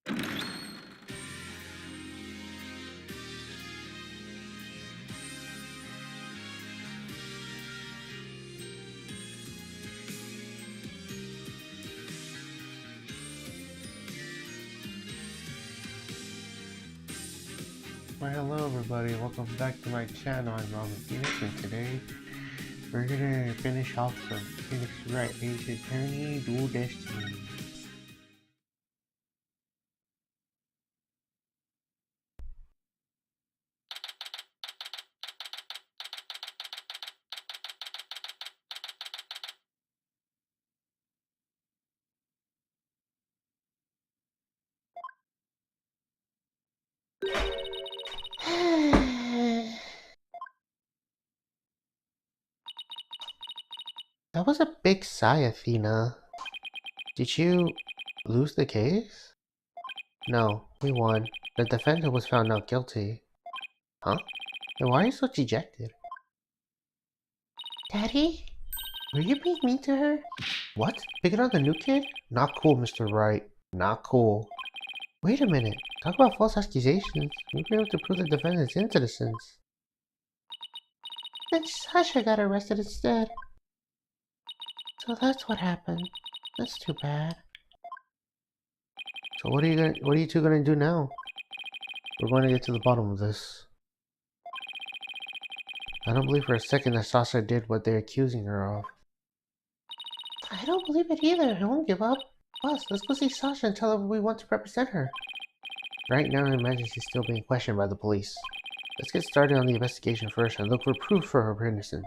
Well, hello everybody, welcome back to my channel. I'm Robin Phoenix, and today we're gonna finish off the Wright Ace Attorney Dual Destinies. That was a big sigh, Athena. Did you lose the case? No, we won. The defendant was found not guilty. Huh? Then why are you so dejected? Daddy? Were you being mean to her? What? Picking on the new kid? Not cool, Mr. Wright. Not cool. Wait a minute. Talk about false accusations. We've been able to prove the defendant's innocence. Then Sasha got arrested instead. So that's what happened. That's too bad. So what are you two gonna do now? We're going to get to the bottom of this. I don't believe for a second that Sasha did what they're accusing her of. I don't believe it either. I won't give up. Boss, let's go see Sasha and tell her we want to represent her. Right now, I imagine she's still being questioned by the police. Let's get started on the investigation first and look for proof for her innocence.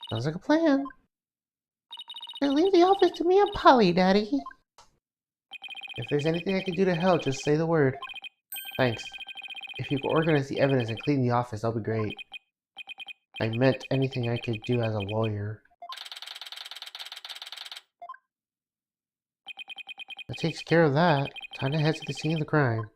Sounds like a plan. Now leave the office to me and Polly, Daddy. If there's anything I can do to help, just say the word. Thanks. If you could organize the evidence and clean the office, that'll be great. I meant anything I could do as a lawyer. That takes care of that. Time to head to the scene of the crime.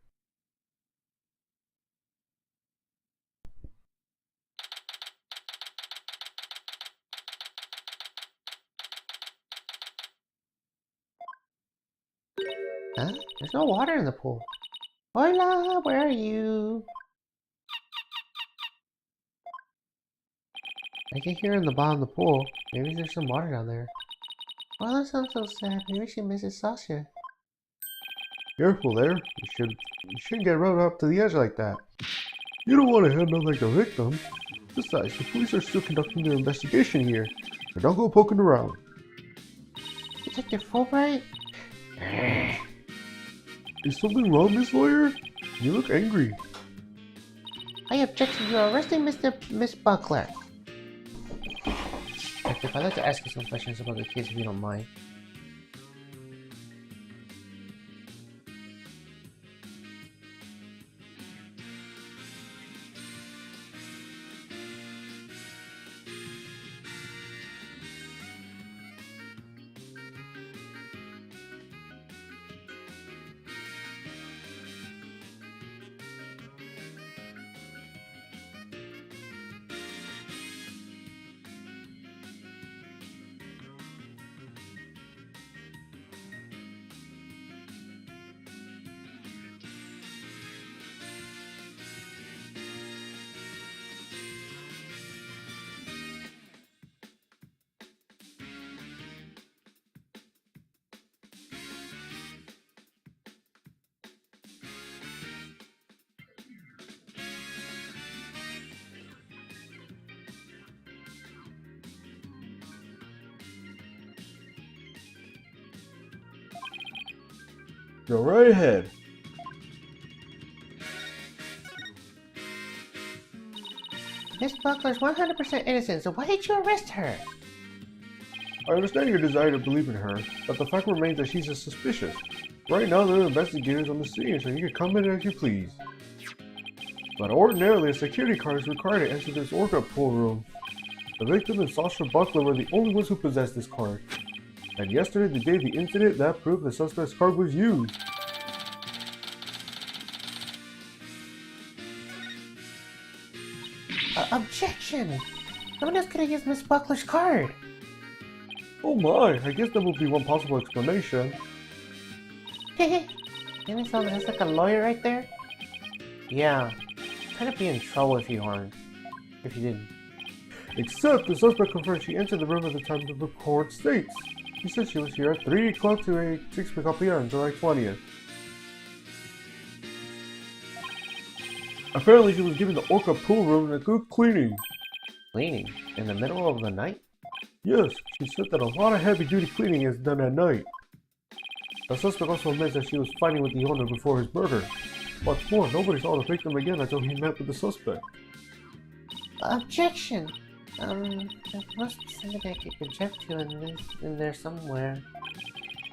Huh? There's no water in the pool. Hola, where are you? I can hear her in the bottom of the pool. Maybe there's some water down there. Oh, that sounds so sad. Maybe she misses Sasha. Careful there. You shouldn't get run up to the edge like that. You don't want to end up like the victim. Besides, the police are still conducting their investigation here, so don't go poking around. Detective Fulbright? Is something wrong, Miss Lawyer? You look angry. I object to your arresting Miss Buckler. Detective, I'd like to ask you some questions about the case if you don't mind. Go right ahead. Miss Buckler's 100% innocent, so why did you arrest her? I understand your desire to believe in her, but the fact remains that she's suspicious. Right now there are investigators on the scene, so you can come in as you please. But ordinarily, a security card is required to enter this orca pool room. The victim and Sasha Buckler were the only ones who possessed this card. And yesterday, the day of the incident, that proved the suspect's card was used. Objection! No one else could have used Miss Buckler's card. Oh my, I guess that would be one possible explanation. Didn't it sound like that's like a lawyer right there? Yeah. Kind of be in trouble if you aren't. If you didn't. Except the suspect confirmed she entered the room at the time the report states. She said she was here at 3 o'clock to 6 p.m. on July 20th. Apparently she was given the Orca pool room and a good cleaning. Cleaning? In the middle of the night? Yes, she said that a lot of heavy-duty cleaning is done at night. The suspect also admits that she was fighting with the owner before his murder. What's more, nobody saw the victim again until he met with the suspect. Objection! There must be something I could object to in there somewhere.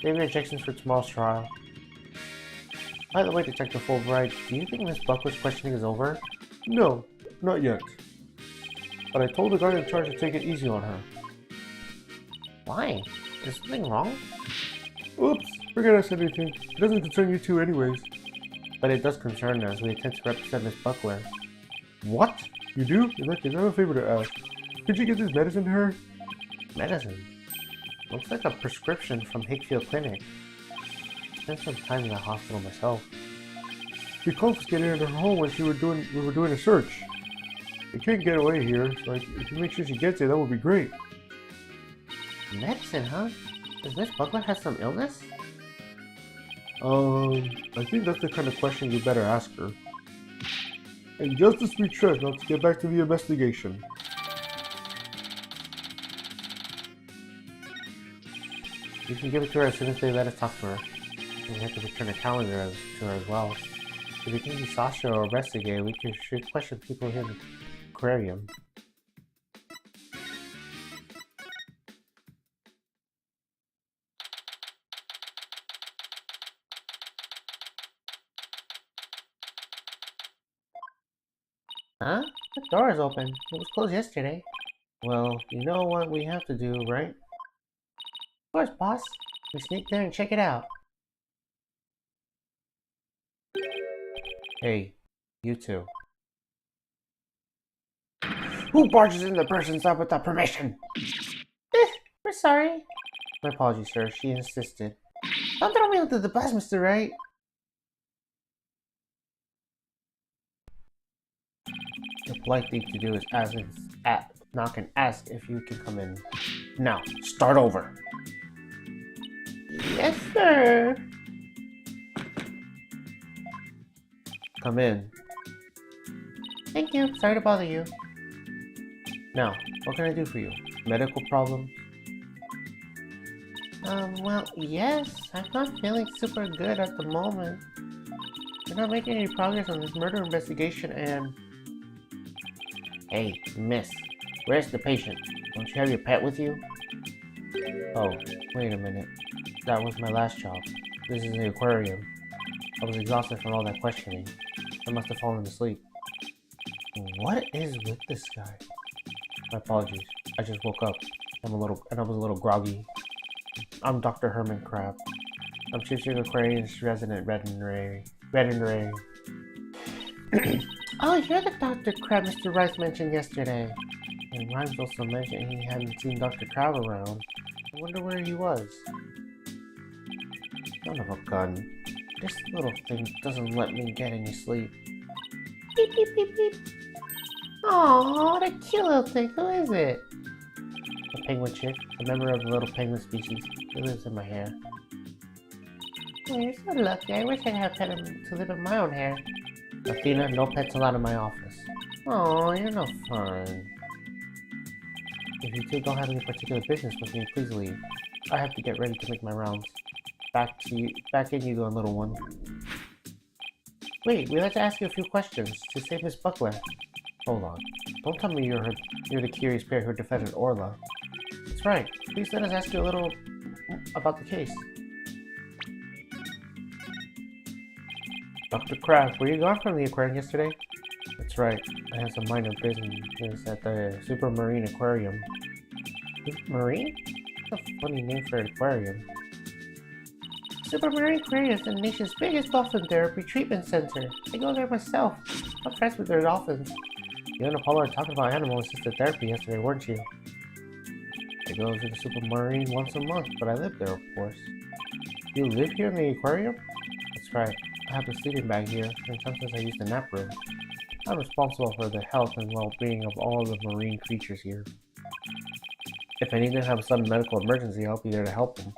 Maybe objections for tomorrow's trial. By the way, Detective Fulbright, do you think Miss Buckler's questioning is over? No, not yet. But I told the guy in charge to take it easy on her. Why? Is something wrong? Oops, forget I said anything. It doesn't concern you two anyways. But it does concern us. We intend to represent Miss Buckler. What? You do? In that case, I have a favor to ask. Could you get this medicine to her? Medicine? Looks like a prescription from Hickfield Clinic. Spent some time in the hospital myself. We confiscated it in her home when we were doing a search. It can't get away here, so if you make sure she gets it, that would be great. Medicine, huh? Does Miss Buckler have some illness? I think that's the kind of question you better ask her. And just as we trust, now to get back to the investigation. You can give it to her as soon as they let us talk to her. We have to return a calendar to her as well. If we can see Sasha or investigate, we should question people in the aquarium. Huh? The door is open. It was closed yesterday. Well, you know what we have to do, right? Of course, boss. We sneak there and check it out. Hey, you two. Who barges in the person's lab without permission? We're sorry. My apologies, sir. She insisted. Don't throw me under the bus, Mr. Wright. The polite thing to do is knock and ask if you can come in. Now, start over. Yes, sir. Come in. Thank you. Sorry to bother you. Now, what can I do for you? Medical problems? Well, yes. I'm not feeling super good at the moment. We're not making any progress on this murder investigation and... Hey, miss. Where's the patient? Don't you have your pet with you? Oh, wait a minute. That was my last job. This is the aquarium. I was exhausted from all that questioning. I must have fallen asleep. What is with this guy? My apologies. I just woke up. I was a little groggy. I'm Dr. Herman Crab. I'm Chief Aquarium's resident Red and Ray. Oh, you're the Dr. Crab Mr. Rice mentioned yesterday. And Rhymes also mentioned he hadn't seen Dr. Crab around. I wonder where he was. Son of a gun. This little thing doesn't let me get any sleep. Beep, beep, beep, beep. Aww, what a cute little thing. Who is it? A penguin chick, a member of the little penguin species. He lives in my hair. Oh, you're so lucky. I wish I had a pet to live in my own hair. Athena, no pets allowed in my office. Oh, you're no fun. If you two don't have any particular business with me, please leave. I have to get ready to make my rounds. Back in you go, little one. Wait, we'd like to ask you a few questions to save Miss Buckler. Hold on. Don't tell me you're the curious pair who defended Orla. That's right. Please let us ask you a little about the case. Dr. Crab, were you gone from the aquarium yesterday? That's right. I had some minor business at the Supermarine Aquarium. Supermarine? That's a funny name for an aquarium. Supermarine Aquarium is the nation's biggest dolphin therapy treatment center. I go there myself. I'm friends with their dolphins. You and Apollo are talking about animal-assisted therapy yesterday, weren't you? I go to the Supermarine once a month, but I live there, of course. You live here in the aquarium? That's right. I have a sleeping bag here, and sometimes I use the nap room. I'm responsible for the health and well-being of all the marine creatures here. If any of them have some medical emergency, I'll be there to help them.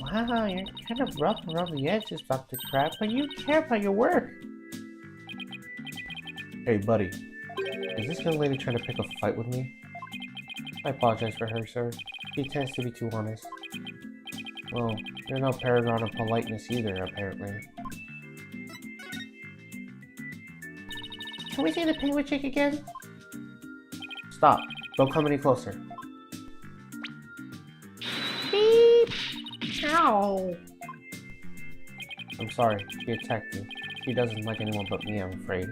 Wow, you're kind of rough around the edges, Dr. Crab, but you care about your work. Hey, buddy. Is this young lady trying to pick a fight with me? I apologize for her, sir. She tends to be too honest. Well, you're no paragon of politeness either, apparently. Can we see the penguin chick again? Stop. Don't come any closer. Beep! Ow! I'm sorry. She attacked me. She doesn't like anyone but me, I'm afraid.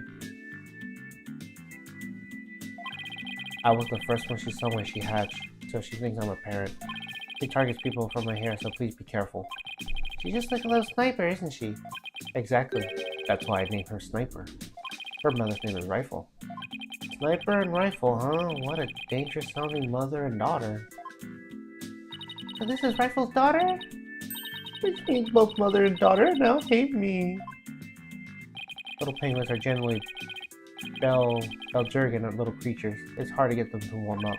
I was the first one she saw when she hatched, so she thinks I'm a parent. She targets people from my hair, so please be careful. She's just like a little sniper, isn't she? Exactly. That's why I named her Sniper. Her mother's name is Rifle. Sniper and Rifle, huh? What a dangerous sounding mother and daughter. So this is Rifle's daughter? Which means both mother and daughter now hate me. Little penguins are generally Belgian little creatures. It's hard to get them to warm up.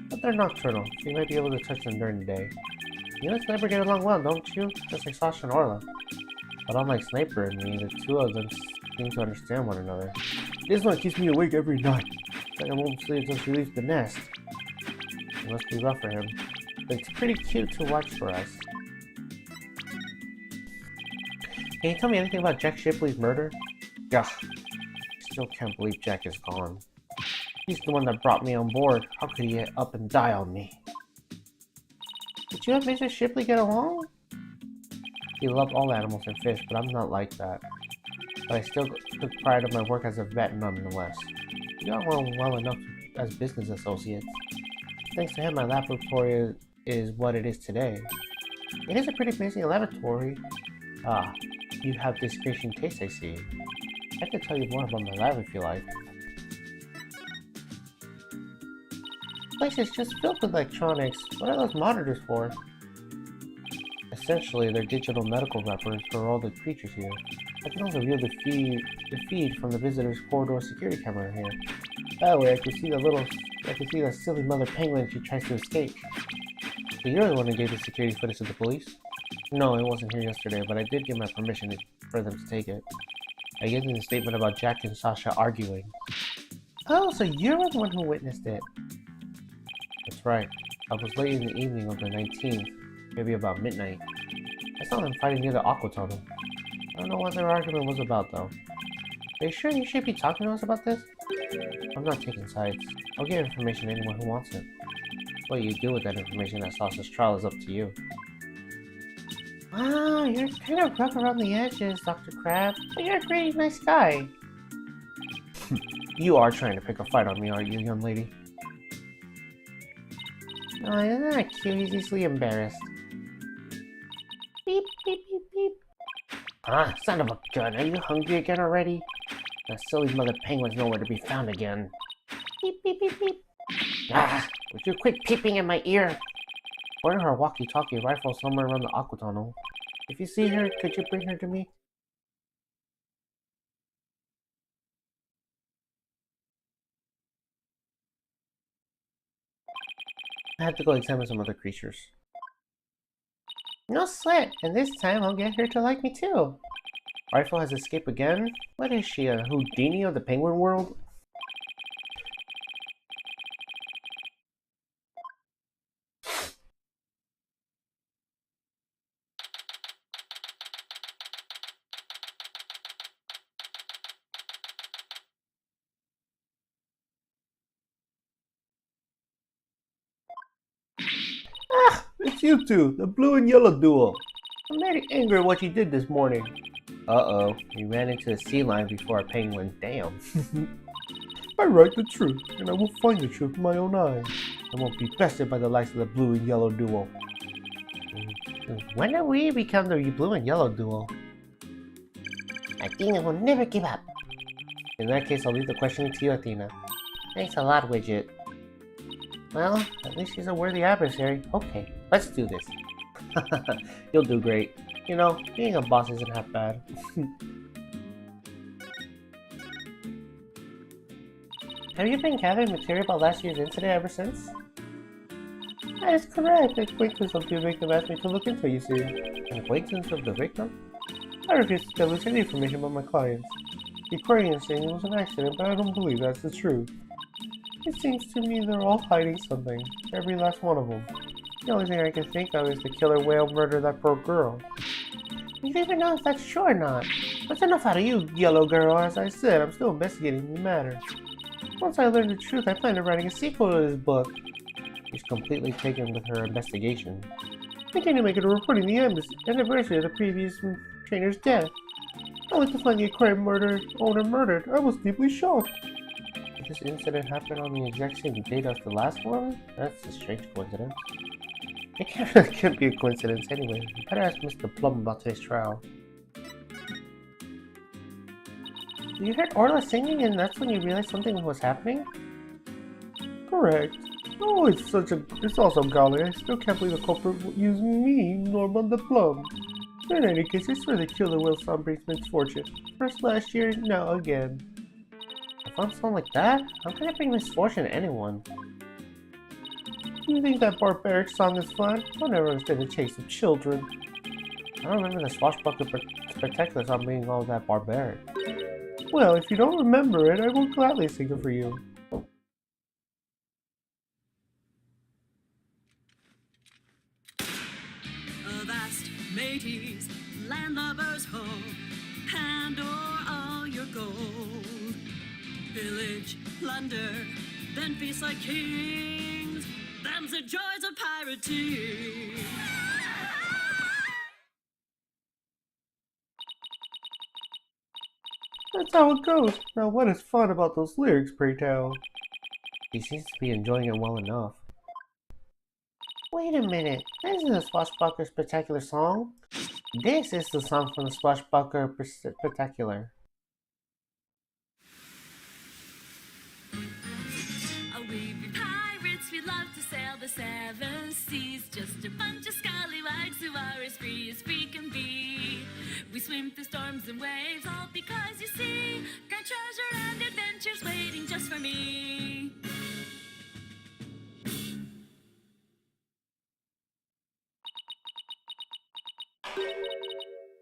But they're nocturnal, so you might be able to touch them during the day. You and Sniper get along well, don't you? Just like Sasha and Orla. But unlike Sniper and me, the two of them seem to understand one another. This one keeps me awake every night. Like I won't sleep until she leaves the nest. It must be rough for him. But it's pretty cute to watch for us. Can you tell me anything about Jack Shipley's murder? Gah. Still can't believe Jack is gone. He's the one that brought me on board. How could he get up and die on me? Did you and Mr. Shipley get along? He loved all animals and fish, but I'm not like that. But I still took pride in my work as a vet nonetheless. We got along well enough as business associates. Thanks to him, my laboratory is what it is today. It is a pretty amazing laboratory. Ah, you have discretion taste, I see. I can tell you more about my lab if you like. This place is just filled with electronics. What are those monitors for? Essentially, they're digital medical records for all the creatures here. I can also view the feed from the visitor's corridor security camera here. That way, I can see the silly mother penguin she tries to escape. So you're the one who gave the security footage to the police? No, it wasn't here yesterday, but I did give my permission for them to take it. I gave them a statement about Jack and Sasha arguing. Oh, so you're the one who witnessed it? That's right. I was late in the evening of the 19th, maybe about midnight. I saw them fighting near the aqua tunnel. I don't know what their argument was about, though. Are you sure you should be talking to us about this? I'm not taking sides. I'll give information to anyone who wants it. What you do with that information at Sasha's trial is up to you. Wow, you're kind of rough around the edges, Dr. Crab, but you're a pretty nice guy. You are trying to pick a fight on me, aren't you, young lady? Oh, isn't that cute? He's easily embarrassed. Beep, beep, beep, beep. Ah, son of a gun, are you hungry again already? That silly mother penguin's nowhere to be found again. Beep, beep, beep, beep. Ah, would you quit peeping in my ear? Order her walkie-talkie rifle somewhere around the aqua tunnel. If you see her, could you bring her to me? I have to go examine some other creatures. No sweat, and this time I'll get her to like me too. Rifle has escaped again? What is she, a Houdini of the penguin world? Ah! It's you two, the blue and yellow duo. I'm very angry at what you did this morning. Uh-oh, we ran into a sea lion before a penguin. Damn. I write the truth, and I will find the truth with my own eyes. I won't be bested by the likes of the blue and yellow duo. When do we become the blue and yellow duo? Athena will never give up. In that case, I'll leave the question to you, Athena. Thanks a lot, Widget. Well, at least she's a worthy adversary. Okay, let's do this. You'll do great. You know, being a boss isn't half bad. Have you been gathering material about last year's incident ever since? That is correct. The acquaintance of the victim asked me to look into it, you see. An acquaintance of the victim? I refuse to divulge any information about my clients. The Aquarian saying it was an accident, but I don't believe that's the truth. It seems to me they're all hiding something. Every last one of them. The only thing I can think of is the killer whale murdered that poor girl. You don't even know if that's true or not. That's enough out of you, yellow girl. As I said, I'm still investigating the matter. Once I learn the truth, I plan on writing a sequel to this book. She's completely taken with her investigation. I can't even make it a reporting the anniversary of the previous trainer's death. Only to find the aquarium owner murdered. I was deeply shocked. Did this incident happen on the exact same date as the last one? That's a strange coincidence. It can't be a coincidence anyway. Better ask Mr. Plum about today's trial. You heard Orla singing and that's when you realized something was happening? Correct. Oh, it's also golly. I still can't believe the culprit used me, Norman the Plum. In any case, I swear the killer will song brings misfortune. First last year, now again. A fun song like that? How can it bring misfortune to anyone? You think that barbaric song is fun? I'll never understand the chase of children. I don't remember the swashbuckler spectacular song being all that barbaric. Well, if you don't remember it, I will gladly sing it for you. Avast, mateys, landlubbers ho, hand o'er all your gold. Pillage, plunder, then feast like kings. Them's the joys of pirating. That's how it goes. Now what is fun about those lyrics, pray tell? He seems to be enjoying it well enough. Wait a minute, this isn't the Swashbuckler Spectacular song. This is the song from the Swashbuckler Spectacular. Oh, we be pirates, we love to sail the seven seas. Just a bunch of scallywags who are as free can be. We swim through storms and waves, all because you see, grand treasure and adventures waiting just for me.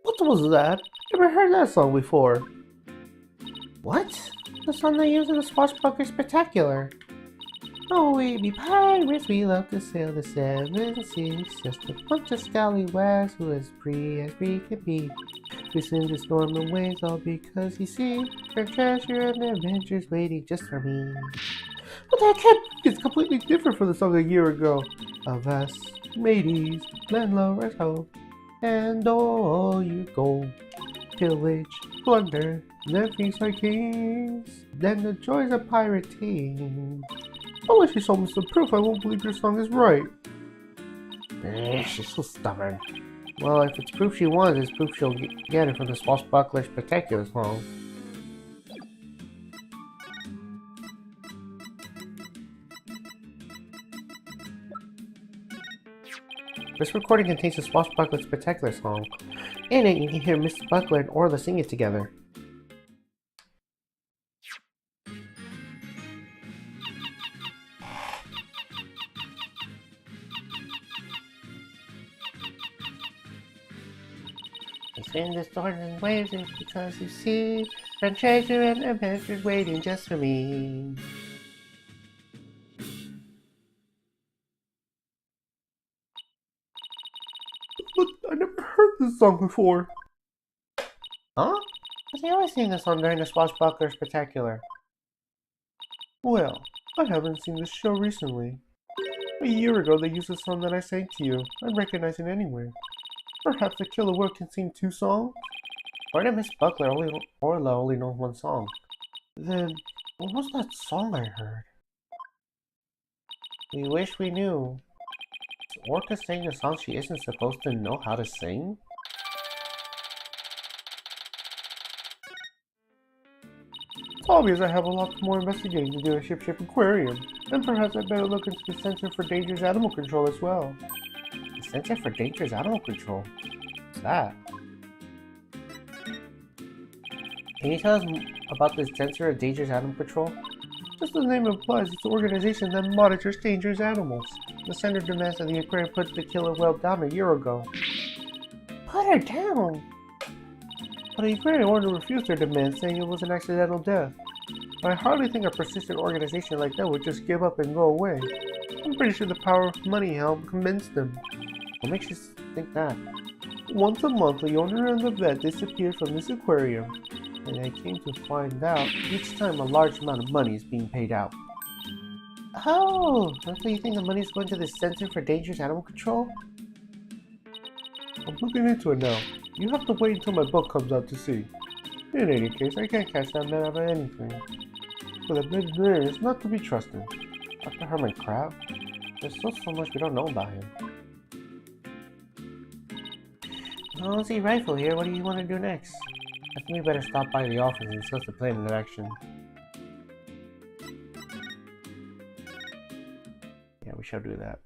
What was that? Never heard that song before. What? The song they use in the Swashbuckler Spectacular. Oh, we be pirates, we love to sail the seven seas. Just a bunch of scallywags who as free can be. We swim the storm and waves all because you see, our treasure and adventures waiting just for me. But that can't be. It's completely different from the song a year ago. Avast, mateys, landlubbers ho, and all you gold. Pillage, plunder, then feast like kings. Then the joys of pirating. Unless you sold me some proof, I won't believe your song is right. She's so stubborn. Well, if it's proof she wants, it's proof she'll get it from the Swashbuckler Spectacular song. This recording contains the Swashbuckler Spectacular song. In it, you can hear Mr. Buckler and Orla sing it together. We swim the storms and waves because you see, grand treasure and adventures waiting just for me. But I never heard this song before. Huh? But they always sing this song during the Swashbuckler Spectacular. Well, I haven't seen this show recently. A year ago they used a song that I sang to you. I recognize it anywhere. Perhaps the killer whale can sing two songs? According to Miss Buckler, Orla only knows one song. Then, what was that song I heard? We wish we knew. Is Orca singing a song she isn't supposed to know how to sing? It's obvious I have a lot more investigating to do at Ship Aquarium. And perhaps I better look into the Center for Dangerous Animal Control as well. The Center for Dangerous Animal Control? Is that? Can you tell us about this Center of Dangerous Animal Control? As the name implies, it's an organization that monitors dangerous animals. The center demands that the aquarium put the killer whale down a year ago. Put her down! But the aquarium owner refused their demand, saying it was an accidental death. I hardly think a persistent organization like that would just give up and go away. I'm pretty sure the power of money helped convince them. What makes you think that? Once a month, the owner and the vet disappeared from this aquarium, and I came to find out each time a large amount of money is being paid out. Oh, that's why you think the money's going to the Center for Dangerous Animal Control? I'm looking into it now. You have to wait until my book comes out to see. In any case, I can't catch that man out of anything. But the veterinarian is not to be trusted. Dr. Herman Crab? There's still so much we don't know about him. I don't see Rifle here. What do you want to do next? I think we better stop by the office and discuss the plan of action. Yeah, we shall do that.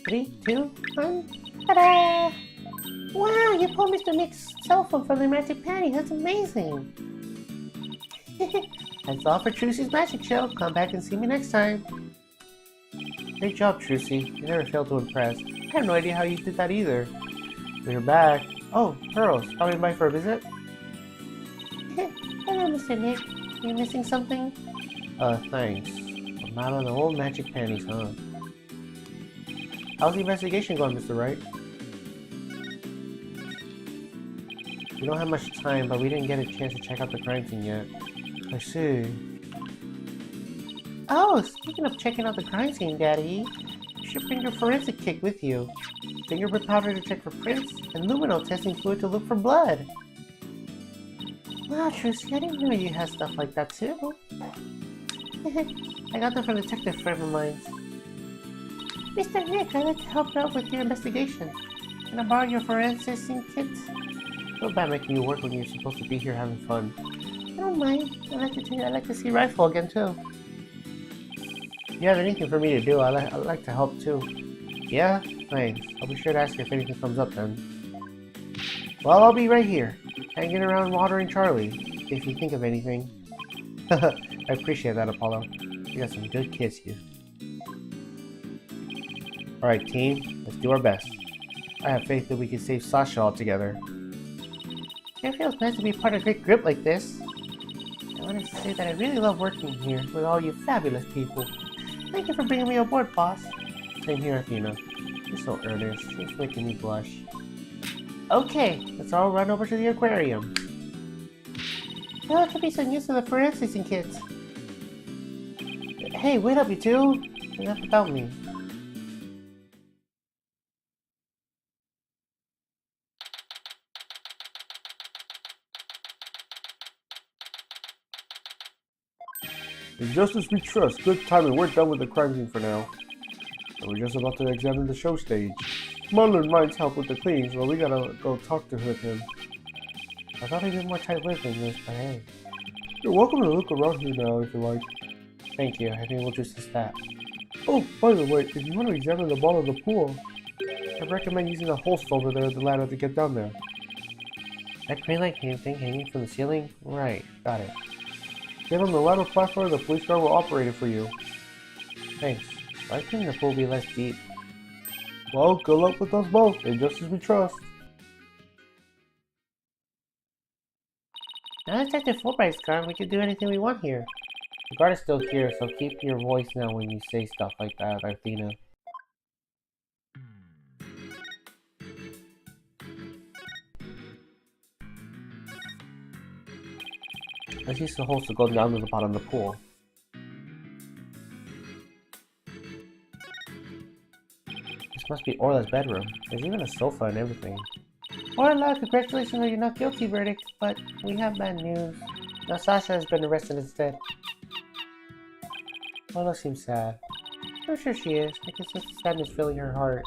3, 2, 1. Ta-da! Wow, you pulled Mr. Nick's cell phone from the magic panty. That's amazing. That's all for Trucy's magic show. Come back and see me next time. Great job, Trucy. You never failed to impress. I have no idea how you did that either. You're back. Oh, Pearls. Stopping by for a visit? Hello, Mr. Nick. Are you missing something? Thanks. I'm out of the whole magic panties, huh? How's the investigation going, Mr. Wright? We don't have much time, but we didn't get a chance to check out the crime scene yet. I see. Oh, speaking of checking out the crime scene, Daddy, you should bring your forensic kit with you. Fingerprint powder to check for prints, and luminol testing fluid to look for blood. Wow, Trucy, I didn't know you had stuff like that too. I got them from a detective friend of mine. Mr. Nick, I'd like to help out with your investigation. Can I borrow your forensic kit? Feel bad making you work when you're supposed to be here having fun. I don't mind. I'd like to see Rifle again too. If you have anything for me to do, I'd like to help too. Yeah? Thanks. I'll be sure to ask you if anything comes up then. Well, I'll be right here, hanging around watering Charlie, if you think of anything. I appreciate that, Apollo. You got some good kids here. Alright, team, let's do our best. I have faith that we can save Sasha altogether. It feels nice to be part of a great group like this. I wanted to say that I really love working here with all you fabulous people. Thank you for bringing me aboard, boss. Same here, Athena. You're so earnest. It's making me blush. Okay, let's all run over to the aquarium. There could be some use of the forensics kits. Hey, wait up, you two! Enough about me. In justice we trust. Good timing. We're done with the crime scene for now. And we're just about to examine the show stage. Marlon Wright's help with the cleans, but we gotta go talk to him. I thought I'd be more tight-lipped than this, but hey. You're welcome to look around here now if you like. Thank you. I think we'll just that. Oh, by the way, if you want to examine the bottom of the pool, I recommend using the host over there, the ladder to get down there. That crane-like thing hanging from the ceiling? Right, got it. Get on the ladder platform, the police car will operate it for you. Thanks. Why couldn't the pool be less deep? Well, good luck with us both, and just as we trust. Now that Detective Fulbright's gone, we can do anything we want here. The guard is still here, so keep your voice now when you say stuff like that, Athena. Let's use the holes to go down to the bottom of the pool. This must be Orla's bedroom. There's even a sofa and everything. Orla, congratulations on your not guilty verdict, but we have bad news. Now Sasha has been arrested instead. Orla seems sad. I'm sure she is. I can sense the sadness filling her heart.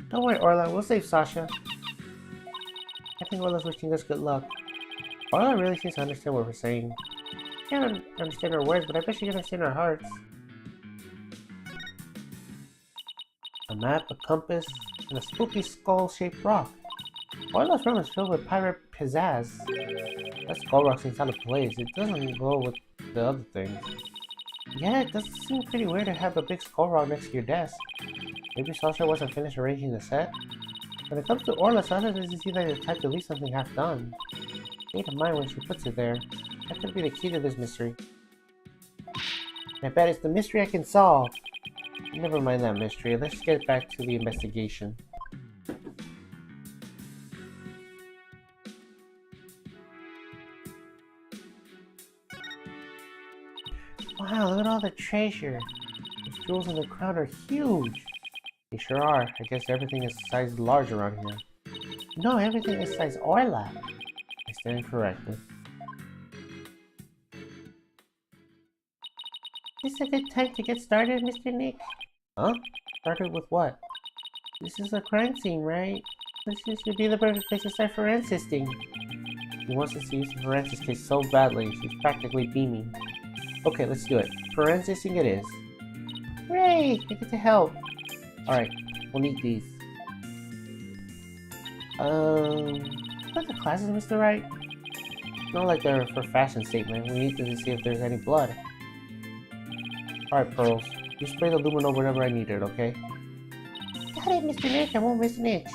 Don't worry, Orla. We'll save Sasha. I think Orla's wishing us good luck. Orla really seems to understand what we're saying. I can't understand her words, but I bet she can understand our hearts. A map, a compass, and a spooky skull-shaped rock. Orla's room is filled with pirate pizzazz. That skull rock seems out of place. It doesn't go with the other things. Yeah, it does seem pretty weird to have a big skull rock next to your desk. Maybe Sasha wasn't finished arranging the set? When it comes to Orla, Sasha doesn't seem like the type to leave something half done. Keep in mind when she puts it there. That could be the key to this mystery. I bet it's the mystery I can solve. Never mind that mystery. Let's get back to the investigation. Wow, look at all the treasure. Those jewels in the crown are huge. They sure are. I guess everything is sized large around here. No, everything is size Orla. I stand corrected. Is this a good time to get started, Mr. Nick? Huh? Started with what? This is a crime scene, right? This should be the perfect place to start forensisting. He wants us to use the forensics case so badly, she's practically beaming. Okay, let's do it. Forensisting it is. Hooray! I get to help. Alright, we'll need these. What the classes, Mr. Wright? Not like they're for fashion statement. We need to see if there's any blood. Alright, Pearls. You spray the luminol whenever I need it, okay? Got it, Mr. Nick. I won't miss an inch.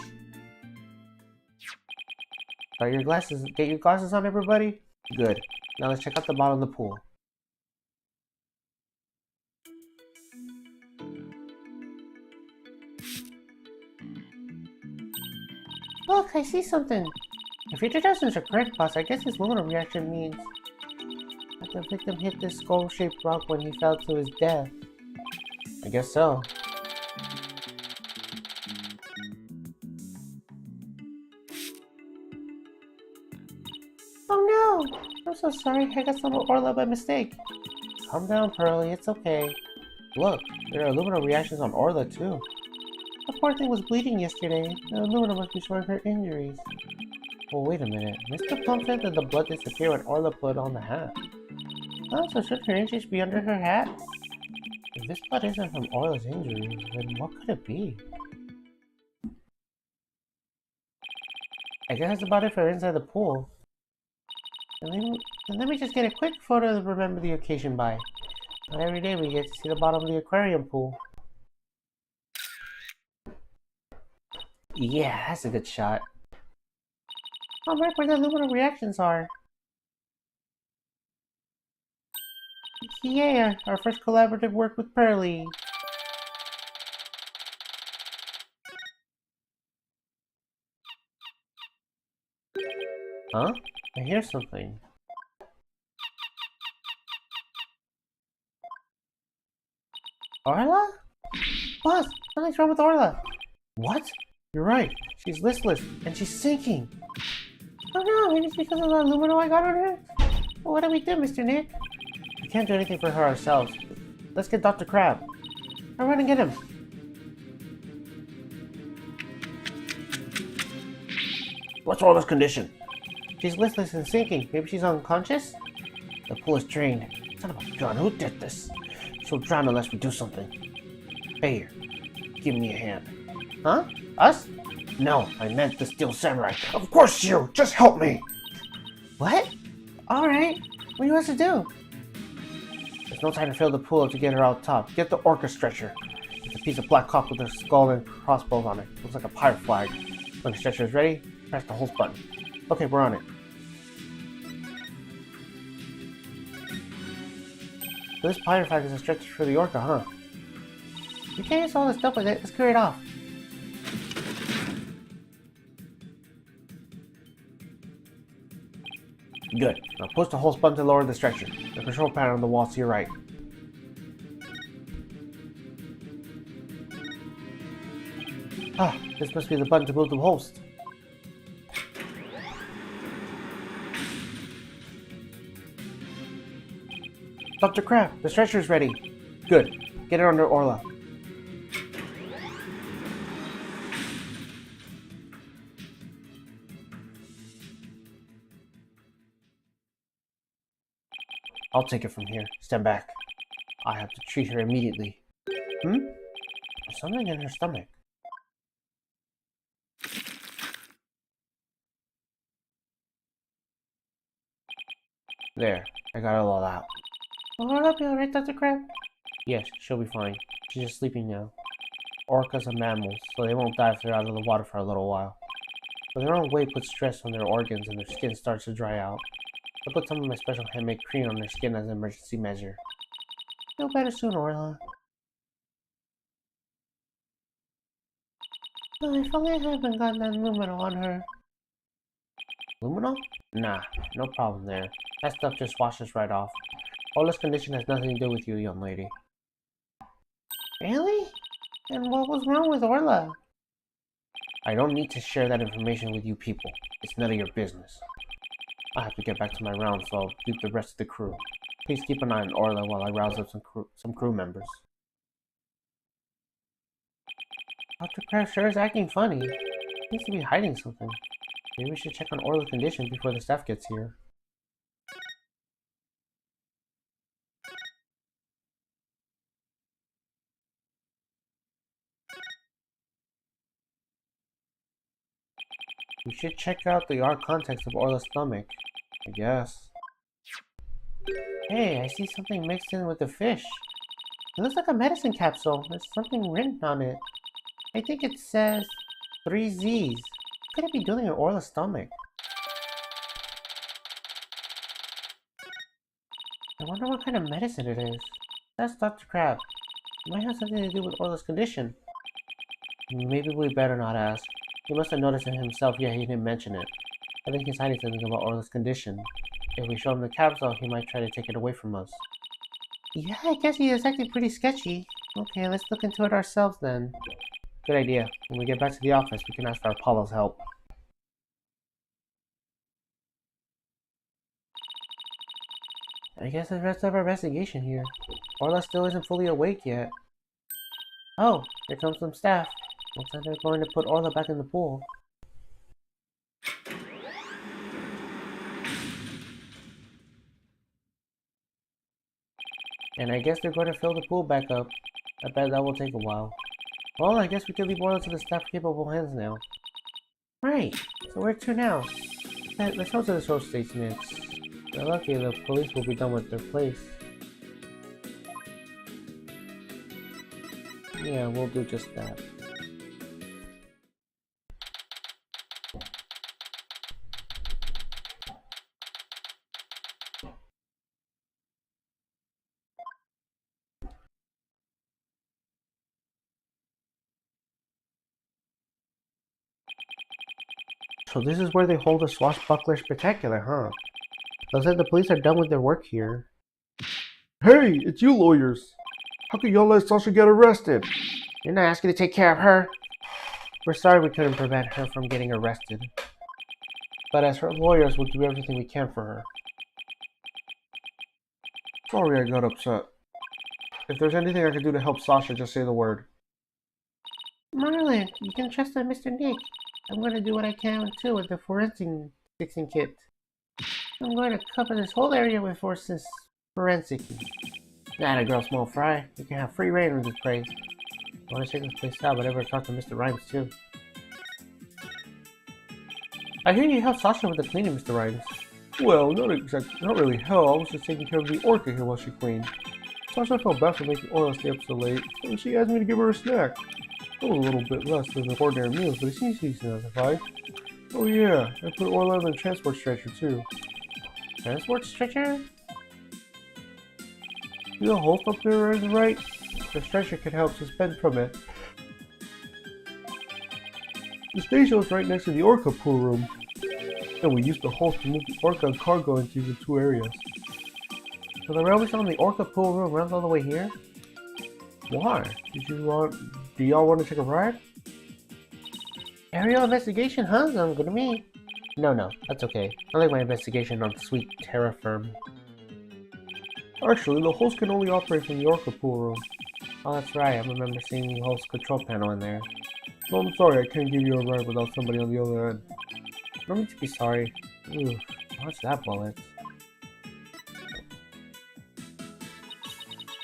Got your glasses. Get your glasses on, everybody? Good. Now let's check out the bottom of the pool. Look, I see something. If your deductions are correct, boss, I guess this luminol reaction means that the victim hit this skull-shaped rock when he fell to his death. I guess so. Oh no! I'm so sorry, I got some of Orla by mistake. Calm down, Pearly, it's okay. Look, there are aluminum reactions on Orla too. The poor thing was bleeding yesterday. The aluminum must be showing her injuries. Well, wait a minute. Mr. Plum said that the blood disappeared when Orla put on the hat. Oh, so should her injuries be under her hat? If this blood isn't from Orla's injuries, then what could it be? I guess that's about it for inside the pool. And let me just get a quick photo to remember the occasion by. Not every day we get to see the bottom of the aquarium pool. Yeah, that's a good shot. I'm right where the aluminum reactions are. Yeah, our first collaborative work with Pearly. Huh? I hear something. Orla? Boss, something's wrong with Orla. What? You're right. She's listless, and she's sinking. Oh no, maybe it's because of the aluminum I got on her? Well, what do we do, Mr. Nick? We can't do anything for her ourselves. Let's get Dr. Crab. I'll run and get him. What's Orla's condition? She's listless and sinking. Maybe she's unconscious? The pool is drained. Son of a gun, who did this? She'll drown unless we do something. Hey here, give me a hand. Huh? Us? No, I meant the Steel Samurai. Of course you! Just help me! What? Alright, what do you want us to do? There's no time to fill the pool to get her out top. Get the orca stretcher. It's a piece of black cloth with a skull and crossbows on it. Looks like a pirate flag. When the stretcher is ready, press the hose button. Okay, we're on it. So this pirate flag is a stretcher for the orca, huh? You can't use all this stuff with it. Let's clear it off. Good. Now push the hose button to lower the stretcher. The control panel on the wall to your right. Ah, this must be the button to move the host. Dr. Crab, the stretcher is ready. Good. Get it under Orla. I'll take it from here. Stand back. I have to treat her immediately. There's something in her stomach. There, I got it all out. Will Orla be alright, Dr. Crab? Yes, she'll be fine. She's just sleeping now. Orcas are mammals, so they won't die if they're out of the water for a little while. But their own weight puts stress on their organs and their skin starts to dry out. I put some of my special handmade cream on their skin as an emergency measure. Feel better soon, Orla. Oh, if only I hadn't gotten that luminol on her. Luminol? Nah, no problem there. That stuff just washes right off. Orla's condition has nothing to do with you, young lady. Really? And what was wrong with Orla? I don't need to share that information with you people. It's none of your business. I have to get back to my rounds, so I'll keep the rest of the crew. Please keep an eye on Orla while I rouse up some crew members. Dr. Crab sure is acting funny. He needs to be hiding something. Maybe we should check on Orla's condition before the staff gets here. We should check out the odd contents of Orla's stomach, I guess. Hey, I see something mixed in with the fish. It looks like a medicine capsule. There's something written on it. I think it says 3 Z's. What could it be doing in Orla's stomach? I wonder what kind of medicine it is. That's Dr. Crab. It might have something to do with Orla's condition. Maybe we better not ask. He must have noticed it himself, yet he didn't mention it. I think he's hiding something about Orla's condition. If we show him the capsule, he might try to take it away from us. Yeah, I guess he is acting pretty sketchy. Okay, let's look into it ourselves then. Good idea. When we get back to the office, we can ask for Apollo's help. I guess that's the rest of our investigation here. Orla still isn't fully awake yet. Oh, here comes some staff. Looks like they're going to put Orla back in the pool. And I guess they're going to fill the pool back up. I bet that will take a while. Well, I guess we can leave Orla to the staff's capable hands now. Right, so where to now? Let's go to the source station next. They're lucky the police will be done with their place. Yeah, we'll do just that. So this is where they hold the Swashbuckler Spectacular, huh? Looks like the police are done with their work here. Hey, it's you lawyers! How could y'all let Sasha get arrested? You're not asking to take care of her? We're sorry we couldn't prevent her from getting arrested. But as her lawyers, we'll do everything we can for her. Sorry I got upset. If there's anything I can do to help Sasha, just say the word. Marlon, you can trust on Mr. Nick. I'm going to do what I can too with the forensic fixing kit. I'm going to cover this whole area with forensic. Not a girl small fry. You can have free reign with this place. I want to check this place out, but I better talk to Mr. Rhymes too. I hear you helped Sasha with the cleaning, Mr. Rhymes. Well, not really hell. I was just taking care of the orca here while she cleaned. Sasha felt bad for making Orla stay up so late, and she asked me to give her a snack. It was a little bit less than the ordinary meals, but it seems decent as a five. Oh yeah, I put Orla in the transport stretcher too. Transport stretcher? See the holes up there on the right? The stretcher can help suspend from it. The station is right next to the orca pool room, and we used the holes to move the orca and cargo into the two areas. So the railway on the orca pool room runs all the way here? Why? Do y'all want to take a ride? Aerial investigation, huh? Sounds good to me. No, that's okay. I like my investigation on sweet terra firm. Actually, the holes can only operate from the orca pool room. Oh, that's right. I remember seeing the host control panel in there. No, I'm sorry, I can't give you a ride without somebody on the other end. No need to be sorry. Ooh, what's that bullet?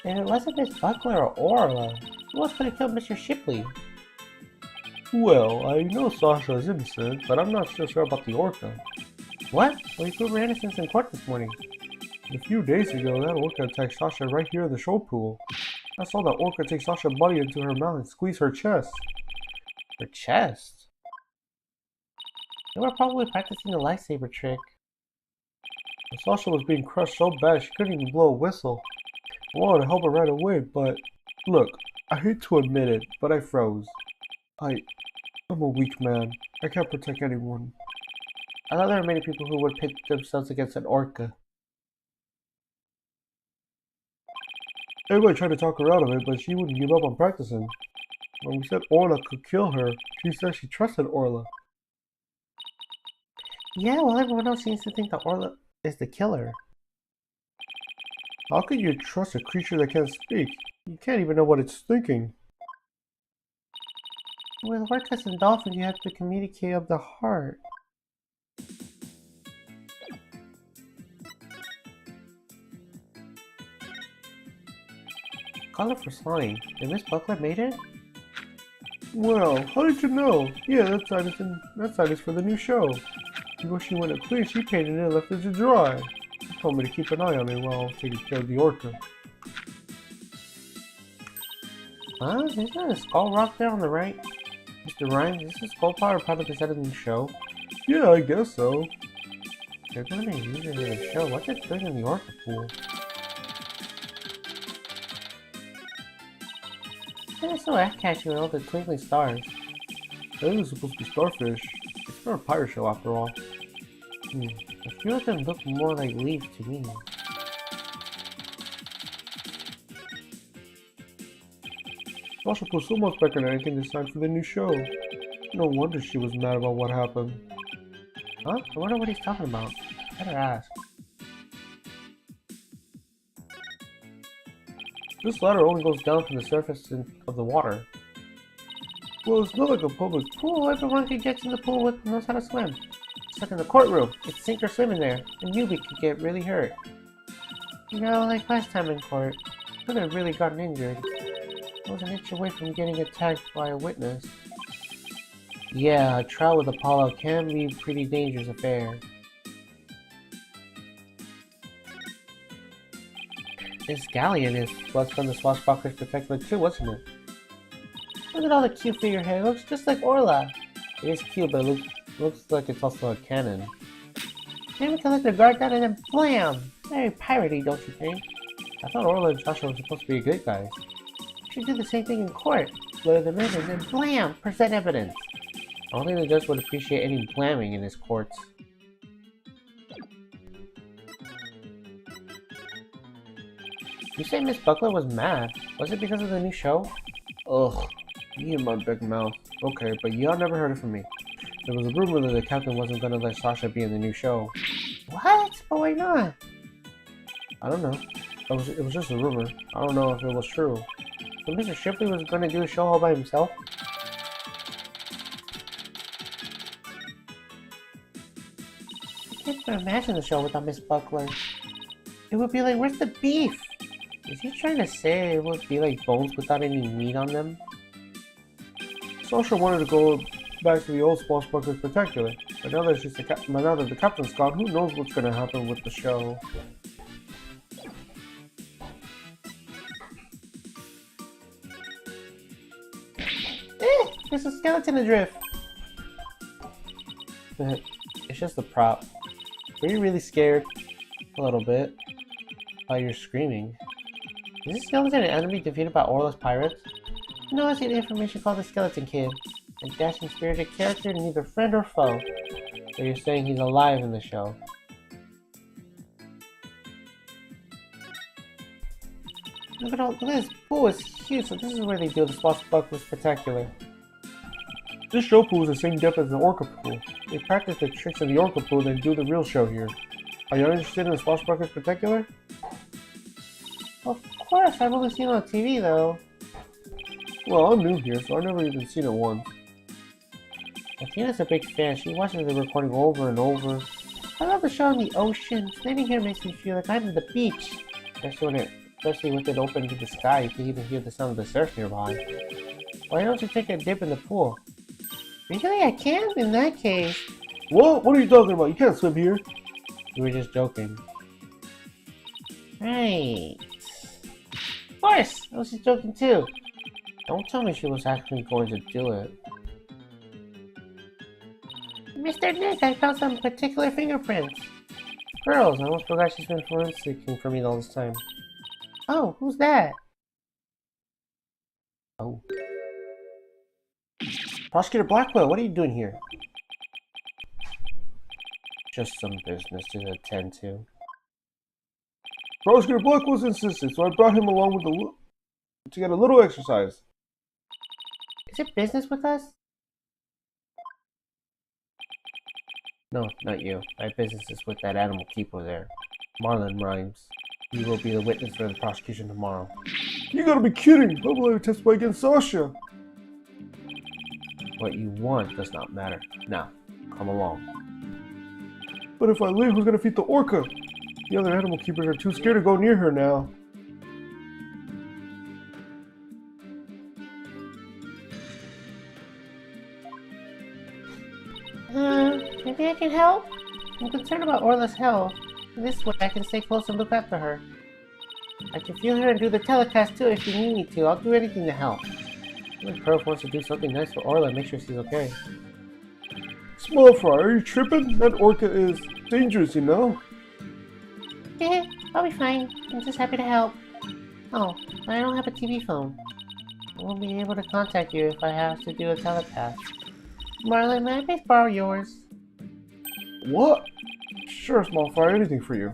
If it wasn't Miss Buckler or Orla, Who else could have killed Mr. Shipley? Well, I know Sasha is innocent, but I'm not so sure about the orca. What? Well, you proved her innocence in court this morning. A few days ago, that orca attacked Sasha right here in the show pool. I saw that orca take Sasha's body into her mouth and squeeze her chest. Her chest? They were probably practicing the lightsaber trick. Sasha was being crushed so bad she couldn't even blow a whistle. I wanted to help her right away, but look, I hate to admit it, but I froze. I'm a weak man. I can't protect anyone. I thought there were many people who would pit themselves against an orca. Everybody tried to talk her out of it, but she wouldn't give up on practicing. When we said Orla could kill her, she said she trusted Orla. Yeah, well, everyone else seems to think that Orla is the killer. How can you trust a creature that can't speak? You can't even know what it's thinking. With orcas and dolphins, you have to communicate of the heart. Colorful slime. Did Miss Buckler made it? Well, how did you know? Yeah, that side is for the new show. Before she went to clean, she painted it and left it to dry. She told me to keep an eye on it while taking care of the orca. Huh? Isn't that a skull rock there on the right? Mr. Ryan, is this a skull part or part of the set of the show? Yeah, I guess so. They're going to use it in the show. What's it doing in the orca pool? It's so eye-catching with all the twinkling stars. That is supposed to be starfish. It's not a pirate show after all. A few of them look more like leaves to me. Sasha put so much back in anything designed for the new show. No wonder she was mad about what happened. Huh? I wonder what he's talking about. Better ask. This ladder only goes down from the surface of the water. Well, it's not like a public pool. Everyone who gets in the pool knows how to swim. It's like in the courtroom. It's sink or swim in there. A newbie could get really hurt. You know, like last time in court. Could have really gotten injured. I was an inch away from getting attacked by a witness. Yeah, a trial with Apollo can be a pretty dangerous affair. This galleon was from the Swashbuckler's Protectorate too, wasn't it? Look at all the cute figurehead. It looks just like Orla. It is cute, but it looks like it's also a cannon. Then we can let the guard down and then blam! Very piratey, don't you think? I thought Orla and Joshua were supposed to be good guys. We should do the same thing in court. Lure them in and then blam! Present evidence. I don't think the judge would appreciate any blamming in his courts. You say Miss Buckler was mad. Was it because of the new show? Ugh, me and my big mouth. Okay, but y'all never heard it from me. There was a rumor that the captain wasn't gonna let Sasha be in the new show. What? But why not? I don't know. It was just a rumor. I don't know if it was true. So Mr. Shipley was gonna do a show all by himself? I can't even imagine the show without Miss Buckler. It would be like, where's the beef? Is he trying to say it would be like bones without any meat on them? Sasha wanted to go back to the old Swashbuckler's Protectorate, but now that the captain's gone, who knows what's gonna happen with the show? There's a skeleton adrift! It's just a prop. Were you really scared? A little bit. While you're screaming. Is this skeleton an enemy defeated by Orla's pirates? No, I see the information called the Skeleton Kid. A dashing spirited character, neither friend or foe. So you're saying he's alive in the show. Look at this pool is huge, so this is where they do the Swashbuckler's Spectacular. This show pool is the same depth as the Orca pool. They practice the tricks in the Orca pool, then do the real show here. Are you interested in the Swashbuckler's Spectacular? Of course, I've only seen it on TV though. Well, I'm new here, so I've never even seen it once. Athena's a big fan. She watches the recording over and over. I love the show in the ocean. Standing here makes me feel like I'm at the beach. Especially especially with it open to the sky. You can even hear the sound of the surf nearby. Why don't you take a dip in the pool? Really, I can't in that case. What? What are you talking about? You can't swim here. You were just joking. Right. Of course, I was just joking too. Don't tell me she was actually going to do it. Mr. Nick, I found some particular fingerprints. Pearls, I almost forgot she's been forensicing for me all this time. Oh, who's that? Oh. Prosecutor Blackwell, what are you doing here? Just some business to attend to. Prosecutor Blackwell's insisted, so I brought him along with to get a little exercise. Is it business with us? No, not you. My business is with that animal keeper there. Marlon Rhymes. He will be the witness for the prosecution tomorrow. You gotta be kidding! How will I testify against Sasha? What you want does not matter. Now, come along. But if I leave, who's gonna feed the orca? The other animal keepers are too scared to go near her now. Maybe I can help? I'm concerned about Orla's health. This way I can stay close and look after her. I can feel her and do the telecast too if you need me to. I'll do anything to help. If Pearl wants to do something nice for Orla, make sure she's okay. Small fry, are you tripping? That orca is dangerous, you know? Yeah, I'll be fine. I'm just happy to help. Oh, I don't have a TV phone. I won't be able to contact you if I have to do a telecast. Marlon, may I please borrow yours? What? Sure, small fry, anything for you.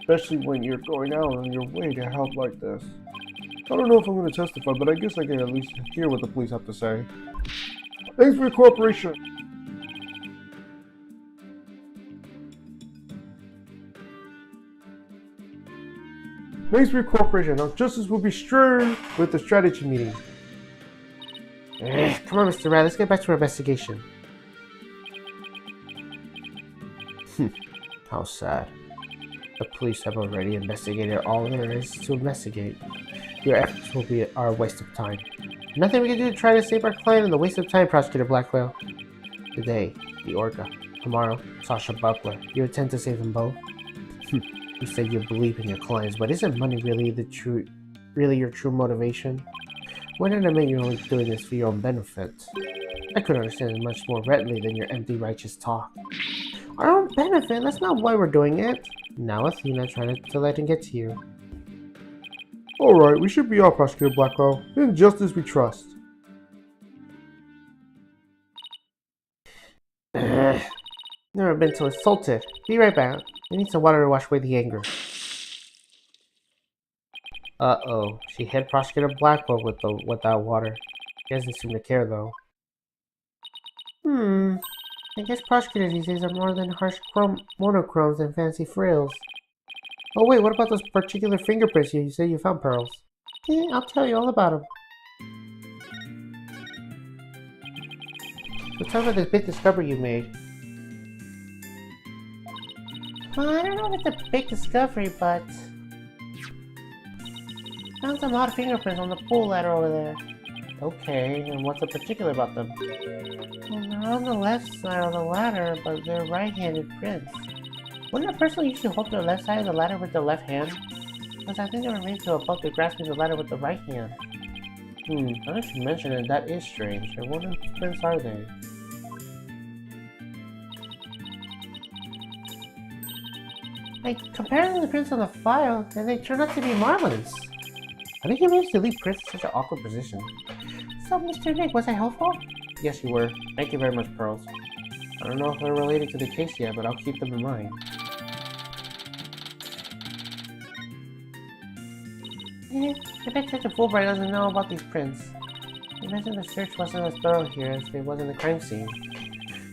Especially when you're going out on your way to help like this. I don't know if I'm going to testify, but I guess I can at least hear what the police have to say. Thanks for your cooperation. Thanks for your cooperation. Now justice will be stirred with the strategy meeting. Come on, Mr. Wright, let's get back to our investigation. How sad. The police have already investigated all there is to investigate. Your efforts will be our waste of time. Nothing we can do to try to save our client and the waste of time, Prosecutor Blackwell. Today, the Orca. Tomorrow, Sasha Buckler. You intend to save them both? You say you believe in your clients, but isn't money really your true motivation? Why not admit you're only doing this for your own benefit? I could understand it much more readily than your empty righteous talk. Our own benefit? That's not why we're doing it. Now Athena tried to let him get to you. Alright, we should be off, Prosecutor Blackwell. In justice we trust. Never been so insulted. Be right back. I need some water to wash away the anger. Uh-oh. She hit Prosecutor Blackwell with that water. He doesn't seem to care, though. I guess prosecutors these days are more than harsh monochromes and fancy frills. Oh wait, what about those particular fingerprints you say you found, Pearls? Yeah, I'll tell you all about them. So tell me about this big discovery you made. Well, I don't know if it's a big discovery, but... found some odd fingerprints on the pool ladder over there. Okay, and what's so particular about them? Well, they're on the left side of the ladder, but they're right-handed prints. Wouldn't a person usually hold their left side of the ladder with their left hand? Because I think they were made to above the grasping the ladder with the right hand. Now that you mention it, that is strange. I wonder whose prints are they? I compared the prints on the file, and they turned out to be Marlon's. How did you manage to leave prints in such an awkward position? So, Mr. Nick, was I helpful? Yes, you were. Thank you very much, Pearls. I don't know if they're related to the case yet, but I'll keep them in mind. I bet Detective Fulbright doesn't know about these prints. I imagine the search wasn't as thorough here as it was in the crime scene.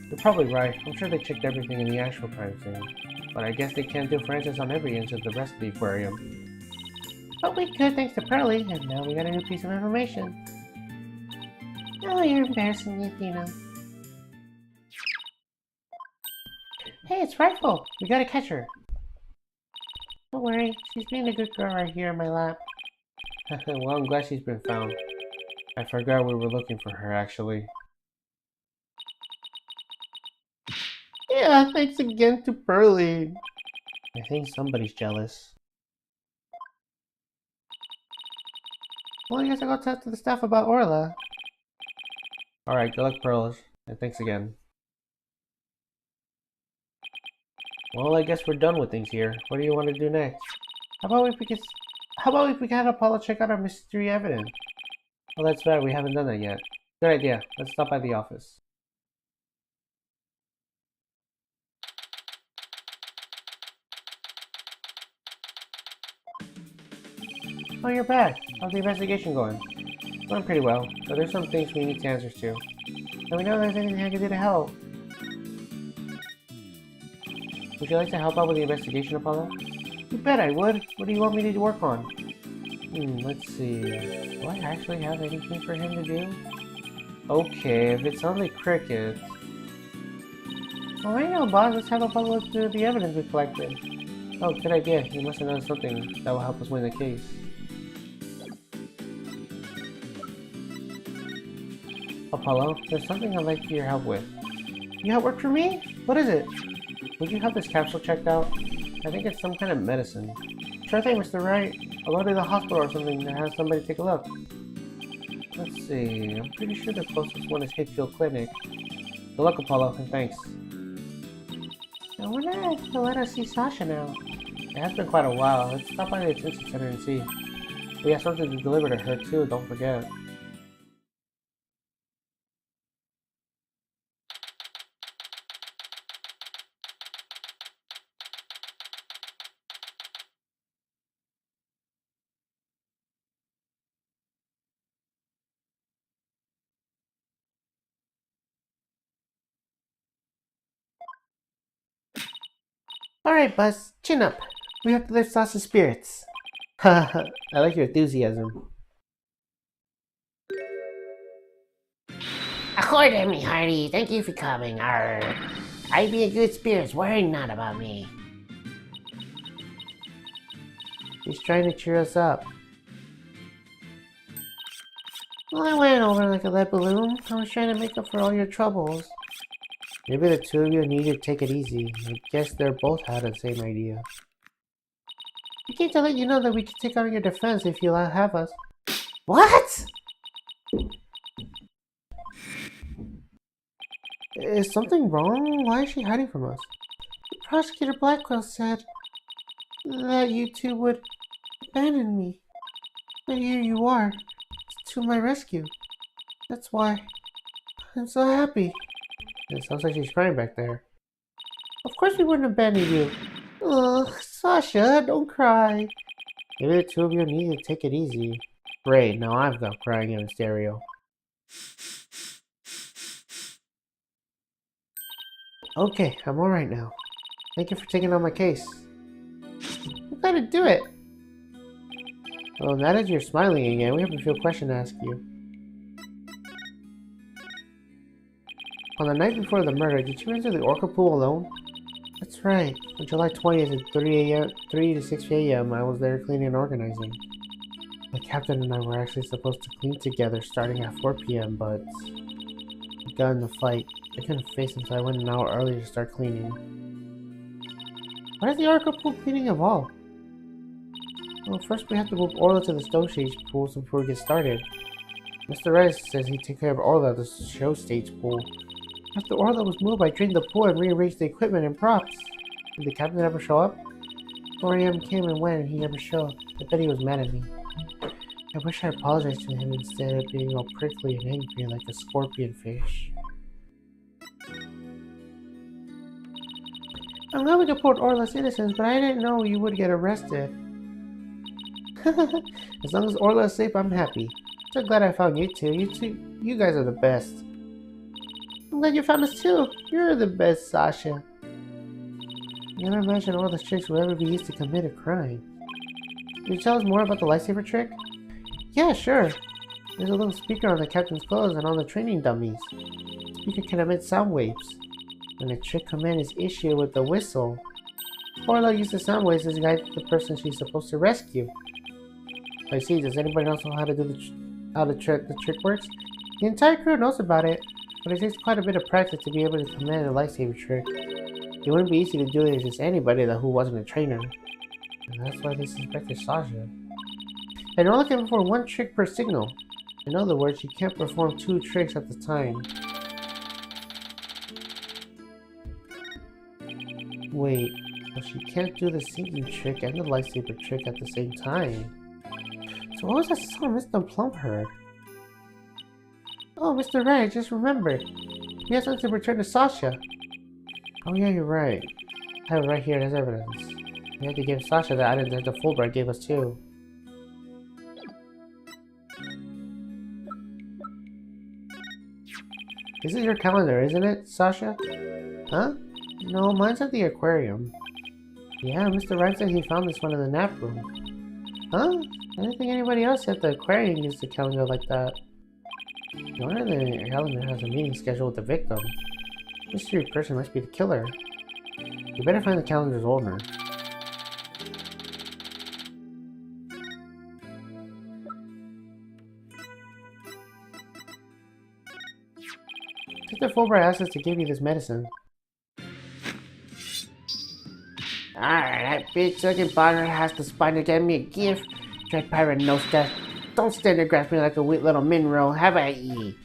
You're probably right. I'm sure they checked everything in the actual crime scene. But I guess they can't do forensics on every inch of the rest of the aquarium. But we could thanks to Pearlie, and now we got a new piece of information. Oh, you're embarrassing me, Athena. Hey, it's Rifle! We gotta catch her. Don't worry, she's being a good girl right here in my lap. Well, I'm glad she's been found. I forgot we were looking for her, actually. Yeah, thanks again to Pearly. I think somebody's jealous. Well, I guess I'll go talk to the staff about Orla. Alright, good luck, Pearls. And thanks again. Well, I guess we're done with things here. What do you want to do next? How about if we can have Apollo check out our mystery evidence? Oh, that's right, we haven't done that yet. Good idea. Let's stop by the office. Oh, you're back. How's the investigation going? Going pretty well, but there's some things we need answers to. Let me know if there's anything I can do to help. Would you like to help out with the investigation, Apollo? You bet I would. What do you want me to work on? Let's see. Do I actually have anything for him to do? Okay, if it's only crickets. Oh, I know, boss. Let's have Apollo look through the evidence we collected. Oh, good idea. You must have known something that will help us win the case. Apollo, there's something I'd like your help with. You have work for me? What is it? Would you have this capsule checked out? I think it's some kind of medicine. Sure thing, Mr. Wright. I'll go to the hospital or something to have somebody take a look. Let's see, I'm pretty sure the closest one is Hitfield Clinic. Good luck, Apollo, and thanks. I wonder if they'll let us see Sasha now. It has been quite a while. Let's stop by the detention center and see. We have something to deliver to her too, don't forget. Alright, Buzz, chin up. We have to lift Sasha's spirits. Haha, I like your enthusiasm. Ahoy there, me hearty. Thank you for coming. Arr. I be in good spirits. Worry not about me. He's trying to cheer us up. Well, I went over like a lead balloon. I was trying to make up for all your troubles. Maybe the two of you need to take it easy. I guess they're both had the same idea. We came to let you know that we can take on your defense if you'll have us. What? Is something wrong? Why is she hiding from us? Prosecutor Blackwell said that you two would abandon me. But here you are, to my rescue. That's why I'm so happy. It sounds like she's crying back there. Of course we wouldn't abandon you. Ugh, Sasha, don't cry. Maybe the two of you need to take it easy. Great, now I've got crying in stereo. Okay, I'm alright now. Thank you for taking on my case. I'm glad to do it. Well, now that you're smiling again, we have a few questions to ask you. On the night before the murder, did you enter the Orca pool alone? That's right. On July 20th at 3 to 6 a.m., I was there cleaning and organizing. The captain and I were actually supposed to clean together starting at 4 p.m., but we got in the fight. I couldn't face him, so I went an hour early to start cleaning. Why does the Orca pool cleaning involve? Well, first we have to move Orla to the Stone Stage pool before we get started. Mr. Rice says he'd take care of Orla at the show stage pool. After Orla was moved, I drained the pool and rearranged the equipment and props. Did the captain ever show up? 4 a.m. came and went and he never showed. I bet he was mad at me. I wish I apologized to him instead of being all prickly and angry like a scorpion fish. I'm glad we could report Orla's innocence, but I didn't know you would get arrested. As long as Orla is safe, I'm happy. So glad I found you two. You guys are the best. I'm glad you found us too. You're the best, Sasha. I never imagined Orla's tricks would ever be used to commit a crime. Can you tell us more about the lightsaber trick? Yeah, sure. There's a little speaker on the captain's clothes and on the training dummies. The speaker can emit sound waves. When a trick command is issued with the whistle, Orla uses sound waves to guide the person she's supposed to rescue. I see. Does anybody else know how to do the trick works? The entire crew knows about it, but it takes quite a bit of practice to be able to command a lightsaber trick. It wouldn't be easy to do it as just anybody who wasn't a trainer. And that's why they suspected Sasha. And we're looking for one trick per signal. In other words, you can't perform 2 tricks at the time. Wait, so she can't do the singing trick and the lightsaber trick at the same time. So what was that song Mr. Plum heard? Oh, Mr. Wright, I just remembered. We have something to return to Sasha. Oh yeah, you're right. I have it right here as evidence. We had to give Sasha the item that the Fulbright gave us too. This is your calendar, isn't it, Sasha? Huh? No, mine's at the aquarium. Yeah, Mr. Wright said he found this one in the nap room. Huh? I didn't think anybody else at the aquarium used the calendar like that. No wonder the calendar has a meeting scheduled with the victim. Mystery person must be the killer. We better find the calendar's owner. Sister Fulbright asked us to give you this medicine. Alright, that bitch-sucking partner has the spine to get me a gift. Dread pirate knows that. Don't stand there grasping like a weak little mineral. Have I eat?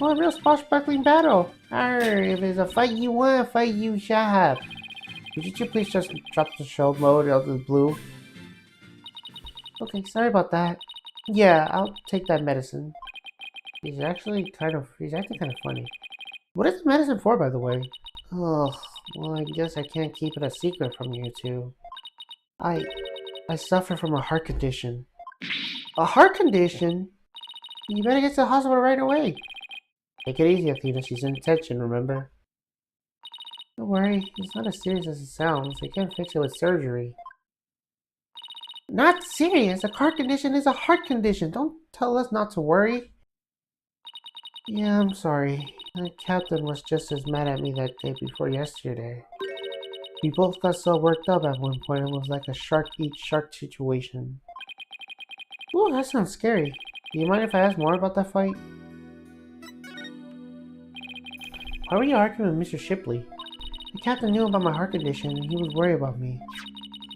Oh, a real swashbuckling battle! Arr, if it's a fight you want, a fight you shall have. Would you please just drop the show mode out of the blue? Okay, sorry about that. Yeah, I'll take that medicine. He's acting kind of funny. What is the medicine for, by the way? Oh, well, I guess I can't keep it a secret from you two. I suffer from a heart condition. A heart condition? You better get to the hospital right away. Take it easy, Athena. She's in detention, remember? Don't worry. It's not as serious as it sounds. They can't fix it with surgery. Not serious? A heart condition is a heart condition. Don't tell us not to worry. Yeah, I'm sorry. The captain was just as mad at me that day before yesterday. We both got so worked up at one point, it was like a shark eats shark situation. Ooh, that sounds scary. Do you mind if I ask more about that fight? Why were you arguing with Mr. Shipley? The captain knew about my heart condition and he was worried about me.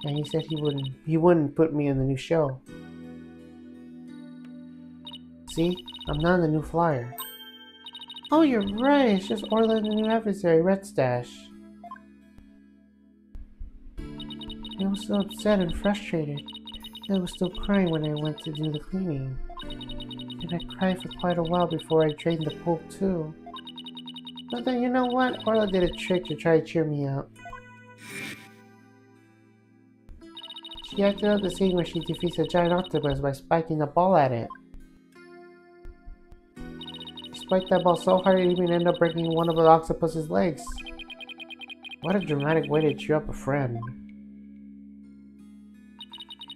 And he said he wouldn't put me in the new show. See? I'm not in the new flyer. Oh, you're right. It's just Orla and the new adversary, Red Stash. I was so upset and frustrated. I was still crying when I went to do the cleaning. And I cried for quite a while before I drained the pool too. But then you know what? Orla did a trick to try to cheer me up. She acted out the scene where she defeats a giant octopus by spiking a ball at it. She spiked that ball so hard it even ended up breaking one of the octopus's legs. What a dramatic way to cheer up a friend.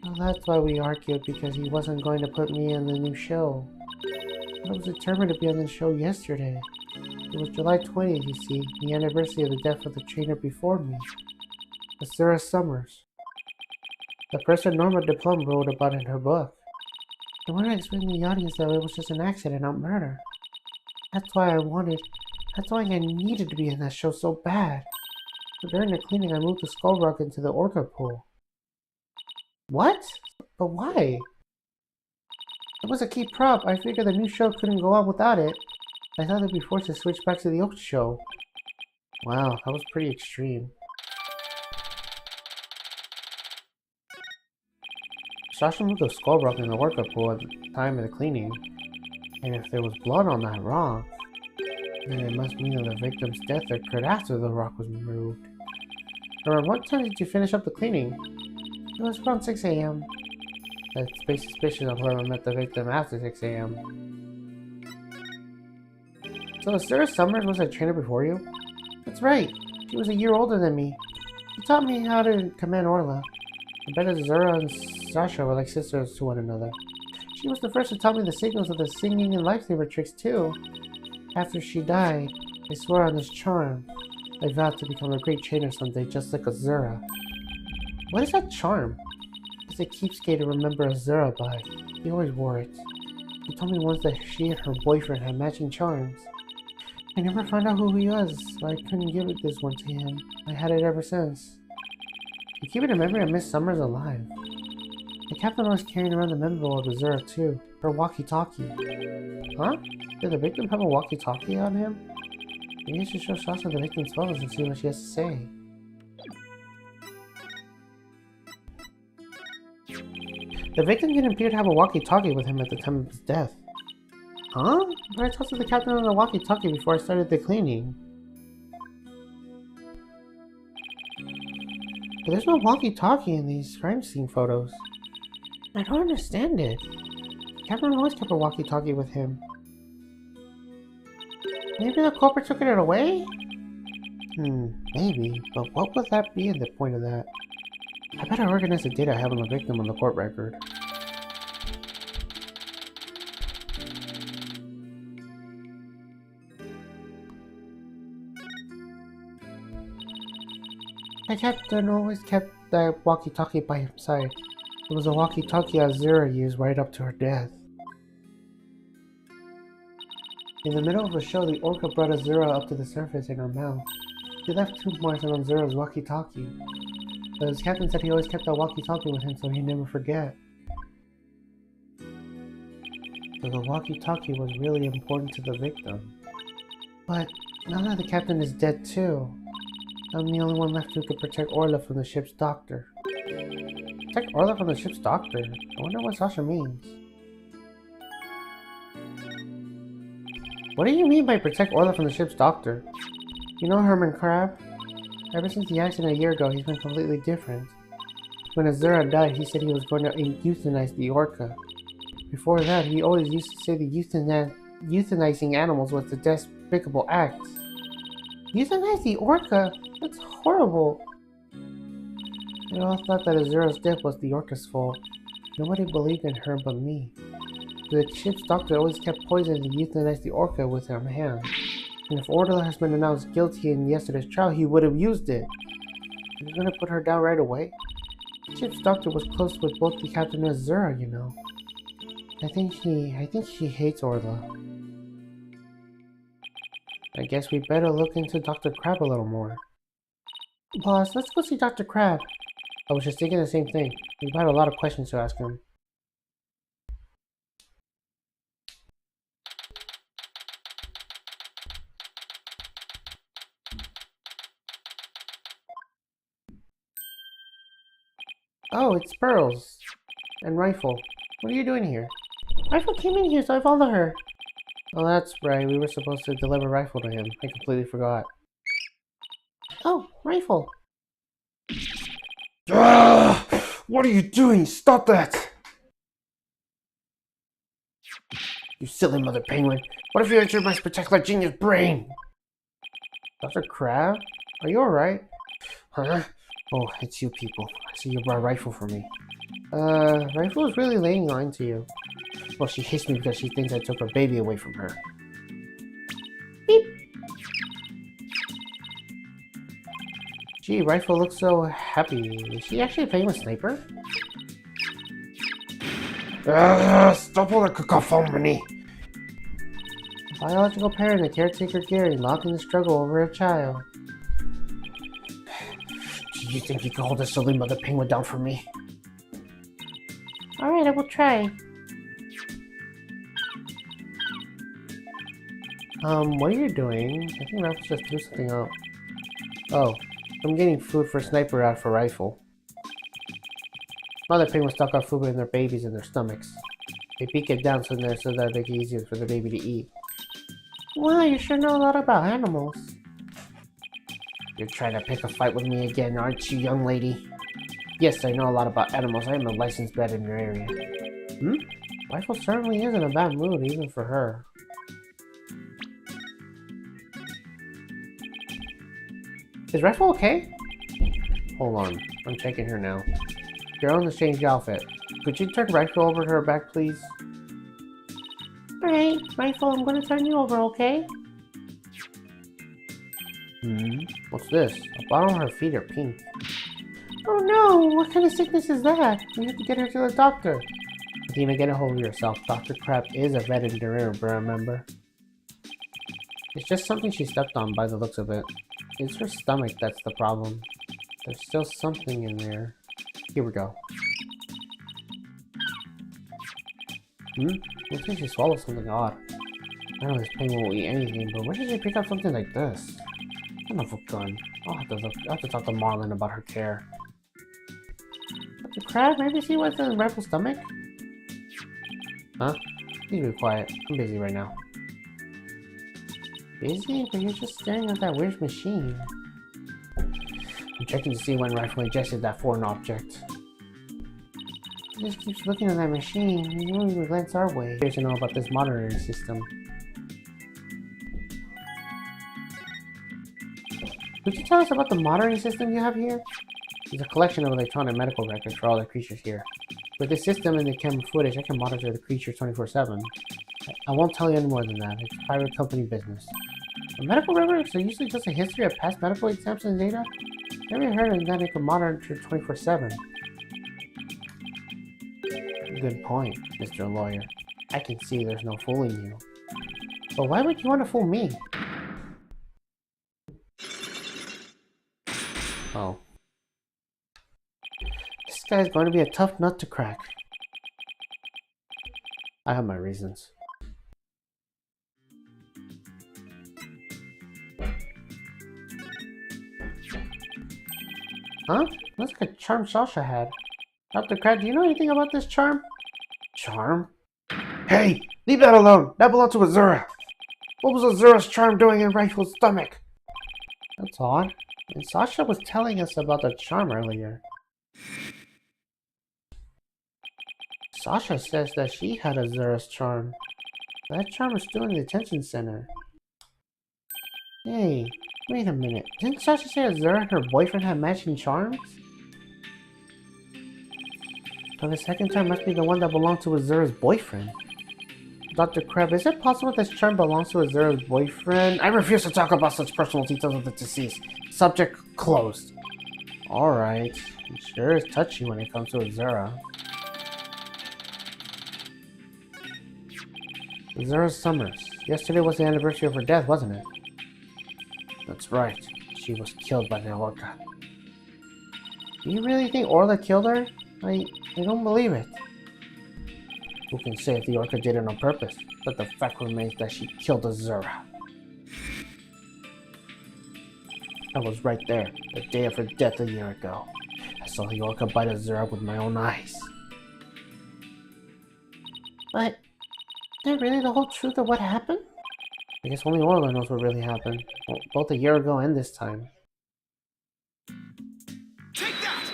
Well, that's why we argued, because he wasn't going to put me in the new show. I was determined to be on the show yesterday. It was July 20th, you see, the anniversary of the death of the trainer before me, Sarah Summers. The person Norma Diplom wrote about in her book. I wanted to explain to the audience that it was just an accident, not murder. That's why I needed to be in that show so bad. But during the cleaning, I moved the skull rock into the orca pool. What? But why? It was a key prop. I figured the new show couldn't go on without it. I thought they'd be forced to switch back to the old show. Wow, that was pretty extreme. Sasha moved the skull rock in the orca pool at the time of the cleaning. And if there was blood on that rock, then it must mean that the victim's death occurred after the rock was removed. Around what time did you finish up the cleaning? It was around 6 a.m. That's pretty suspicious of whoever met the victim after 6 a.m. So Sarah Summers was a trainer before you? That's right. She was a year older than me. She taught me how to command Orla. I bet Zura and Sasha were like sisters to one another. She was the first to tell me the signals of the singing and lightsaber tricks too. After she died, I swore on this charm. I vowed to become a great trainer someday, just like Azura. What is that charm? It's a keepsake to remember Azura by. He always wore it. She told me once that she and her boyfriend had matching charms. I never found out who he was, so I couldn't give this one to him. I had it ever since. To keep it in memory of Miss Summers alive. The captain was carrying around the memorable of Azura too. Her walkie-talkie. Huh? Did the victim have a walkie-talkie on him? Maybe I should show Sasha the victim's photos and see what she has to say. The victim didn't appear to have a walkie-talkie with him at the time of his death. Huh? But I talked to the captain on the walkie-talkie before I started the cleaning. But there's no walkie-talkie in these crime scene photos. I don't understand it. The captain always kept a walkie-talkie with him. Maybe the culprit took it away? Maybe. But what would that be in the point of that? I better organize the data I have on the victim on the court record. The captain always kept the walkie-talkie by his side. It was a walkie-talkie Azura used right up to her death. In the middle of the show, the orca brought Azura up to the surface in her mouth. She left tooth marks on Azura's walkie-talkie. But his captain said he always kept that walkie-talkie with him so he'd never forget. So the walkie-talkie was really important to the victim. But now that the captain is dead too, I'm the only one left who could protect Orla from the ship's doctor. Protect Orla from the ship's doctor? I wonder what Sasha means. What do you mean by protect Orla from the ship's doctor? You know Herman Crab? Ever since the accident a year ago, he's been completely different. When Azura died, he said he was going to euthanize the orca. Before that, he always used to say the euthanizing animals was the despicable act. Euthanize the orca? That's horrible. They all thought that Azura's death was the orca's fault. Nobody believed in her but me. The ship's doctor always kept poison to euthanize the orca with her hand. And if Orla has been announced guilty in yesterday's trial, he would have used it. He was gonna put her down right away. The ship's doctor was close with both the captain and Azura, you know. I think she hates Orla. I guess we better look into Dr. Crab a little more. Boss, let's go see Dr. Crab. I was just thinking the same thing. We've had a lot of questions to ask him. Oh, it's Pearls. And Rifle. What are you doing here? Rifle came in here, so I followed her. Oh, that's right. We were supposed to deliver Rifle to him. I completely forgot. Oh, Rifle. Ah! What are you doing? Stop that! You silly mother penguin. What if you entered my spectacular genius brain? Dr. Crab? Are you alright? Huh? Oh, it's you people. I see you brought Rifle for me. Rifle is really laying line to you. Well, she hates me because she thinks I took her baby away from her. Beep! Gee, Rifle looks so happy. Is she actually playing with Sniper? Stop all the cacophony! Biological parent and caretaker Gary locked in the struggle over a child. Do you think you can hold this silly mother penguin down for me? Alright, I will try. What are you doing? I think Rifle just threw something out. Oh, I'm getting food for Sniper out for Rifle. Mother penguins stock up food in their babies in their stomachs. They beak it down so that they make it easier for the baby to eat. Wow, you sure know a lot about animals. You're trying to pick a fight with me again, aren't you, young lady? Yes, I know a lot about animals. I am a licensed vet in your area. Rifle certainly is in a bad mood, even for her. Is Rifle okay? Hold on, I'm checking her now. You're on the change outfit. Could you turn Rifle over to her back, please? Alright, Rifle, I'm gonna turn you over, okay? What's this? The bottom of her feet are pink. Oh no! What kind of sickness is that? We have to get her to the doctor. Athena, get a hold of yourself. Dr. Crab is a veterinarian, remember? It's just something she stepped on by the looks of it. It's her stomach that's the problem. There's still something in there. Here we go. Looks like she swallowed something odd. I know this pain won't eat anything, but where did she pick up something like this? Son of a gun. I'll have to talk to Marlin about her care. Dr. Crab, maybe see what's in Rifle's stomach? Huh? Please be quiet. I'm busy right now. Busy? But you're just staring at that weird machine. I'm checking to see when Rifle ingested that foreign object. He just keeps looking at that machine. He won't even glance our way. Curious to know about this monitoring system. Could you tell us about the monitoring system you have here? It's a collection of electronic medical records for all the creatures here. With this system and the camera footage, I can monitor the creature 24/7. I won't tell you any more than that. It's private company business. The medical records are usually just a history of past medical exams and data. Never heard of that it could monitor 24/7. Good point, Mr. Lawyer. I can see there's no fooling you. But why would you want to fool me? Oh. This guy's going to be a tough nut to crack. I have my reasons. Huh? Looks like a charm Sasha had. Dr. Crab, do you know anything about this charm? Charm? Hey! Leave that alone! That belongs to Azura! What was Azura's charm doing in Rifle's stomach? That's odd. And Sasha was telling us about the charm earlier. Sasha says that she had Azura's charm. That charm is still in the detention center. Hey, wait a minute. Didn't Sasha say Azura and her boyfriend had matching charms? So the second charm must be the one that belonged to Azura's boyfriend. Dr. Crab, is it possible this charm belongs to Azura's boyfriend? I refuse to talk about such personal details of the deceased. Subject closed. Alright. It sure is touchy when it comes to Azura. Azura Summers. Yesterday was the anniversary of her death, wasn't it? That's right. She was killed by the Orca. Do you really think Orla killed her? I don't believe it. Who can say if the Orca did it on purpose? But the fact remains that she killed Azura. I was right there, the day of her death a year ago. I saw the Orca bite Azura with my own eyes. But, is that really the whole truth of what happened? I guess only Orla knows what really happened. Well, both a year ago and this time. Take that!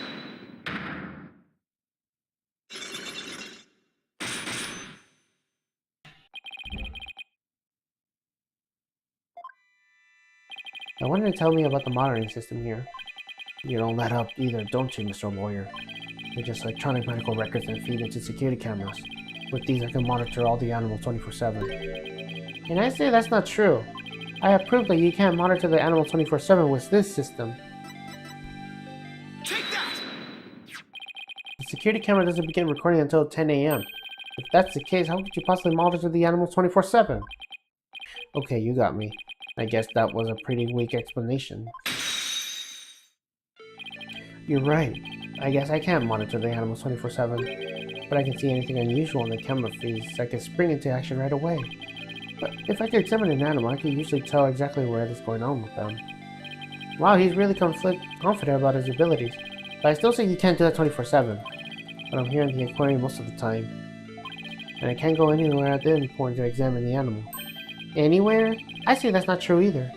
I wanted to tell me about the monitoring system here. You don't let up either, don't you, Mr. Lawyer? They're just electronic medical records that feed into security cameras. With these, I can monitor all the animals 24/7. And I say that's not true. I have proof that you can't monitor the animals 24/7 with this system. Take that! The security camera doesn't begin recording until 10 a.m. If that's the case, how could you possibly monitor the animals 24/7? Okay, you got me. I guess that was a pretty weak explanation. You're right. I guess I can't monitor the animals 24/7, but I can see anything unusual in the camera feeds. I can spring into action right away. But if I could examine an animal, I could usually tell exactly what is going on with them. Wow, he's really confident about his abilities. But I still say you can't do that 24/7. But I'm here in the aquarium most of the time. And I can't go anywhere at this point to examine the animal. Anywhere? I say that's not true either.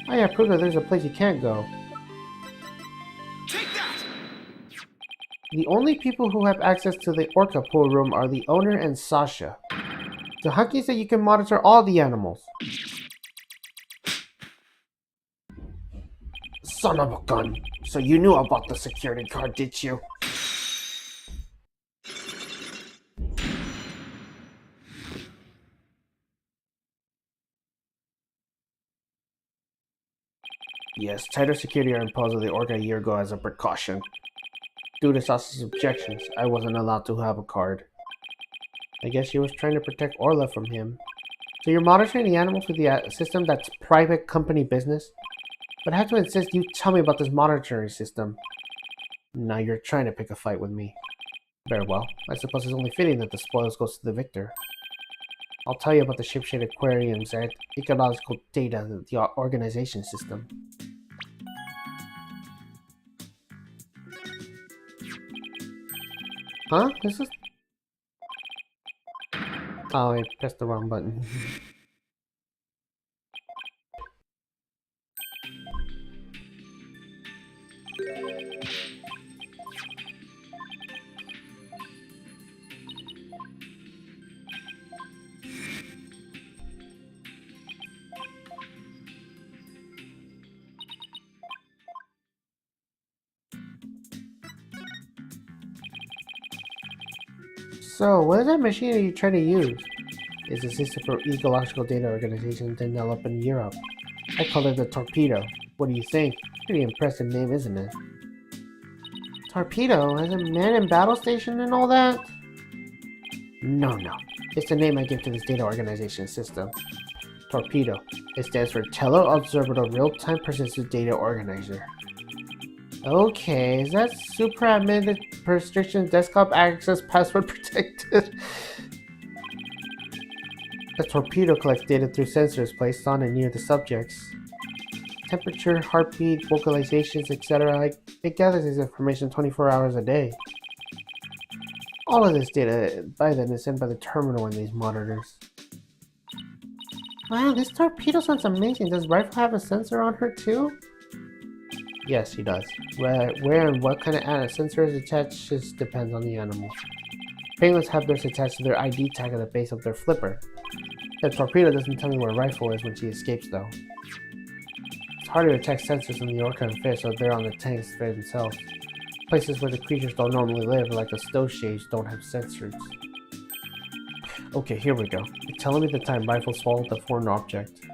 I have proof that there's a place you can't go. Take that! The only people who have access to the Orca pool room are the owner and Sasha. The Hunky said you can monitor all the animals. Son of a gun! So you knew about the security card, did you? Yes, tighter security are imposed on the Orca a year ago as a precaution. Due to Sauce's objections, I wasn't allowed to have a card. I guess she was trying to protect Orla from him. So you're monitoring the animals with the system that's private company business? But I have to insist you tell me about this monitoring system. Now you're trying to pick a fight with me. Very well. I suppose it's only fitting that the spoils goes to the victor. I'll tell you about the shipshape aquariums and ecological data, the organization system. Huh? This is... Oh, I pressed the wrong button. So, what is that machine that you try to use? It's a system for ecological data organization developed in Europe. I call it the Torpedo. What do you think? Pretty impressive name, isn't it? Torpedo? Has a man in battle station and all that? No. It's the name I give to this data organization system. Torpedo. It stands for Tele-Observable Real-Time Persistent Data Organizer. Okay, is that super admitted restriction desktop access password protected? The torpedo collects data through sensors placed on and near the subjects. Temperature, heartbeat, vocalizations, etc. It gathers this information 24 hours a day. All of this data by then is sent by the terminal in these monitors. Wow, this torpedo sounds amazing. Does Rifle have a sensor on her too? Yes, he does. Where and what kind of sensor is attached just depends on the animal. Penguins have theirs attached to their ID tag at the base of their flipper. The torpedo doesn't tell me where Rifle is when she escapes though. It's harder to detect sensors in the orca and fish, so they're on the tanks themselves. Places where the creatures don't normally live, like the stow-shades, don't have sensors. Okay, here we go. You're telling me the time Rifle swallowed the foreign object.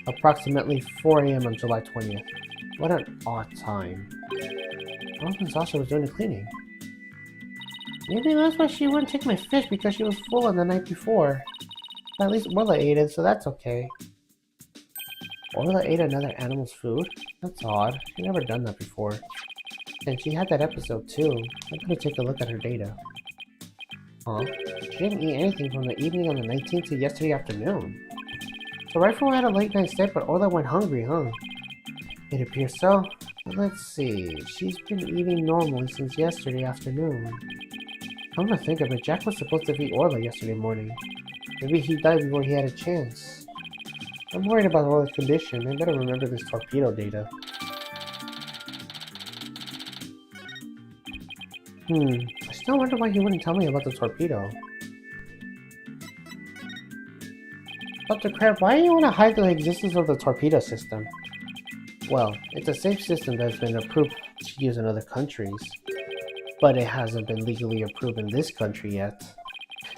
Approximately 4 AM on July 20th. What an odd time. I don't think Sasha was doing the cleaning. Maybe that's why she wouldn't take my fish, because she was full on the night before. But at least Orla ate it, so that's okay. Orla ate another animal's food? That's odd. She's never done that before. And she had that episode too. I'm gonna take a look at her data. Huh? She didn't eat anything from the evening on the 19th to yesterday afternoon. So Rifle had a late night stay, but Orla went hungry, huh? It appears so. But let's see. She's been eating normally since yesterday afternoon. Come to think of it, Jack was supposed to feed Orla yesterday morning. Maybe he died before he had a chance. I'm worried about Orla's condition. I better remember this torpedo data. I still wonder why he wouldn't tell me about the torpedo. Dr. Crab, why do you want to hide the existence of the torpedo system? Well, it's a safe system that's been approved to use in other countries. But it hasn't been legally approved in this country yet.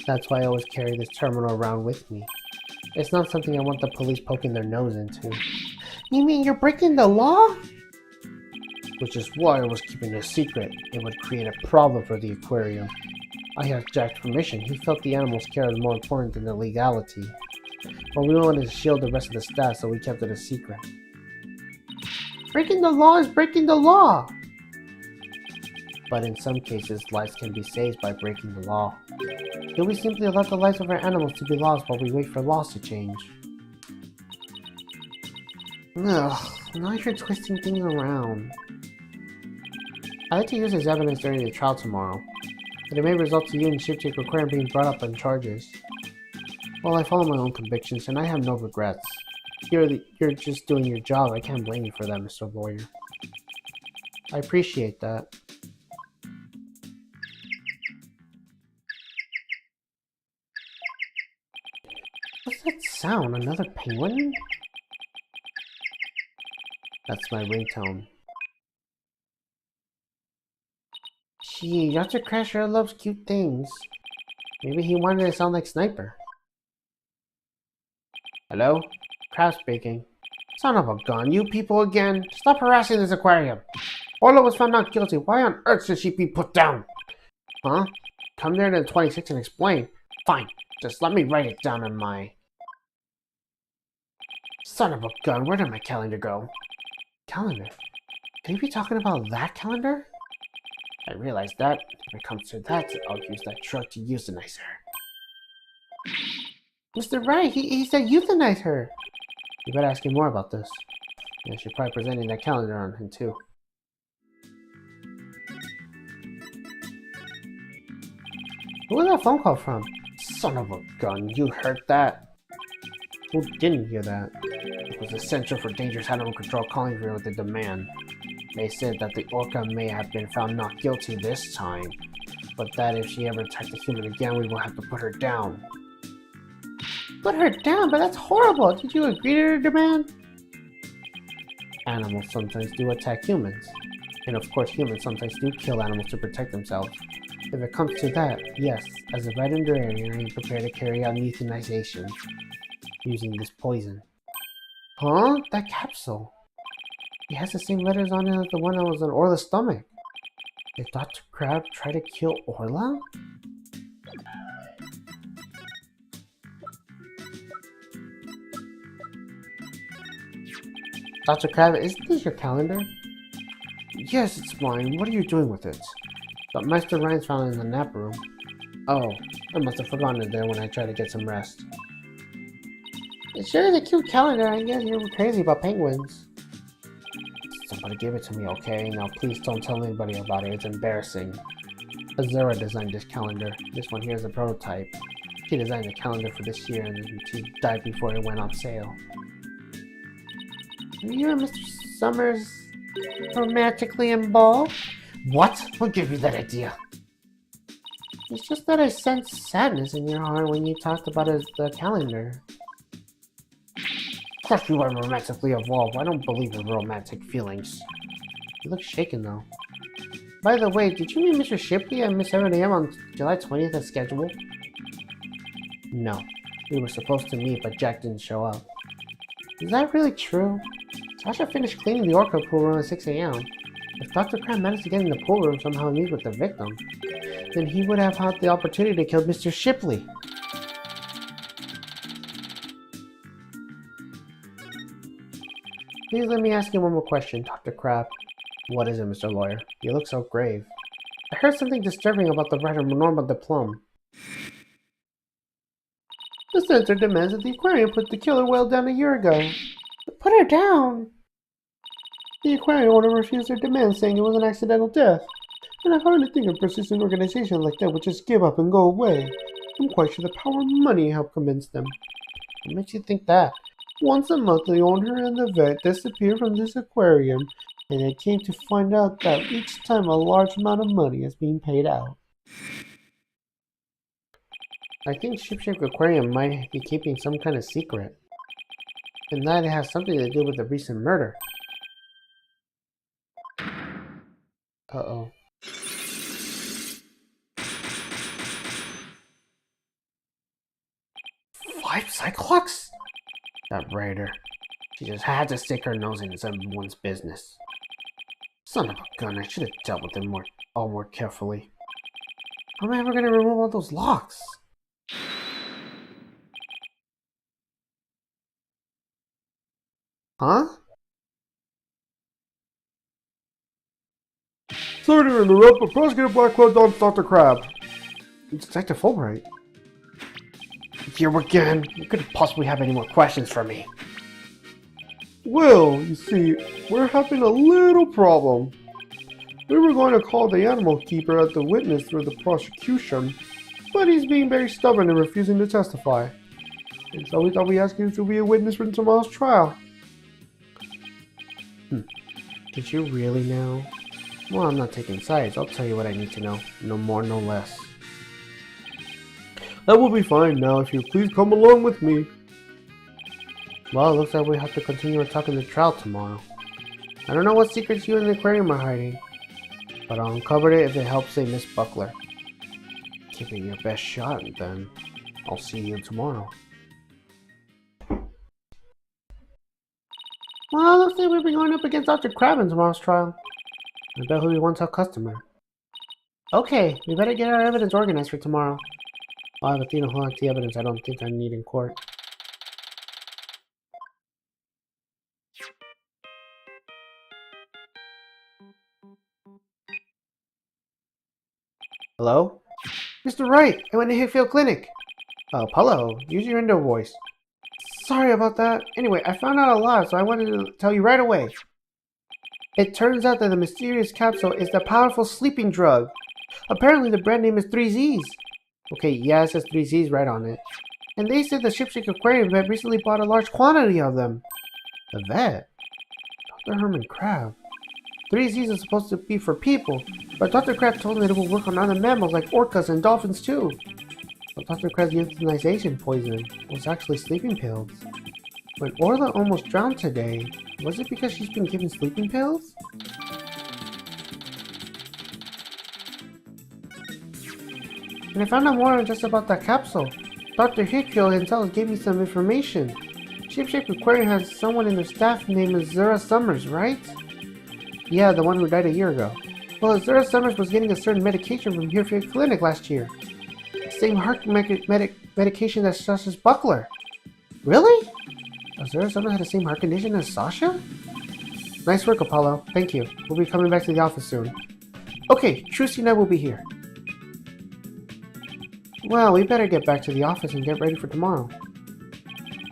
That's why I always carry this terminal around with me. It's not something I want the police poking their nose into. You mean you're breaking the law? Which is why I was keeping it a secret. It would create a problem for the aquarium. I asked Jack's permission. He felt the animal's care was more important than the legality. But we wanted to shield the rest of the staff, so we kept it a secret. Breaking the law is breaking the law! But in some cases, lives can be saved by breaking the law. Do we simply allow the lives of our animals to be lost while we wait for laws to change? Ugh, now you're twisting things around. I'd like to use this evidence during the trial tomorrow, but it may result to you and Shipchick Aquarium being brought up on charges. Well, I follow my own convictions, and I have no regrets. You're just doing your job. I can't blame you for that, Mr. Lawyer. I appreciate that. What's that sound? Another penguin? That's my ringtone. Gee, Dr. Crasher loves cute things. Maybe he wanted to sound like Sniper. Hello? Crab speaking. Son of a gun, you people again! Stop harassing this aquarium! Orla was found not guilty. Why on earth should she be put down? Huh? Come there to the 26 and explain. Fine, just let me write it down on my... Son of a gun, where did my calendar go? Calendar? Could you be talking about that calendar? I realize that. If it comes to that, I'll use that truck to euthanize her. Mr. Wright, he said euthanize her! You better ask him more about this. Yeah, she's probably presenting that calendar on him too. Who was that phone call from? Son of a gun, you heard that? Who didn't hear that? It was Essential for Dangerous Animal Control calling for with a demand. They said that the orca may have been found not guilty this time, but that if she ever attacked a human again, we will have to put her down. Put her down? But that's horrible! Did you agree to her demand? Animals sometimes do attack humans. And of course humans sometimes do kill animals to protect themselves. If it comes to that, yes, as a veterinarian, I am prepared to carry out euthanization using this poison. Huh? That capsule? It has the same letters on it as the one that was on Orla's stomach. Did Dr. Crab try to kill Orla? Dr. Crab, isn't this your calendar? Yes, it's mine. What are you doing with it? But Master Ryan's found it in the nap room. Oh, I must have forgotten it there when I tried to get some rest. It sure is a cute calendar. I guess you're crazy about penguins. Somebody give it to me, okay? Now please don't tell anybody about it. It's embarrassing. Azura designed this calendar. This one here is a prototype. She designed the calendar for this year and she died before it went on sale. Are you and Mr. Summers romantically involved? What? What gave you that idea? It's just that I sensed sadness in your heart when you talked about the calendar. Of course you are romantically involved. I don't believe in romantic feelings. You look shaken though. By the way, did you meet Mr. Shipley at Miss 7 AM on July 20th as scheduled? No. We were supposed to meet, but Jack didn't show up. Is that really true? Sasha finished cleaning the orca pool room at 6 AM. If Dr. Crab managed to get in the pool room somehow and meet with the victim, then he would have had the opportunity to kill Mr. Shipley. Please let me ask you one more question, Dr. Crab. What is it, Mr. Lawyer? You look so grave. I heard something disturbing about the writer Norma de Plum. The censor demands that the aquarium put the killer whale down a year ago. Put her down! The aquarium owner refused their demand, saying it was an accidental death. And I hardly think a persistent organization like that would just give up and go away. I'm quite sure the power of money helped convince them. What makes you think that? Once a month, the owner and the vet disappear from this aquarium, and I came to find out that each time a large amount of money is being paid out. I think Shipshape Aquarium might be keeping some kind of secret. And that it has something to do with the recent murder. Uh-oh. Five Cyclops? That writer. She just had to stick her nose into someone's business. Son of a gun, I should have dealt with him more carefully. How am I ever gonna remove all those locks? Huh? Sorry to interrupt, but Prosecutor Blackwell dumps Dr. Crab. Detective Fulbright. Here again. You couldn't possibly have any more questions for me. Well, you see, we're having a little problem. We were going to call the animal keeper as the witness for the prosecution, but he's being very stubborn and refusing to testify. And so we thought we'd ask you to be a witness for tomorrow's trial. Did you really know? Well, I'm not taking sides. I'll tell you what I need to know. No more, no less. That will be fine now if you please come along with me. Well, it looks like we have to continue our talk in the trial tomorrow. I don't know what secrets you and the aquarium are hiding, but I'll uncover it if it helps save Miss Buckler. Give it your best shot, then. I'll see you tomorrow. Well, looks like we'll be going up against Dr. Crab in tomorrow's trial. I bet he'll be one tough customer. Okay, we better get our evidence organized for tomorrow. I'll have Athena hold the evidence I don't think I need in court. Hello? Mr. Wright, I went to Hayfield Clinic. Hello. Use your Indo voice. Sorry about that. Anyway, I found out a lot, so I wanted to tell you right away. It turns out that the mysterious capsule is the powerful sleeping drug. Apparently the brand name is 3Zs. Okay, yeah, it says 3Zs right on it. And they said the Shipshape Aquarium vet recently bought a large quantity of them. The vet? Dr. Herman Crab. 3Zs is supposed to be for people, but Dr. Crab told me that it will work on other mammals like orcas and dolphins too. But Dr. Crab's euthanization poison was actually sleeping pills. When Orla almost drowned today, was it because she's been given sleeping pills? And I found out more just about that capsule. Dr. Hickfield himself gave me some information. Shipshape Aquarium has someone in their staff named Azura Summers, right? Yeah, the one who died a year ago. Well, Azura Summers was getting a certain medication from Hayfield Clinic last year. The same heart medication as Sasha's buckler. Really? Azura Summers had the same heart condition as Sasha? Nice work, Apollo. Thank you. We'll be coming back to the office soon. Okay, Trucy and I will be here. Well, we better get back to the office and get ready for tomorrow.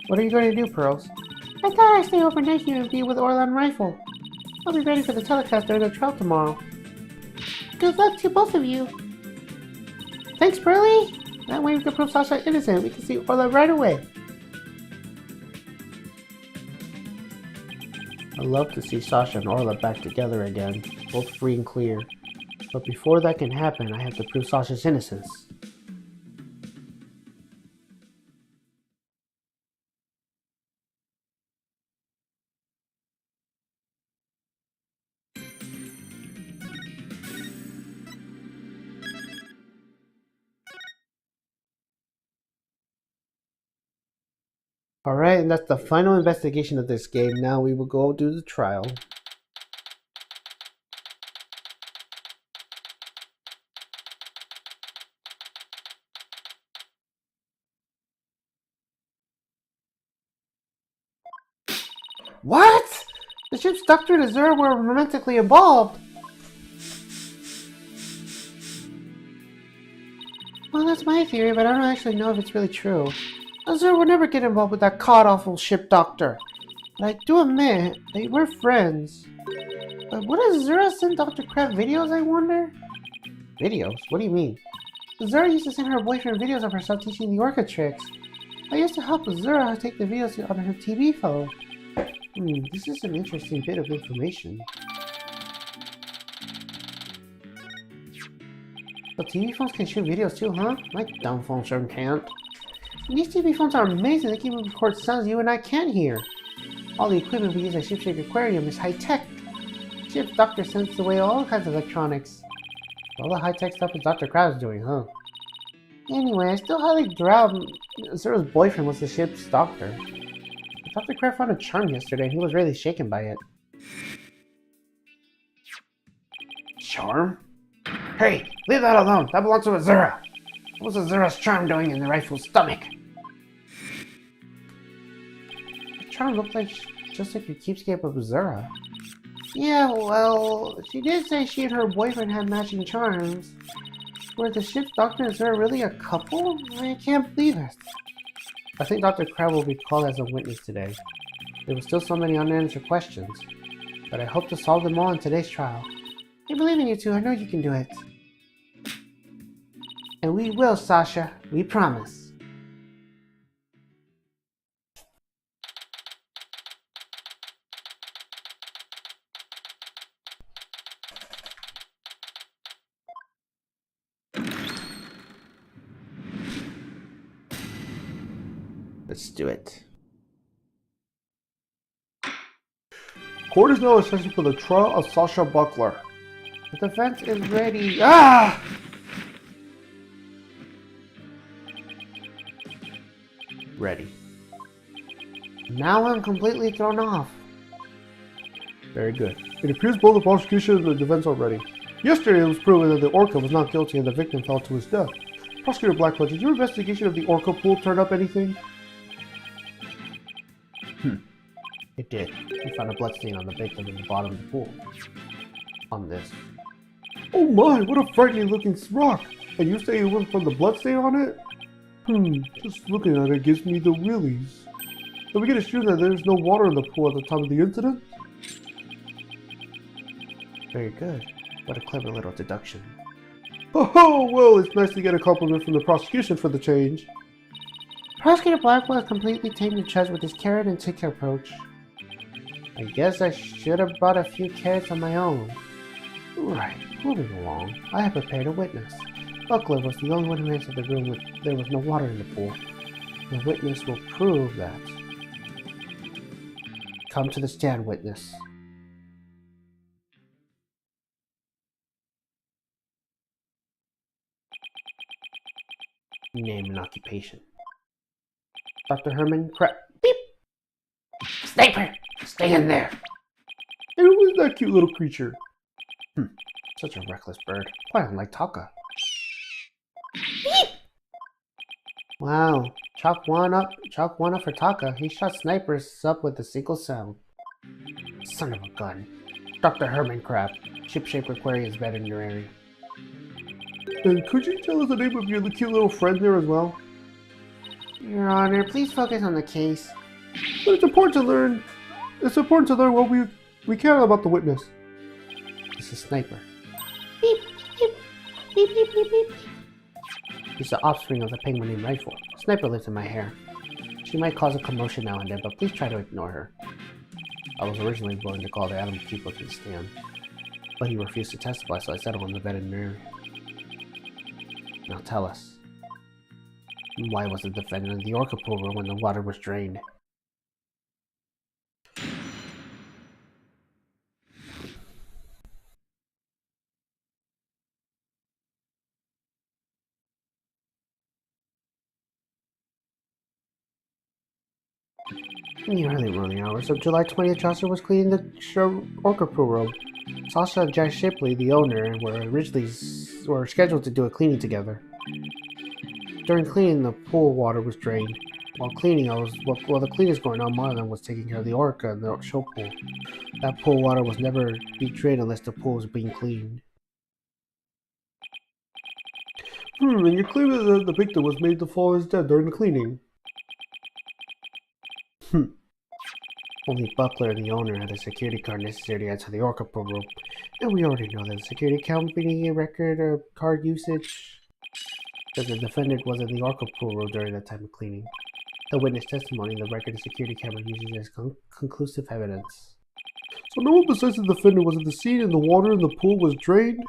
What are you going to do, Pearls? I thought I'd stay overnight here and be with Orlan Rifle. I'll be ready for the telecast during the trial tomorrow. Good luck to both of you. Thanks, Pearlie. That way we can prove Sasha innocent. We can see Orlan right away. I'd love to see Sasha and Orla back together again, both free and clear. But before that can happen, I have to prove Sasha's innocence. Alright, and that's the final investigation of this game. Now we will go do the trial. What? The ship's doctor and Azura were romantically involved. Well, that's my theory, but I don't actually know if it's really true. Azura would never get involved with that god-awful ship doctor. But I do admit, they were friends. But what does Azura send Dr. Crab videos, I wonder? Videos? What do you mean? Azura used to send her boyfriend videos of herself teaching the orca tricks. I used to help Azura take the videos on her TV phone. This is an interesting bit of information. But TV phones can shoot videos too, huh? My dumb phone sure can't. And these TV phones are amazing. They can even record sounds you and I can't hear. All the equipment we use at Shipshape Aquarium is high-tech. Ship's doctor sends away all kinds of electronics. All the high-tech stuff is Dr. Crab's doing, huh? Anyway, I still highly doubt Azura's boyfriend was the ship's doctor. Dr. Crab found a charm yesterday and he was really shaken by it. Charm? Hey, leave that alone! That belongs to Azura! What was Azura's charm doing in the rifle's stomach? The charm looked like just like your keepsake of Azura. Yeah, well, she did say she and her boyfriend had matching charms. Were the ship's doctor and Azura really a couple? I can't believe it. I think Dr. Crab will be called as a witness today. There were still so many unanswered questions, but I hope to solve them all in today's trial. I believe in you two. I know you can do it. And we will, Sasha. We promise. Let's do it. Court is now in session for the trial of Sasha Buckler. The defense is ready. Ah! Ready. Now I'm completely thrown off. Very good. It appears both the prosecution and the defense are ready. Yesterday it was proven that the Orca was not guilty and the victim fell to his death. Prosecutor Blackwood, did your investigation of the Orca pool turn up anything? It did. We found a bloodstain on the victim in the bottom of the pool. On this. Oh my, what a frightening looking rock! And you say it went from the bloodstain on it? Just looking at it gives me the willies. Did we get assured that there's no water in the pool at the time of the incident? Very good. What a clever little deduction. Oh, well, it's nice to get a compliment from the prosecution for the change. Prosecutor Blackwell completely tamed the charge with his carrot and stick approach. I guess I should have brought a few carrots on my own. Right, moving along. I have prepared a witness. Buckler was the only one who entered the room with there was no water in the pool. The witness will prove that. Come to the stand, witness. Name and occupation. Dr. Herman Beep! Sniper! Stay in there! Hey, who is that cute little creature? Such a reckless bird. Quite unlike Taka. Wow. Chalk one up for Taka. He shot snipers up with a single sound. Son of a gun. Dr. Herman Crab. Ship-shaped Aquarius veterinary. And could you tell us the name of your cute little friend there as well? Your Honor, please focus on the case. But it's important to learn what we can about the witness. This is Sniper. Beep, beep, beep, beep, beep, beep. He's the offspring of the penguin named Rifle. Sniper lives in my hair. She might cause a commotion now and then, but please try to ignore her. I was originally going to call the animal keeper to the stand, but he refused to testify, so I settled on the veterinarian. Now tell us, why was the defendant in the orca pool room when the water was drained? In the early morning hours of July 20th, Joshua was cleaning the orca pool room. Sasha and Jack Shipley, the owner, were scheduled to do a cleaning together. During cleaning, the pool water was drained. While the cleaning was going on, Marlon was taking care of the orca in the show pool. That pool water was never be drained unless the pool was being cleaned. And you claim that the victim was made to fall as dead during the cleaning. Only Buckler, the owner, had the security card necessary to enter the orca pool room, and we already know that the security company record of card usage that the defendant was in the orca pool room during that time of cleaning. The witness testimony in the record of security camera uses as conclusive evidence. So no one besides the defendant was at the scene and the water in the pool was drained?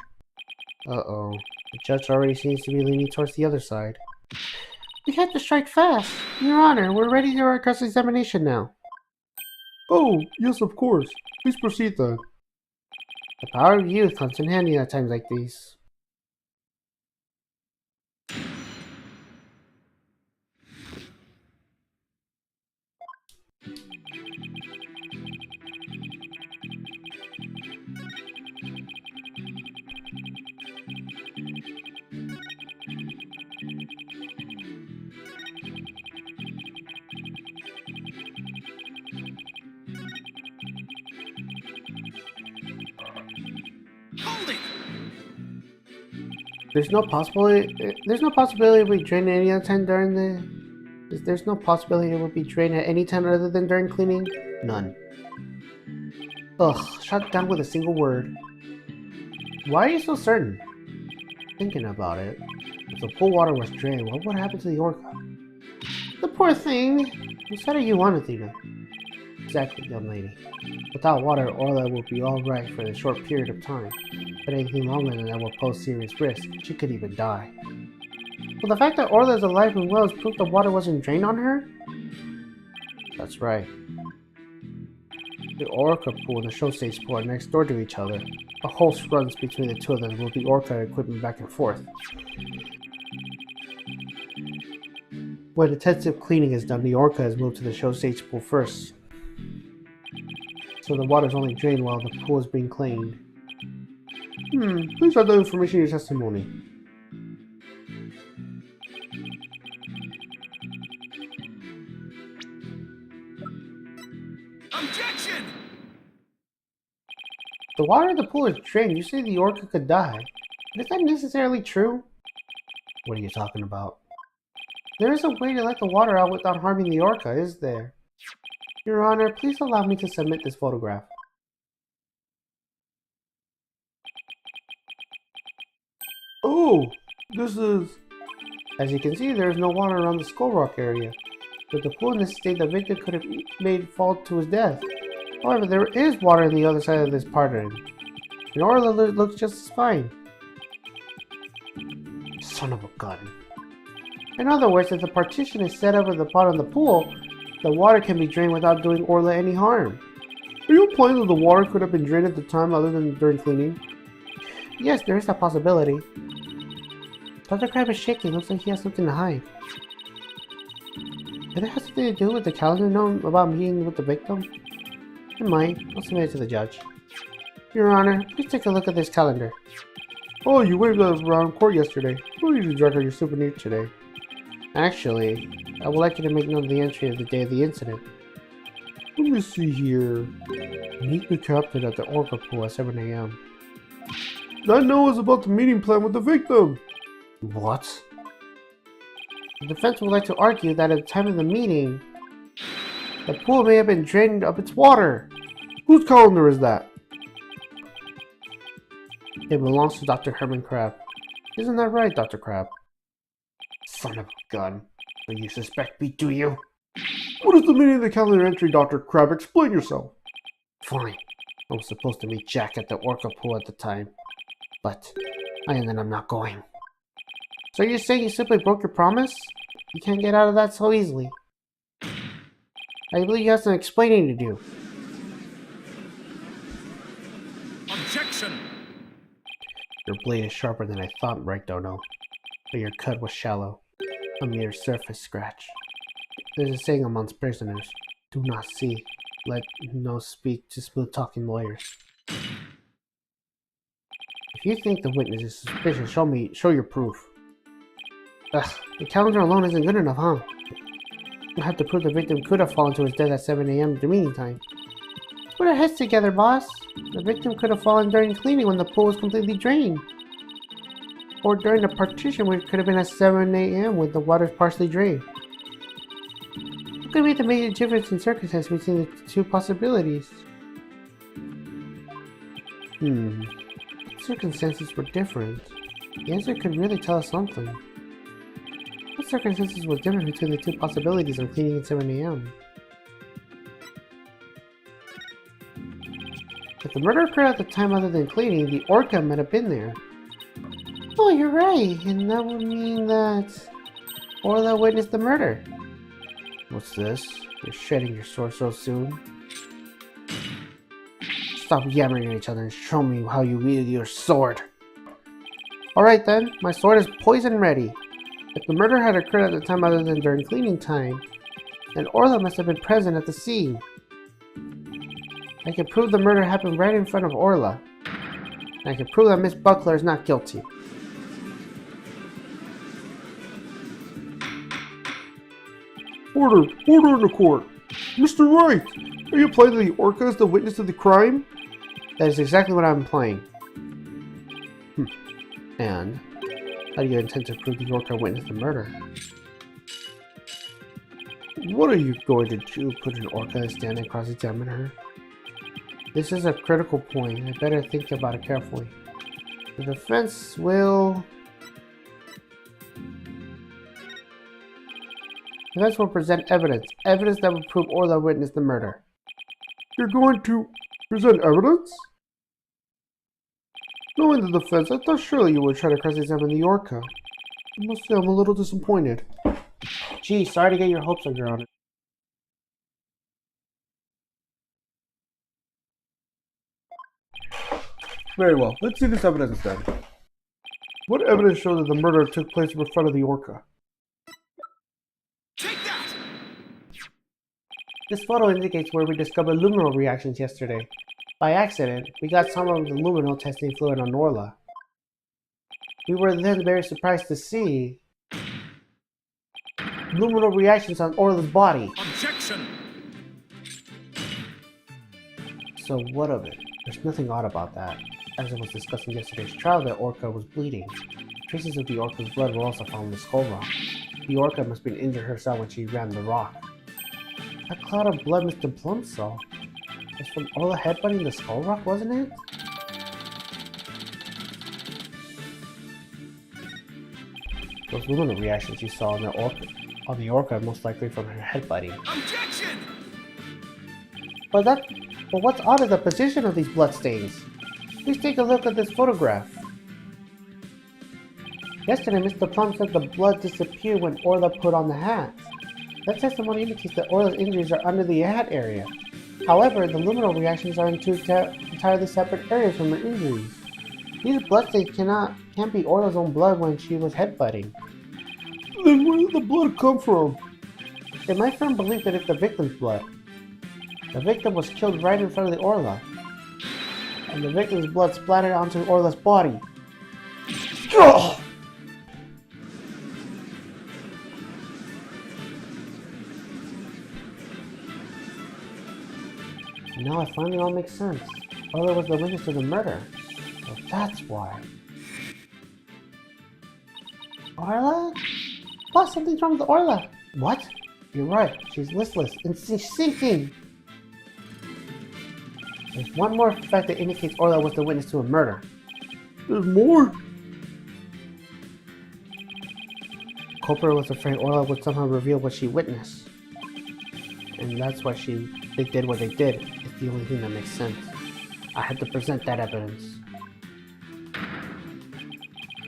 Uh-oh. The judge already seems to be leaning towards the other side. We had to strike fast. Your Honor, we're ready for our cross-examination now. Oh, yes, of course. Please proceed then. The power of youth comes in handy at times like these. Hold it! There's no possibility we drain at any other time during the... There's no possibility it would be drained at any time other than during cleaning? None. Ugh, shut down with a single word. Why are you so certain? Thinking about it, if the pool water was drained, what would happen to the orca? The poor thing. You said it you wanted, Athena. Exactly, young lady. Without water, Orla will be alright for a short period of time, but anything longer than that will pose serious risk. She could even die. Well, the fact that Orla is alive and well is proof the water wasn't drained on her? That's right. The orca pool and the show stage pool are next door to each other. A hose runs between the two of them with the orca equipment back and forth. When intensive cleaning is done, the orca is moved to the show stage pool first. so the water is only drained while the pool is being cleaned. Please write the information in your testimony. Objection! The water in the pool is drained. You say the orca could die. But is that necessarily true? What are you talking about? There is a way to let the water out without harming the orca, is there? Your Honor, please allow me to submit this photograph. Oh, this is... As you can see, there is no water around the Skull Rock area. With the pool in this state, the victim could have made fall to his death. However, there is water on the other side of this pattern. And Orla looks just as fine. Son of a gun. In other words, if the partition is set up at the bottom of the pool, the water can be drained without doing Orla any harm. Are you implying that the water could have been drained at the time other than during cleaning? Yes, there is that possibility. Dr. Crab is shaking. Looks like he has something to hide. Could it have something to do with the calendar note about meeting with the victim? It might. I'll submit it to the judge. Your Honor, please take a look at this calendar. Oh, you waved that around court yesterday. Why did you drag out your souvenir today? Actually, I would like you to make note of the entry of the day of the incident. Let me see here. Meet the captain at the Orca pool at 7 a.m. That note was about the meeting plan with the victim. What? The defense would like to argue that at the time of the meeting, the pool may have been drained of its water. Whose calendar is that? It belongs to Dr. Herman Crab. Isn't that right, Dr. Crab? Son of a gun. So you suspect me, do you? What is the meaning of the calendar entry, Dr. Crab? Explain yourself. Fine. I was supposed to meet Jack at the Orca pool at the time. But I ended up not going. So you're saying you simply broke your promise? You can't get out of that so easily. I believe you have some explaining to do. Objection! Your blade is sharper than I thought, Wright, Dono. But your cut was shallow. A mere surface scratch. There's a saying amongst prisoners. Do not see. Let no speak to smooth-talking lawyers. If you think the witness is suspicious, show your proof. Ugh, the calendar alone isn't good enough, huh? You have to prove the victim could have fallen to his death at 7 a.m. at the meeting time. Put our heads together, boss. The victim could have fallen during cleaning when the pool was completely drained. Or during the partition, which could have been at 7 a.m. when the water is partially drained. What could be the major difference in circumstances between the two possibilities? Circumstances were different. The answer could really tell us something. What circumstances were different between the two possibilities of cleaning at 7 a.m.? If the murder occurred at the time other than cleaning, the orca might have been there. Oh, you're right, and that would mean that Orla witnessed the murder. What's this? You're shedding your sword so soon? Stop yammering at each other and show me how you wield your sword. Alright then, my sword is poison ready. If the murder had occurred at the time other than during cleaning time, then Orla must have been present at the scene. I can prove the murder happened right in front of Orla. And I can prove that Miss Buckler is not guilty. Order in the court. Mr. Wright, are you implying that the orca is the witness of the crime? That is exactly what I'm implying. And how do you intend to prove the orca witnessed the murder? What are you going to do? Put an orca and stand and cross-examine her? This is a critical point. I better think about it carefully. The defense will... The defense will present evidence. Evidence that will prove Orla witnessed the murder. You're going to present evidence? Knowing the defense, I thought surely you would try to cross-examine the orca. I must say I'm a little disappointed. Gee, sorry to get your hopes up, Your Honor. Very well, let's see this evidence instead. What evidence shows that the murder took place in front of the orca? Take that! This photo indicates where we discovered luminal reactions yesterday. By accident, we got some of the luminal testing fluid on Orla. We were then very surprised to see luminal reactions on Orla's body. Objection! So what of it? There's nothing odd about that. As it was discussed in yesterday's trial, the orca was bleeding. Traces of the orca's blood were also found in the skull rock. The orca must have been injured herself when she ran the rock. That cloud of blood Mr. Plum saw was from Orla headbutting the skull rock, wasn't it? Those luminal reactions you saw on the orca are most likely from her headbutting. Objection! But what's odd is the position of these bloodstains. Please take a look at this photograph. Yesterday, Mr. Plum said the blood disappeared when Orla put on the hat. That testimony indicates that Orla's injuries are under the hat area. However, the luminal reactions are in two entirely separate areas from her injuries. These bloodstains can't be Orla's own blood when she was headbutting. Then where did the blood come from? It's my firm belief that it's the victim's blood. The victim was killed right in front of the Orla, and the victim's blood splattered onto Orla's body. Ugh! Now it finally all makes sense. Orla was the witness to the murder. So that's why. Orla? Boss, something's wrong with Orla. What? You're right. She's listless and sinking. There's one more fact that indicates Orla was the witness to a murder. There's more? Cooper was afraid Orla would somehow reveal what she witnessed. And that's why they did what they did. It's the only thing that makes sense. I had to present that evidence.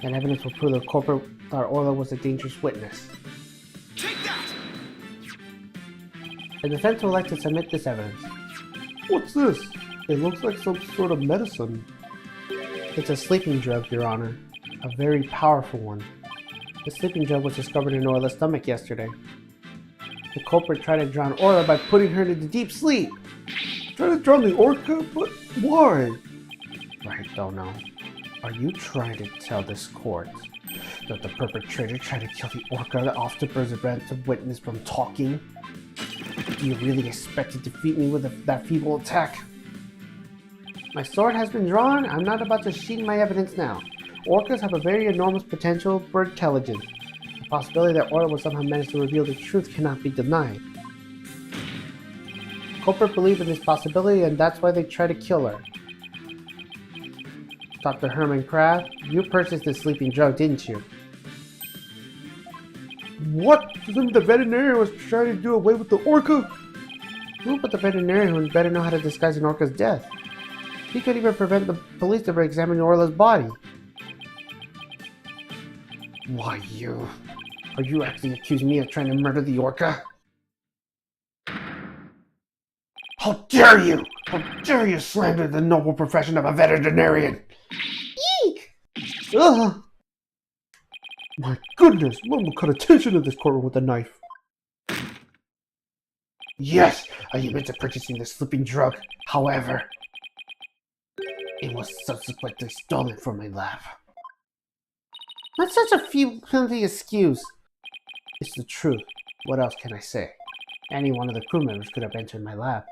That evidence will prove that Cooper thought Orla was a dangerous witness. Take that! The defense would like to submit this evidence. What's this? It looks like some sort of medicine. It's a sleeping drug, Your Honor. A very powerful one. The sleeping drug was discovered in Orla's stomach yesterday. The culprit tried to drown Orla by putting her into deep sleep. Trying to drown the orca? But why? Right, don't know. Are you trying to tell this court that the perpetrator tried to kill the orca off to prevent the witness from talking? Do you really expect to defeat me with that feeble attack? My sword has been drawn. I'm not about to sheath my evidence now. Orcas have a very enormous potential for intelligence. The possibility that Orla will somehow manage to reveal the truth cannot be denied. Culprit believed in this possibility, and that's why they tried to kill her. Dr. Herman Kraft, you purchased this sleeping drug, didn't you? What? The veterinarian was trying to do away with the orca? Who but the veterinarian would better know how to disguise an orca's death? He could even prevent the police from examining Orla's body. Why you? Are you actually accusing me of trying to murder the orca? How dare you! How dare you slander the noble profession of a veterinarian! Eek! Ugh! My goodness, one will cut attention to this courtroom with a knife. Yes, I admit to purchasing the sleeping drug. However, it was subsequently stolen from my lab. That's such a flimsy excuse. It's the truth. What else can I say? Any one of the crew members could have entered my lab.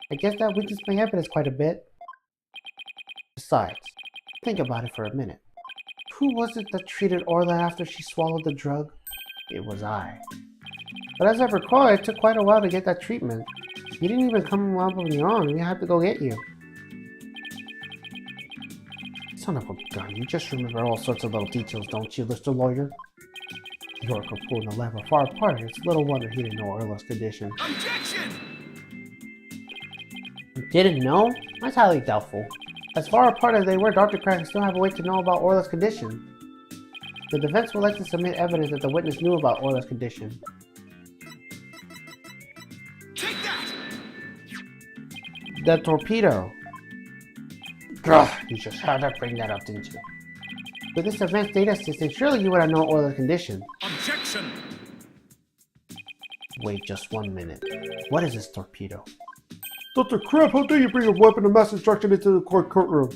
I guess that weakens my evidence quite a bit. Besides, think about it for a minute. Who was it that treated Orla after she swallowed the drug? It was I. But as I recall, it took quite a while to get that treatment. You didn't even come up on your own. We had to go get you. Son of a gun, you just remember all sorts of little details, don't you, Mr. Lawyer? The orca pool and the lab are far apart. It's little wonder he didn't know Orla's condition. Objection! You didn't know? That's highly doubtful. As far apart as they were, Dr. Crack still have a way to know about Orla's condition. The defense would like to submit evidence that the witness knew about Orla's condition. Take that! The torpedo. Ugh, you just had to bring that up, didn't you? With this advanced data system, surely you would have known Orla's condition. Objection! wait just 1 minute. What is this torpedo? Dr. Crab, how dare you bring a weapon of mass destruction into the courtroom?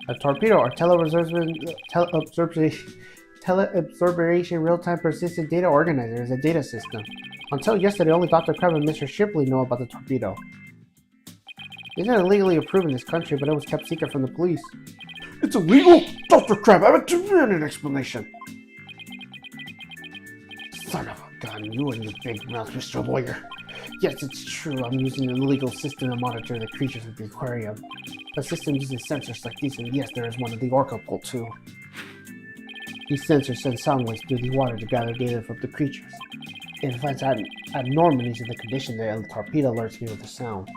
A torpedo or teleobservation real-time persistent data organizer is a data system. Until yesterday, only Dr. Crab and Mr. Shipley know about the torpedo. It isn't illegally approved in this country, but it was kept secret from the police. It's illegal? Dr. Crab, I have a demand explanation. Son of a gun, you and your big mouth, Mr. Lawyer. Yes, it's true, I'm using an illegal system to monitor the creatures at the aquarium. The system uses sensors like these, and yes, there is one at the orca pool too. These sensors send sound waves through the water to gather data from the creatures. If it finds abnormalities in the condition, the torpedo alerts me with the sound.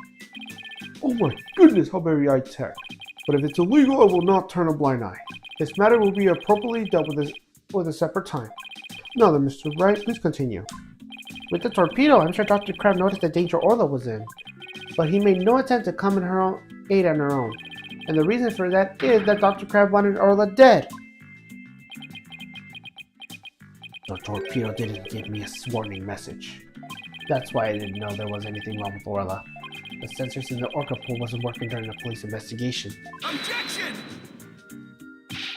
Oh my goodness, how very high-tech. But if it's illegal, I will not turn a blind eye. This matter will be appropriately dealt with a separate time. Now then, Mr. Wright, please continue. With the torpedo, I'm sure Dr. Crab noticed the danger Orla was in, but he made no attempt to come in her own aid on her own. And the reason for that is that Dr. Crab wanted Orla dead. The torpedo didn't give me a warning message. That's why I didn't know there was anything wrong with Orla. The sensors in the orca pool wasn't working during the police investigation. Objection!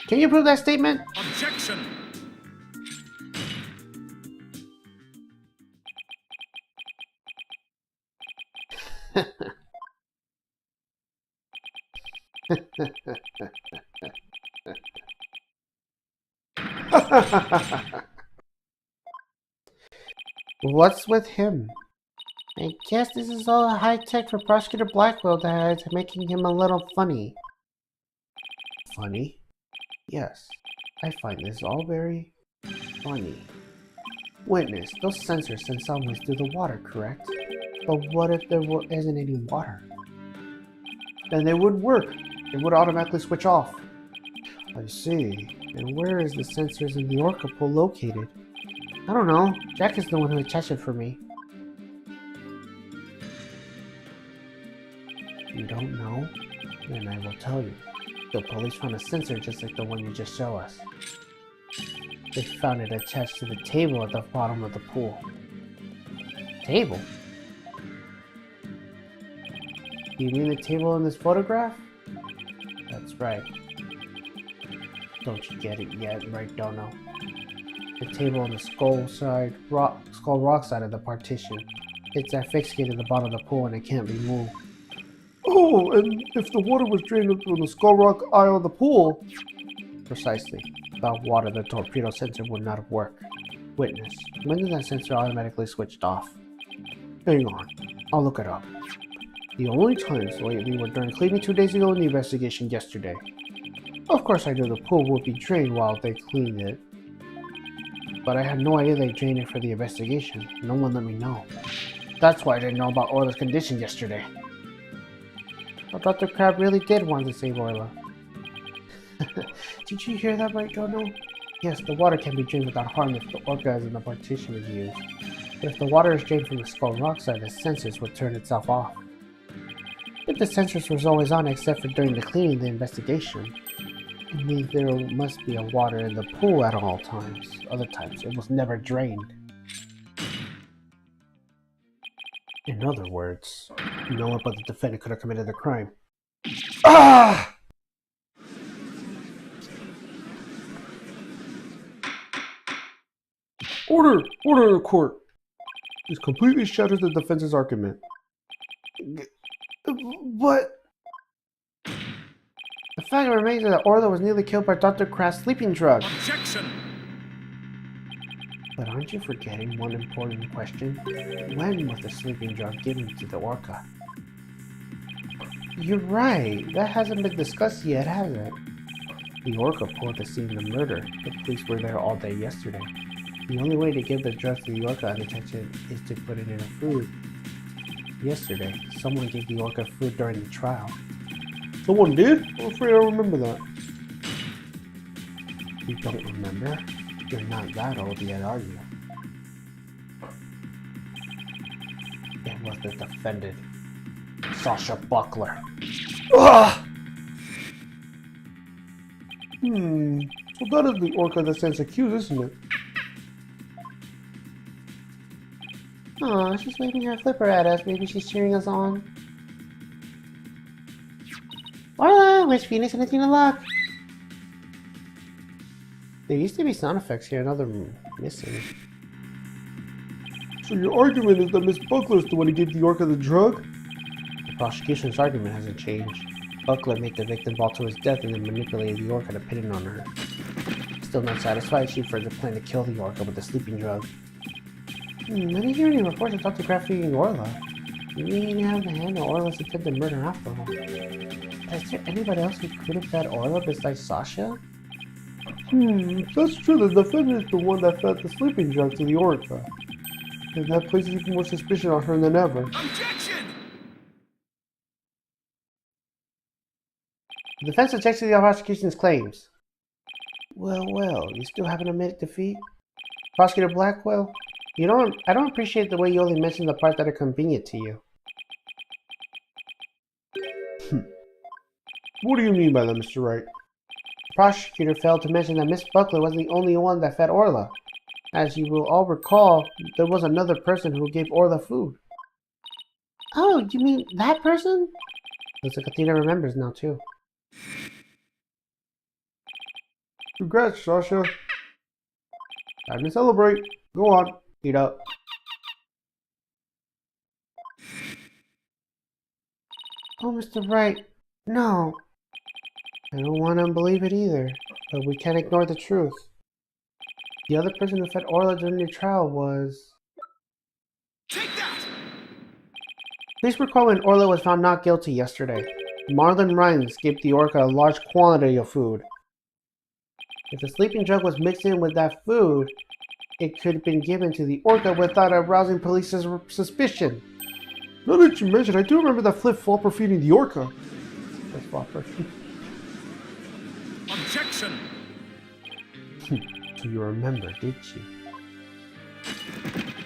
Can you prove that statement? Objection! What's with him? I guess this is all high tech for Prosecutor Blackwell that's making him a little funny. Funny? Yes, I find this all very funny. Witness, those sensors send sound waves through the water, correct? But what if there isn't any water? Then they wouldn't work. It would automatically switch off. I see. And where is the sensors in the orca pool located? I don't know. Jack is the one who attached it for me. You don't know? Then I will tell you. The police found a sensor just like the one you just showed us. They found it attached to the table at the bottom of the pool. Table? You mean the table in this photograph? That's right. Don't you get it yet, right, Dono? The table on the skull rock side of the partition. It's affixed at the bottom of the pool and it can't be moved. Oh, and if the water was drained from the Skull Rock aisle of the pool... Precisely. Without water, the torpedo sensor would not have worked. Witness, when did that sensor automatically switched off? Hang on, I'll look it up. The only times lately were during cleaning 2 days ago and the investigation yesterday. Of course I knew the pool would be drained while they cleaned it. But I had no idea they drained it for the investigation. No one let me know. That's why I didn't know about Orla's condition yesterday. But Dr. Crab really did want to save Orla. Did you hear that right, Jono? Yes, the water can be drained without harm if the orca in the partition is used. But if the water is drained from the skull rock side, the sensors would turn itself off. If the sensors was always on except for during the cleaning of the investigation, it means there must be a water in the pool at all times. Other times, it was never drained. In other words, no one but the defendant could have committed the crime. Ah! Order! Order in the court! This completely shatters the defense's argument. But... The fact remains that Orla was nearly killed by Dr. Crab's sleeping drug. Objection! But aren't you forgetting one important question? When was the sleeping drug given to the orca? You're right. That hasn't been discussed yet, has it? The orca pulled the scene of the murder. The police were there all day yesterday. The only way to give the drug to the orca undetected is to put it in a food. Yesterday, someone gave the orca food during the trial. Someone did? I'm afraid I don't remember that. You don't remember? You're not that old yet, are you? It was the defendant, Sasha Buckler. Ah! So that is the orca that stands accused, isn't it? Aw, she's waving her flipper at us. Maybe she's cheering us on. Orla, wish Phoenix anything to luck. There used to be sound effects here, now they're missing. So your argument is that Miss Buckler's the one who gave the orca the drug? The prosecution's argument hasn't changed. Buckler made the victim fall to his death and then manipulated the orca to pin it on her. Still not satisfied, she further planned to kill the orca with the sleeping drug. I didn't hear any reports of Dr. Kraft feeding Orla. Maybe he didn't have the hand of Orla's attempted murder after all. Is there anybody else who could have fed Orla besides Sasha? If that's true, the defendant is the one that fed the sleeping drug to the orca. And that places even more suspicion on her than ever. Objection! The defense objects to the prosecution's claims. Well, you still haven't admitted defeat? Prosecutor Blackwell, I don't appreciate the way you only mention the parts that are convenient to you. What do you mean by that, Mr. Wright? The prosecutor failed to mention that Miss Buckler wasn't the only one that fed Orla. As you will all recall, there was another person who gave Orla food. Oh, you mean that person? Looks like Athena remembers now, too. Congrats, Sasha. Time to celebrate. Go on, eat up. Oh, Mr. Wright, no. I don't want to believe it either, but we can't ignore the truth. The other person who fed Orla during the trial was... Take that! Please recall when Orla was found not guilty yesterday. Marlon Rhymes gave the orca a large quantity of food. If the sleeping drug was mixed in with that food, it could have been given to the orca without arousing police suspicion. Now that you mention, I do remember that flip-flopper feeding the orca. Flip-flopper. Objection! So you remember, did you?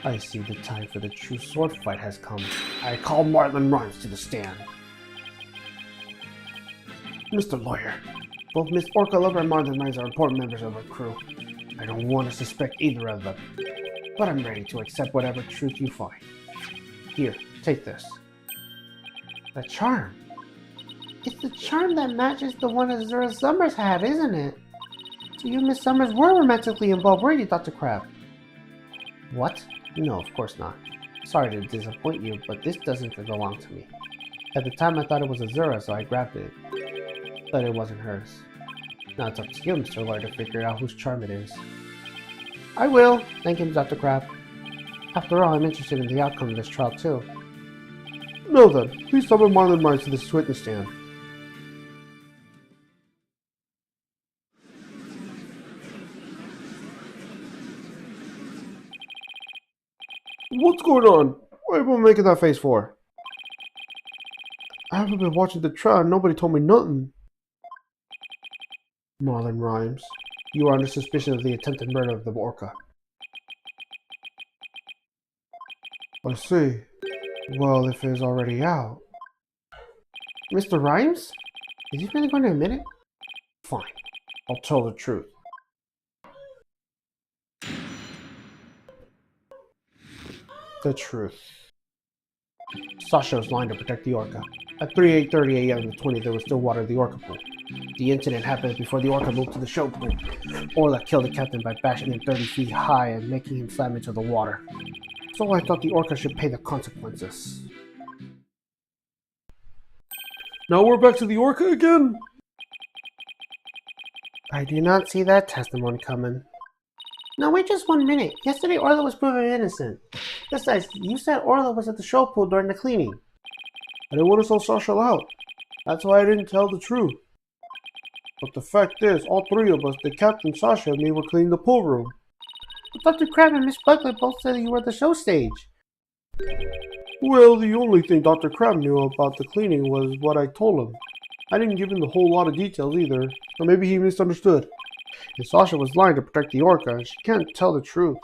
I see the time for the true sword fight has come. I call Marlon Rhymes to the stand. Mr. Lawyer, both Miss Orca Lover and Marlon Rhymes are important members of our crew. I don't want to suspect either of them, but I'm ready to accept whatever truth you find. Here, take this. The charm. It's the charm that matches the one Azura Summers had, isn't it? So you and Miss Summers were romantically involved, were you, Dr. Crab? What? No, of course not. Sorry to disappoint you, but this doesn't belong to me. At the time I thought it was Azura, so I grabbed it. But it wasn't hers. Now it's up to you, Mr. Lawyer, to figure out whose charm it is. I will! Thank you, Dr. Crab. After all, I'm interested in the outcome of this trial, too. No then, please summon Marlon Rhymes to this witness stand. What's going on? What are you making that face for? I haven't been watching the trial and nobody told me nothing. Marlon Rhymes, you are under suspicion of the attempted murder of the orca. I see. Well, if it is already out. Mr. Rhymes? Is he really going to admit it? Fine. I'll tell the truth. The truth. Sasha was lying to protect the orca. At 3:30 a.m. on the 20th, there was still water in the orca pool. The incident happened before the orca moved to the show pool. Orla killed the captain by bashing him 30 feet high and making him slam into the water. So I thought the orca should pay the consequences. Now we're back to the orca again? I did not see that testimony coming. No, wait just 1 minute. Yesterday Orla was proven innocent. Besides, you said Orla was at the show pool during the cleaning. I didn't want to sell Sasha out. That's why I didn't tell the truth. But the fact is, all three of us, the captain, Sasha, and me, were cleaning the pool room. But Dr. Crab and Miss Buckley both said you were at the show stage. Well, the only thing Dr. Crab knew about the cleaning was what I told him. I didn't give him the whole lot of details either, or maybe he misunderstood. And Sasha was lying to protect the orca, and she can't tell the truth.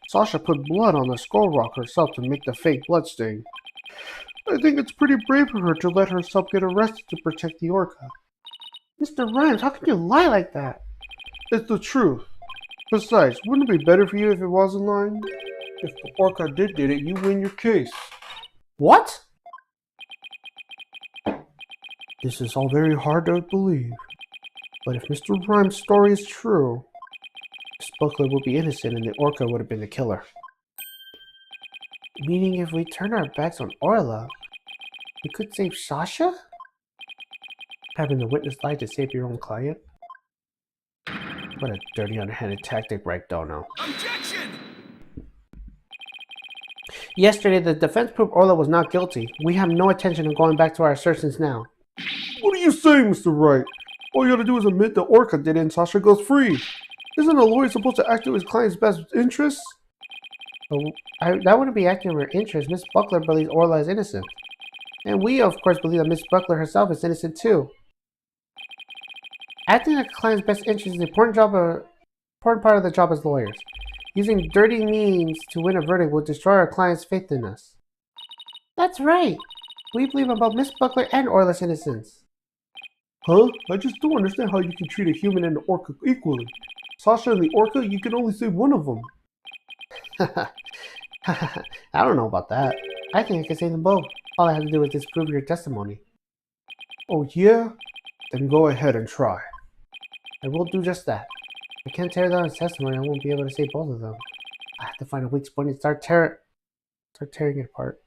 Sasha put blood on the skull rock herself to make the fake blood stain. I think it's pretty brave of her to let herself get arrested to protect the orca. Mr. Rhymes, how can you lie like that? It's the truth. Besides, wouldn't it be better for you if it wasn't lying? If the Orca did it, you win your case. What? This is all very hard to believe. But if Mr. Rhyme's story is true, Miss Buckler would be innocent and the Orca would have been the killer. Meaning if we turn our backs on Orla, we could save Sasha? Having the witness lie to save your own client? What a dirty, underhanded tactic, Wright don't know. Objection! Yesterday, the defense proved Orla was not guilty. We have no intention of going back to our assertions now. what are you saying, Mr. Wright? All you gotta do is admit the Orca did it and Sasha goes free. Isn't a lawyer supposed to act in his client's best interests? That wouldn't be acting in her interest. Miss Buckler believes Orla is innocent. And we, of course, believe that Miss Buckler herself is innocent too. Acting in a client's best interest is an important part of the job as lawyers. Using dirty means to win a verdict will destroy our client's faith in us. That's right. We believe about Miss Buckler and Orla's innocence. Huh? I just don't understand how you can treat a human and an Orca equally. Sasha and the Orca, you can only save one of them. I don't know about that. I think I can save them both. All I have to do is disprove your testimony. Oh yeah? Then go ahead and try. I will do just that. If I can't tear down his testimony, I won't be able to save both of them. I have to find a weak spot and start tearing it apart.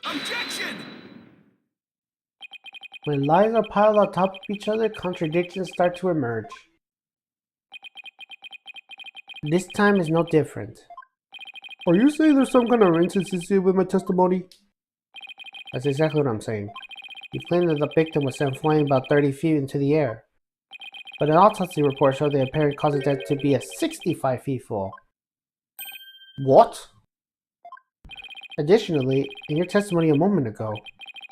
Objection! When lies are piled on top of each other, contradictions start to emerge. This time is no different. Are you saying there's some kind of inconsistency with my testimony? That's exactly what I'm saying. You claim that the victim was sent flying about 30 feet into the air. But an autopsy report showed the apparent cause of death to be a 65 feet fall. What? Additionally, in your testimony a moment ago,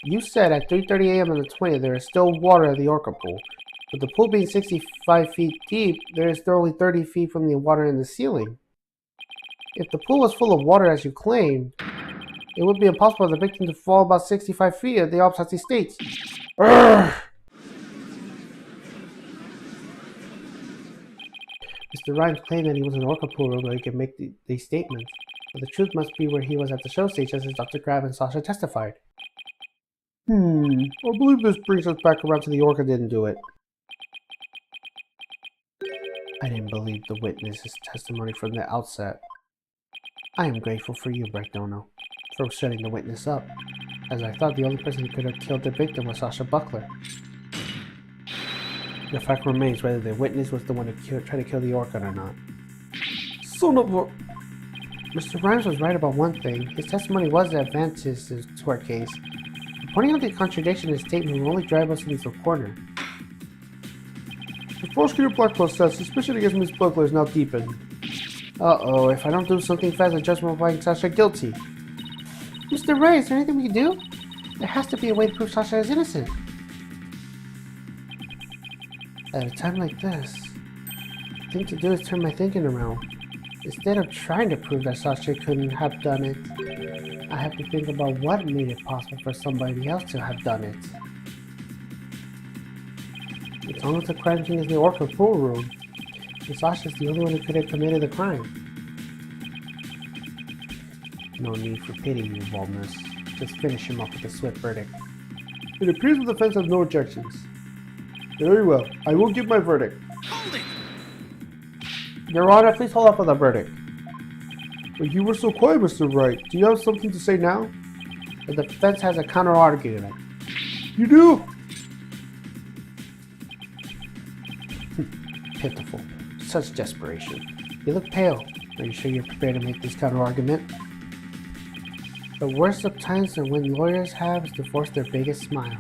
you said at 3:30 a.m. on the 20th there is still water at the Orca pool. With the pool being 65 feet deep, there is still only 30 feet from the water in the ceiling. If the pool was full of water as you claimed, it would be impossible for the victim to fall about 65 feet as the autopsy states. Urgh! Mr. Rhymes claimed that he was in the Orca pool room where he could make these statements, but the truth must be where he was at the show stage, just as Dr. Crab and Sasha testified. I believe this brings us back around to the Orca didn't do it. I didn't believe the witness's testimony from the outset. I am grateful for you, Bragdono, for setting the witness up, as I thought the only person who could have killed the victim was Sasha Buckler. The fact remains whether the witness was the one who tried to kill the Orca or not. Son of a... Mr. Rhymes was right about one thing. His testimony was an advantage to our case. Pointing out the contradiction in his statement will only drive us into a corner. The prosecutor Blackwell says suspicion against Miss Buckler is now deepened. Uh-oh, if I don't do something fast, the judge will find Sasha guilty. Mr. Ray, is there anything we can do? There has to be a way to prove Sasha is innocent. At a time like this, the thing to do is turn my thinking around. Instead of trying to prove that Sasha couldn't have done it, I have to think about what made it possible for somebody else to have done it. As long as the crime scene is the Orca pool room, and Sasha's the only one who could have committed the crime. No need for pity, you Volnus. Just finish him off with a swift verdict. It appears the defense has no objections. Very well. I will give my verdict. Hold it! Your Honor, please hold up on the verdict. But you were so quiet, Mr. Wright. Do you have something to say now? The defense has a counter-argument. You do? Pitiful. Such desperation. You look pale. Are you sure you're prepared to make this counter-argument? The worst of times are when lawyers have is to force their biggest smile.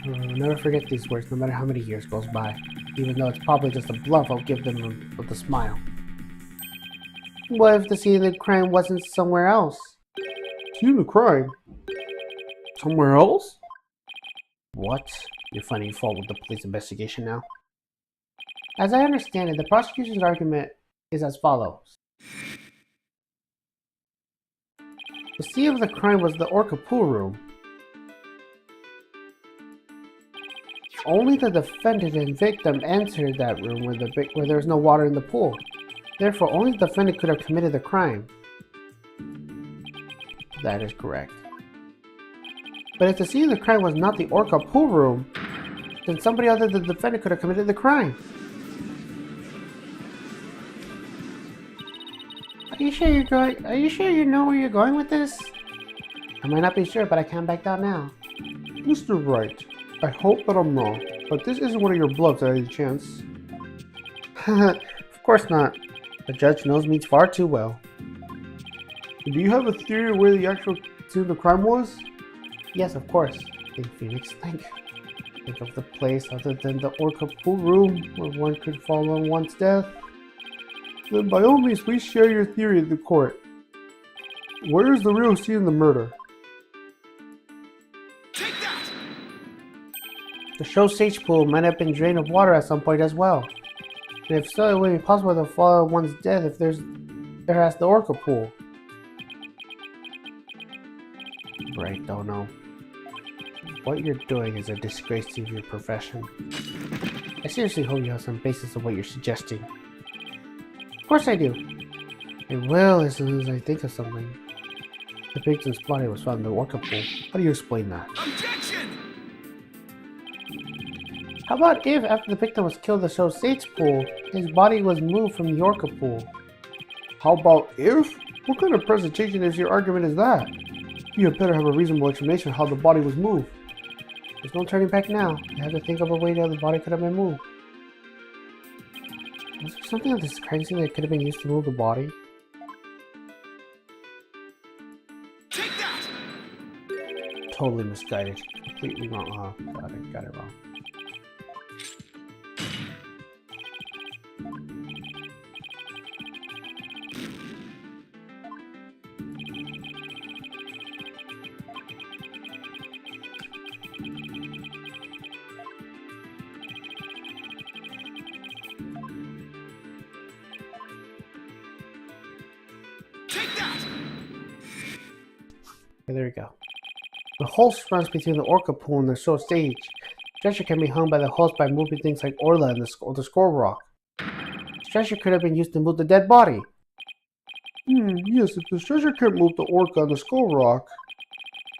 I'll never forget these words, no matter how many years goes by. Even though it's probably just a bluff, I'll give them with a smile. What if the scene of the crime wasn't somewhere else? Scene of the crime? Somewhere else? What? You're finding fault with the police investigation now? As I understand it, the prosecution's argument is as follows. The scene of the crime was the Orca pool room. Only the defendant and victim entered that room where there was no water in the pool. Therefore, only the defendant could have committed the crime. That is correct. But if the scene of the crime was not the Orca pool room, then somebody other than the defendant could have committed the crime. Are you sure you know where you're going with this? I might not be sure, but I can't back down now. Mr. Wright, I hope that I'm wrong, but this isn't one of your bluffs at any chance. Of course not. The judge knows me far too well. Do you have a theory of where the actual scene of the crime was? Yes, of course. In Phoenix, think of the place other than the Orca pool room where one could fall on one's death. Then by all means, please share your theory at the court. Where is the real scene of the murder? Take that! The show stage pool might have been drained of water at some point as well. And if so, it would be possible to fall on one's death if there has the Orca pool. Right, don't know. What you're doing is a disgrace to your profession. I seriously hope you have some basis of what you're suggesting. Of course I do. I will as soon as I think of something. The victim's body was found in the Orca pool. How do you explain that? Objection! How about if, after the victim was killed in the show stage pool, his body was moved from the Orca pool? How about if? What kind of presentation is your argument is that? You had better have a reasonable explanation how the body was moved. There's no turning back now. I have to think of a way that the body could have been moved. Was there something on this crime scene that could have been used to move the body? Take that! Totally misguided. Completely wrong. Oh, got it wrong. Take that! Okay, there we go. The host runs between the Orca pool and the show stage. Stretcher can be hung by the host by moving things like Orla and the score rock. Stretcher could have been used to move the dead body. Yes, if the stretcher can't move the Orca on the skull rock,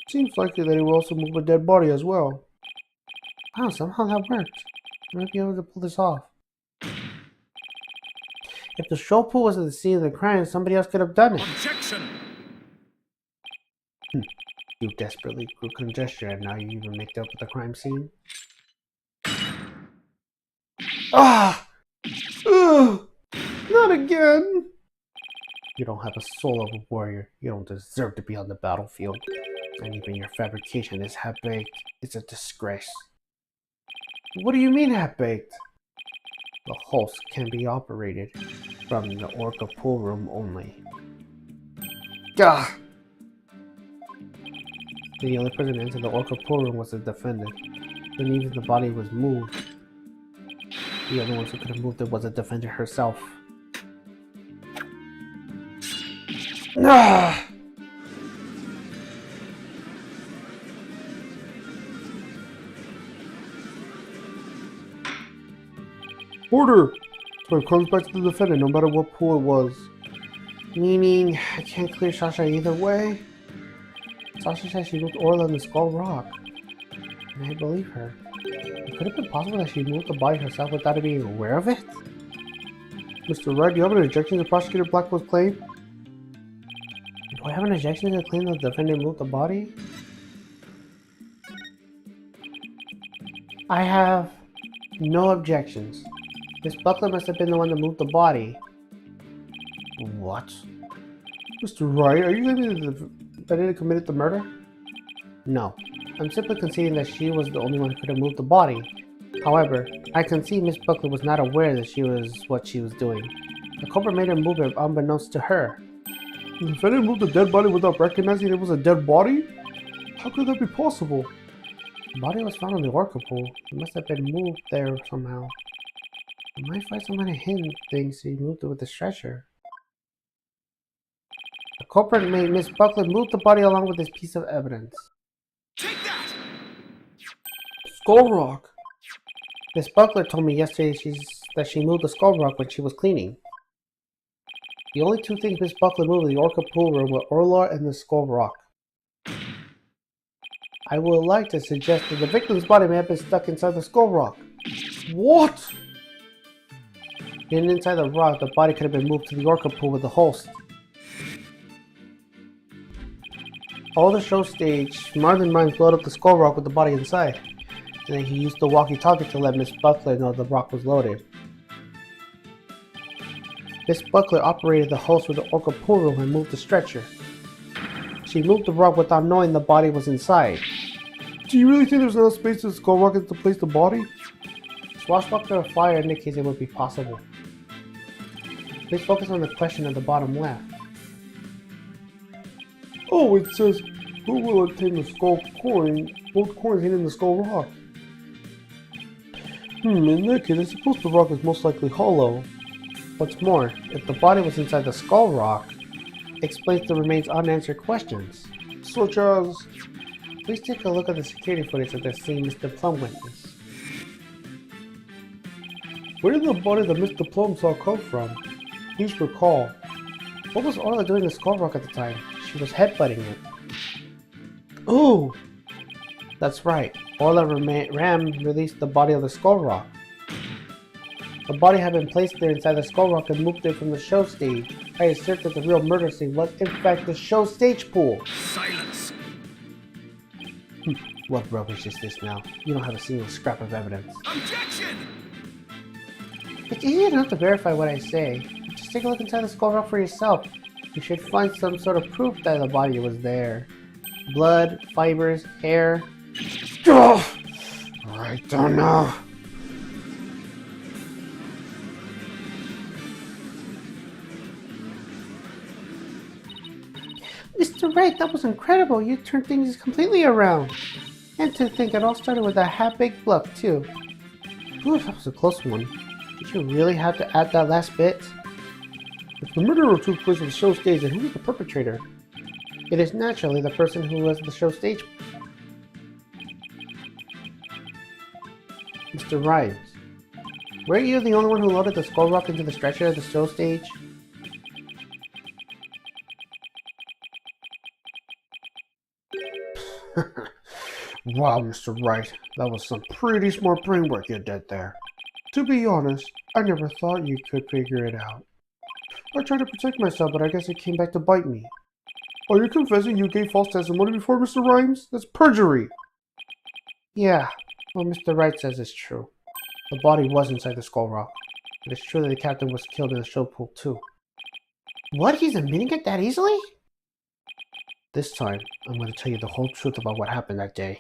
it seems likely that it will also move a dead body as well. Wow, somehow that worked. I might be able to pull this off. If the show pool was at the scene of the crime, somebody else could have done it. Objection! You desperately grew congestion and now you even mixed up with the crime scene? Ah! Ugh! Not again! You don't have a soul of a warrior. You don't deserve to be on the battlefield. And even your fabrication is half-baked. It's a disgrace. What do you mean half-baked? The host can be operated from the Orca pool room only. Gah! The only person to enter the Orca pool room was the defendant. When even the body was moved, the only one who could have moved it was the defendant herself. Ah! Order! So it comes back to the defendant no matter what pool it was. Meaning, I can't clear Sasha either way? Sasha said she moved Orla in the Skull Rock. And I believe her. Could it be possible that she moved the body herself without being aware of it? Mr. Wright, do you have an objection to Prosecutor Blackwell's claim? Do I have an objection to the claim that the defendant moved the body? I have no objections. Miss Buckler must have been the one that moved the body. What? Mr. Wright, are you claiming that the defendant committed the murder? No. I'm simply conceding that she was the only one who could have moved the body. However, I concede Miss Buckler was not aware that she was what she was doing. The culprit made her move it unbeknownst to her. The defendant moved the dead body without recognizing it was a dead body? How could that be possible? The body was found in the orca pool. It must have been moved there somehow. I might find some kind of hidden thing, so he moved it with the stretcher. The culprit made Miss Buckler move the body along with this piece of evidence. Take that! Skull rock! Miss Buckler told me yesterday that she moved the skull rock when she was cleaning. The only two things Miss Buckler moved in the orca pool room were Orla and the skull rock. I would like to suggest that the victim's body may have been stuck inside the skull rock. What? Hidden inside the rock, the body could have been moved to the orca pool with the host. All the show stage, Marlon Rhymes loaded up the skull rock with the body inside. Then he used the walkie-talkie to let Miss Buckler know the rock was loaded. Miss Buckler operated the host with the orca pool room and moved the stretcher. She moved the rock without knowing the body was inside. Do you really think there's enough space in the skull rocket to place the body? Swashbuckler fire indicates it would be possible. Please focus on the question at the bottom left. Oh, it says, who will obtain the skull coin? Both coins hidden in the skull rock. In that case, I suppose the rock is most likely hollow. What's more, if the body was inside the skull rock, it explains the remains unanswered questions. Such as... Please take a look at the security footage of the scene Mr. Plum witnessed. Where did the body that Mr. Plum saw come from? Please recall. What was Orla doing in the skull rock at the time? She was headbutting it. Oh! That's right. Orla Ram released the body of the skull rock. The body had been placed there inside the skull rock and moved there from the show stage. I assert that the real murder scene was in fact the show stage pool. Silence! What rubbish is this now? You don't have a single scrap of evidence. Objection! It's easy enough to verify what I say. Just take a look inside the skull rock for yourself. You should find some sort of proof that the body was there. Blood, fibers, hair. I don't know. Mr. Wright, that was incredible. You turned things completely around. And to think it all started with a half-baked bluff, too. Ooh, that was a close one. Did you really have to add that last bit? If the murder took place on the show stage, then who was the perpetrator? It is naturally the person who was the show stage. Mr. Rhymes, were you the only one who loaded the skull rock into the stretcher at the show stage? Wow, Mr. Wright, that was some pretty smart brain work you did there. To be honest, I never thought you could figure it out. I tried to protect myself, but I guess it came back to bite me. Are you confessing you gave false testimony before, Mr. Rhymes? That's perjury! Yeah, what Mr. Wright says is true. The body was inside the skull rock. It is true that the captain was killed in the show pool too. What? He's admitting it that easily? This time, I'm going to tell you the whole truth about what happened that day.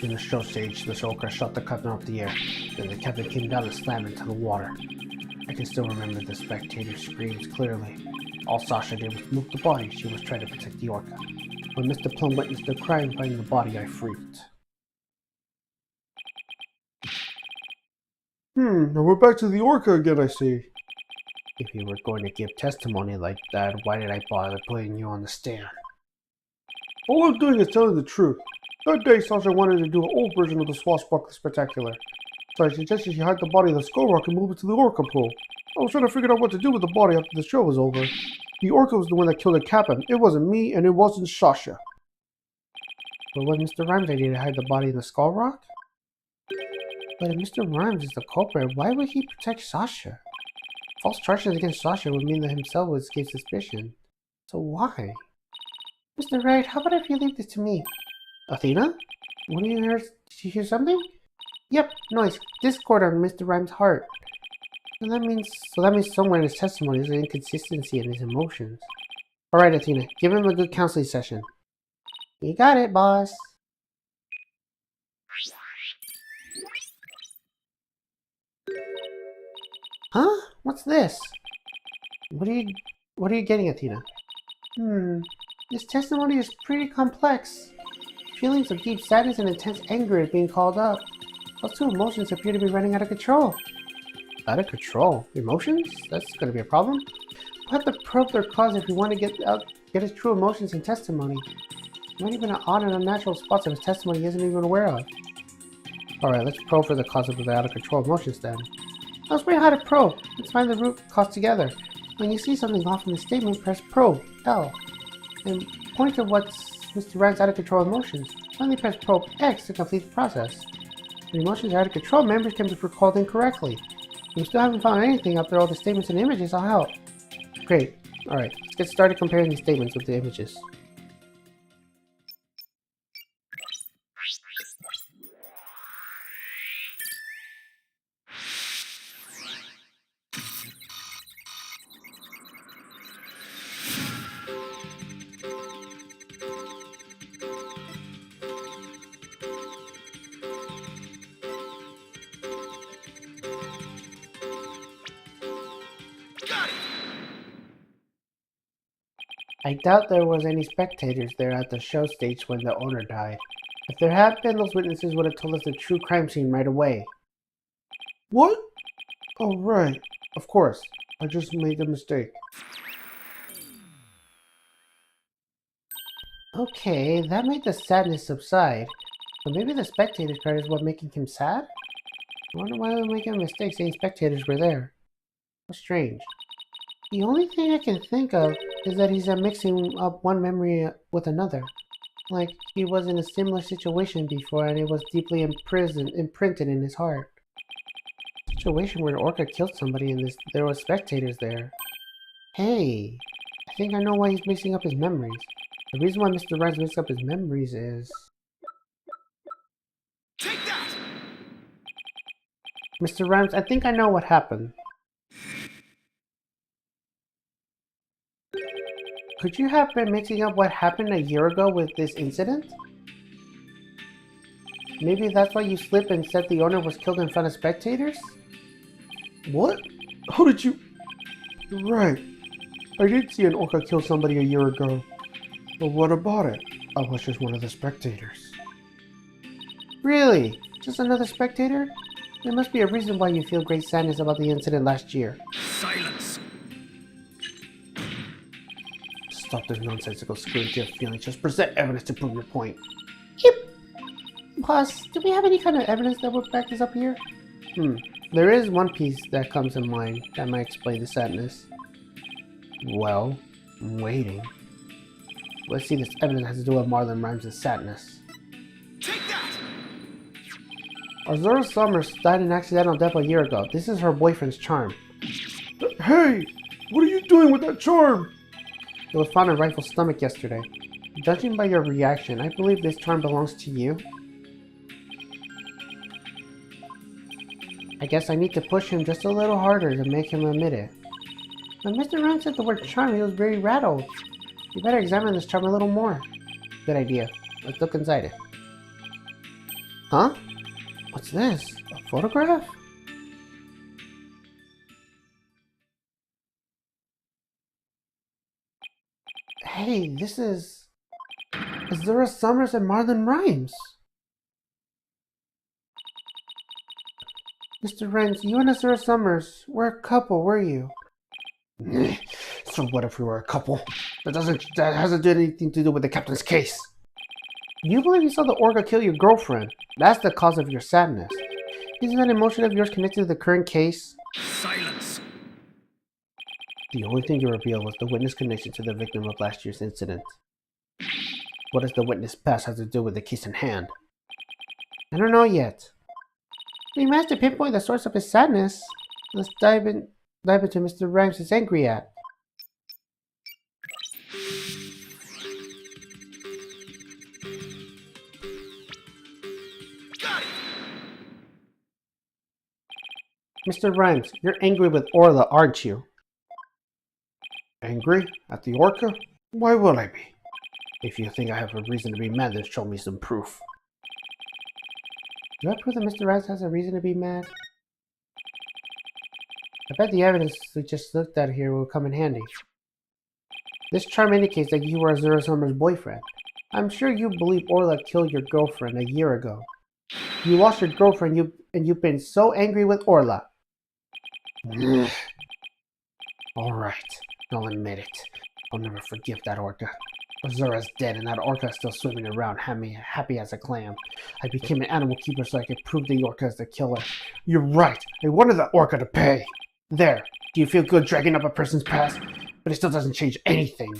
In the show stage, the showcar shot the captain off the air. Then the captain came down and slammed into the water. I can still remember the spectator screams clearly. All Sasha did was move the body. She was trying to protect the orca. When Mr. Plum witnessed the crime finding the body, I freaked. Now we're back to the orca again, I see. If you were going to give testimony like that, why did I bother putting you on the stand? All I'm doing is telling the truth. That day, Sasha wanted to do an old version of the Swashbuckler Spectacular. So I suggested she hide the body in the skull rock and move it to the orca pool. I was trying to figure out what to do with the body after the show was over. The orca was the one that killed the captain. It wasn't me, and it wasn't Sasha. But was Mr. Rhymes' idea to hide the body in the skull rock? But if Mr. Rhymes is the culprit, why would he protect Sasha? False charges against Sasha would mean that himself would escape suspicion. So why? Mr. Wright, how about if you leave this to me? Athena? What do you hear? Did you hear something? Yep, noise. Discord on Mr. Rhymes' heart. So that means somewhere in his testimony there's an inconsistency in his emotions. Alright, Athena, give him a good counseling session. You got it, boss. Huh? What's this? What are you What are you getting at, Tina? This testimony is pretty complex. Feelings of deep sadness and intense anger are being called up. Those two emotions appear to be running out of control. Out of control? Emotions? That's going to be a problem. We'll have to probe their cause if we want to get his true emotions and testimony. There might even an odd and unnatural spots of his testimony he isn't even aware of. Alright, let's probe for the cause of the out of control emotions then. Let's bring how to probe. Let's find the root cause together. When you see something off in the statement, press probe, L, and point to what's Mr. Wright's out of control emotions. Finally press probe X to complete the process. When emotions are out of control, memories can be recalled incorrectly. If you still haven't found anything after all the statements and images, I'll help. Great. Alright, let's get started comparing these statements with the images. Got it! I doubt there was any spectators there at the show stage when the owner died. If there had been, those witnesses would have told us the true crime scene right away. What? Oh, right. Of course. I just made a mistake. Okay, that made the sadness subside. But maybe the spectators part is what making him sad? I wonder why they were making a mistake saying spectators were there. How strange. The only thing I can think of is that he's mixing up one memory with another. Like he was in a similar situation before and it was deeply imprinted in his heart. Situation where the orca killed somebody and there were spectators there. Hey, I think I know why he's mixing up his memories. The reason why Mr. Wright mixed up his memories is... Take that! Mr. Rhymes, I think I know what happened. Could you have been mixing up what happened a year ago with this incident? Maybe that's why you slipped and said the owner was killed in front of spectators? What? How did you... Right. I did see an orca kill somebody a year ago. But what about it? I was just one of the spectators. Really? Just another spectator? There must be a reason why you feel great sadness about the incident last year. Silence! Stop this nonsensical screwing to your feelings. Just present evidence to prove your point. Yep. Boss, do we have any kind of evidence that would back this up here? There is one piece that comes to mind that might explain the sadness. Well, I'm waiting. Let's see if this evidence has to do with Marlon Rhymes' sadness. Take that! Azura Summers died in an accidental death a year ago. This is her boyfriend's charm. Hey! What are you doing with that charm? It was found in Rifle's stomach yesterday. Judging by your reaction, I believe this charm belongs to you. I guess I need to push him just a little harder to make him admit it. When Mr. Rhymes said the word charm, he was very rattled. You better examine this charm a little more. Good idea. Let's look inside it. Huh? What's this? A photograph? Hey, this is... Azura Summers and Marlon Rhymes. Mr. Rhymes, you and Azura Summers, we're a couple, were you? So what if we were a couple? That hasn't anything to do with the captain's case. You believe you saw the orca kill your girlfriend. That's the cause of your sadness. Isn't that emotion of yours connected to the current case? Silence! The only thing you revealed was the witness connection to the victim of last year's incident. What does the witness past have to do with the case in hand? I don't know yet. We managed to pinpoint the source of his sadness. Let's dive into Mr. Rhymes' angry at. Got it! Mr. Rhymes, you're angry with Orla, aren't you? Angry? At the orca? Why would I be? If you think I have a reason to be mad, then show me some proof. Do I prove that Mr. Rhymes has a reason to be mad? I bet the evidence we just looked at here will come in handy. This charm indicates that you are Zero Summer's boyfriend. I'm sure you believe Orla killed your girlfriend a year ago. You lost your girlfriend and you've been so angry with Orla. Alright, I'll admit it. I'll never forgive that orca. Azura's dead and that orca is still swimming around happy as a clam. I became an animal keeper so I could prove the orca is the killer. You're right, I wanted that orca to pay. There, do you feel good dragging up a person's past? But it still doesn't change anything.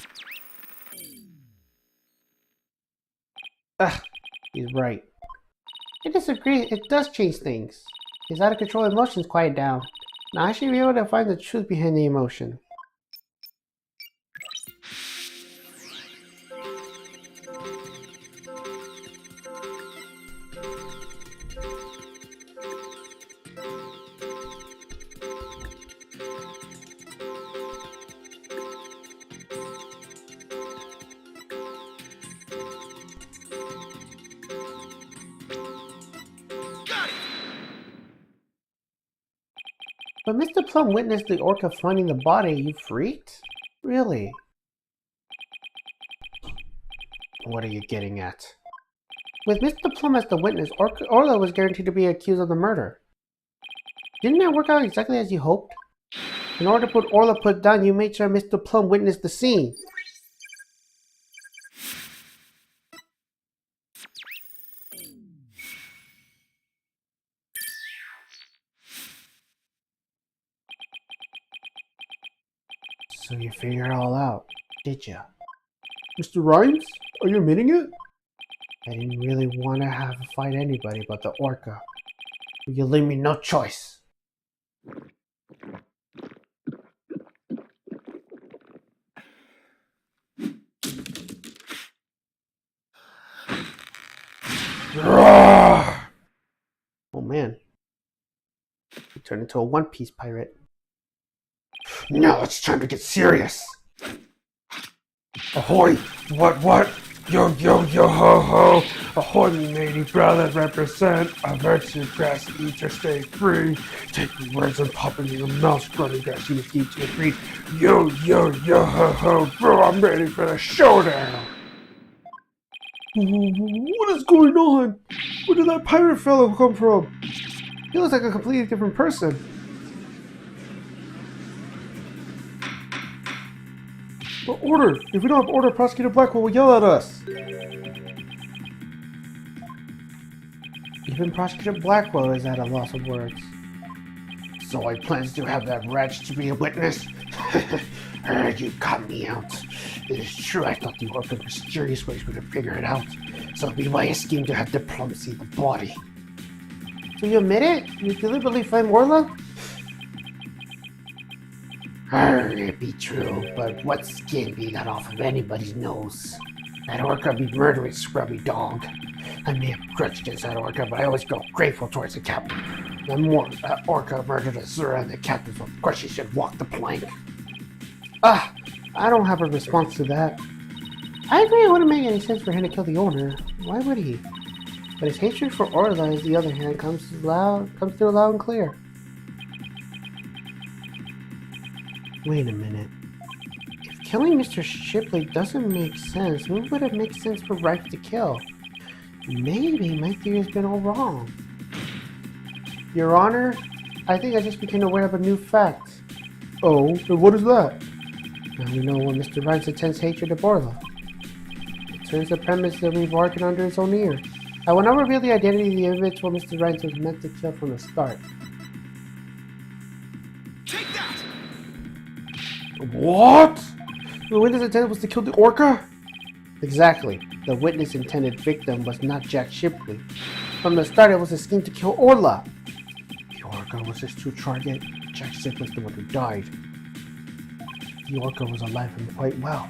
Ugh, he's right. I disagree, it does change things. His out of control emotions quiet down. Now I should be able to find the truth behind the emotion. But Mr. Plum witnessed the orca finding the body. You freaked? Really? What are you getting at? With Mr. Plum as the witness, Orla was guaranteed to be accused of the murder. Didn't that work out exactly as you hoped? In order to put Orla put down, you made sure Mr. Plum witnessed the scene. So you figured it all out, did ya? Mr. Rhymes, are you admitting it? I didn't really want to have to fight anybody but the orca. But you leave me no choice. Oh man. He turned into a One Piece pirate. Now it's time to get serious! Ahoy! What? Yo, ho, ho! Ahoy, matey brothers, represent a virtue grass, eat or stay free. Take the words and pop into your mouth, scrubbing grass, you must eat to breathe. Yo, ho, ho, bro, I'm ready for the showdown! What is going on? Where did that pirate fellow come from? He looks like a completely different person. But order! If we don't have order, Prosecutor Blackwell will yell at us! Even Prosecutor Blackwell is at a loss of words. So I plans to have that wretch to be a witness? You got me out. It is true I thought the orphan mysterious ways would have figured it out. So it'd be my scheme to have diplomacy the body. So you admit it? You deliberately find Orla? It'd be true, but what skin be that off of anybody's nose? That orca be murdering scrubby dog. I may have grudge against that orca, but I always felt grateful towards the captain. The more that orca murdered Azura and the captain, of course she should walk the plank. I don't have a response to that. I agree it wouldn't make any sense for him to kill the owner. Why would he? But his hatred for Orla, on the other hand, comes through loud and clear. Wait a minute. If killing Mr. Shipley doesn't make sense, who would it make sense for Wright to kill? Maybe my theory has been all wrong. Your Honor, I think I just became aware of a new fact. Oh, and what is that? Now we know what Mr. Wright's intense hatred of Orla. It turns the premise that we've bargained under its own ear. I will not reveal the identity of the individual Mr. Wright was meant to kill from the start. Take that! What? The witness intended was to kill the orca? Exactly. The witness intended victim was not Jack Shipley. From the start, it was a scheme to kill Orla. The orca was his true target. Jack Shipley's the one who died. The orca was alive and quite well.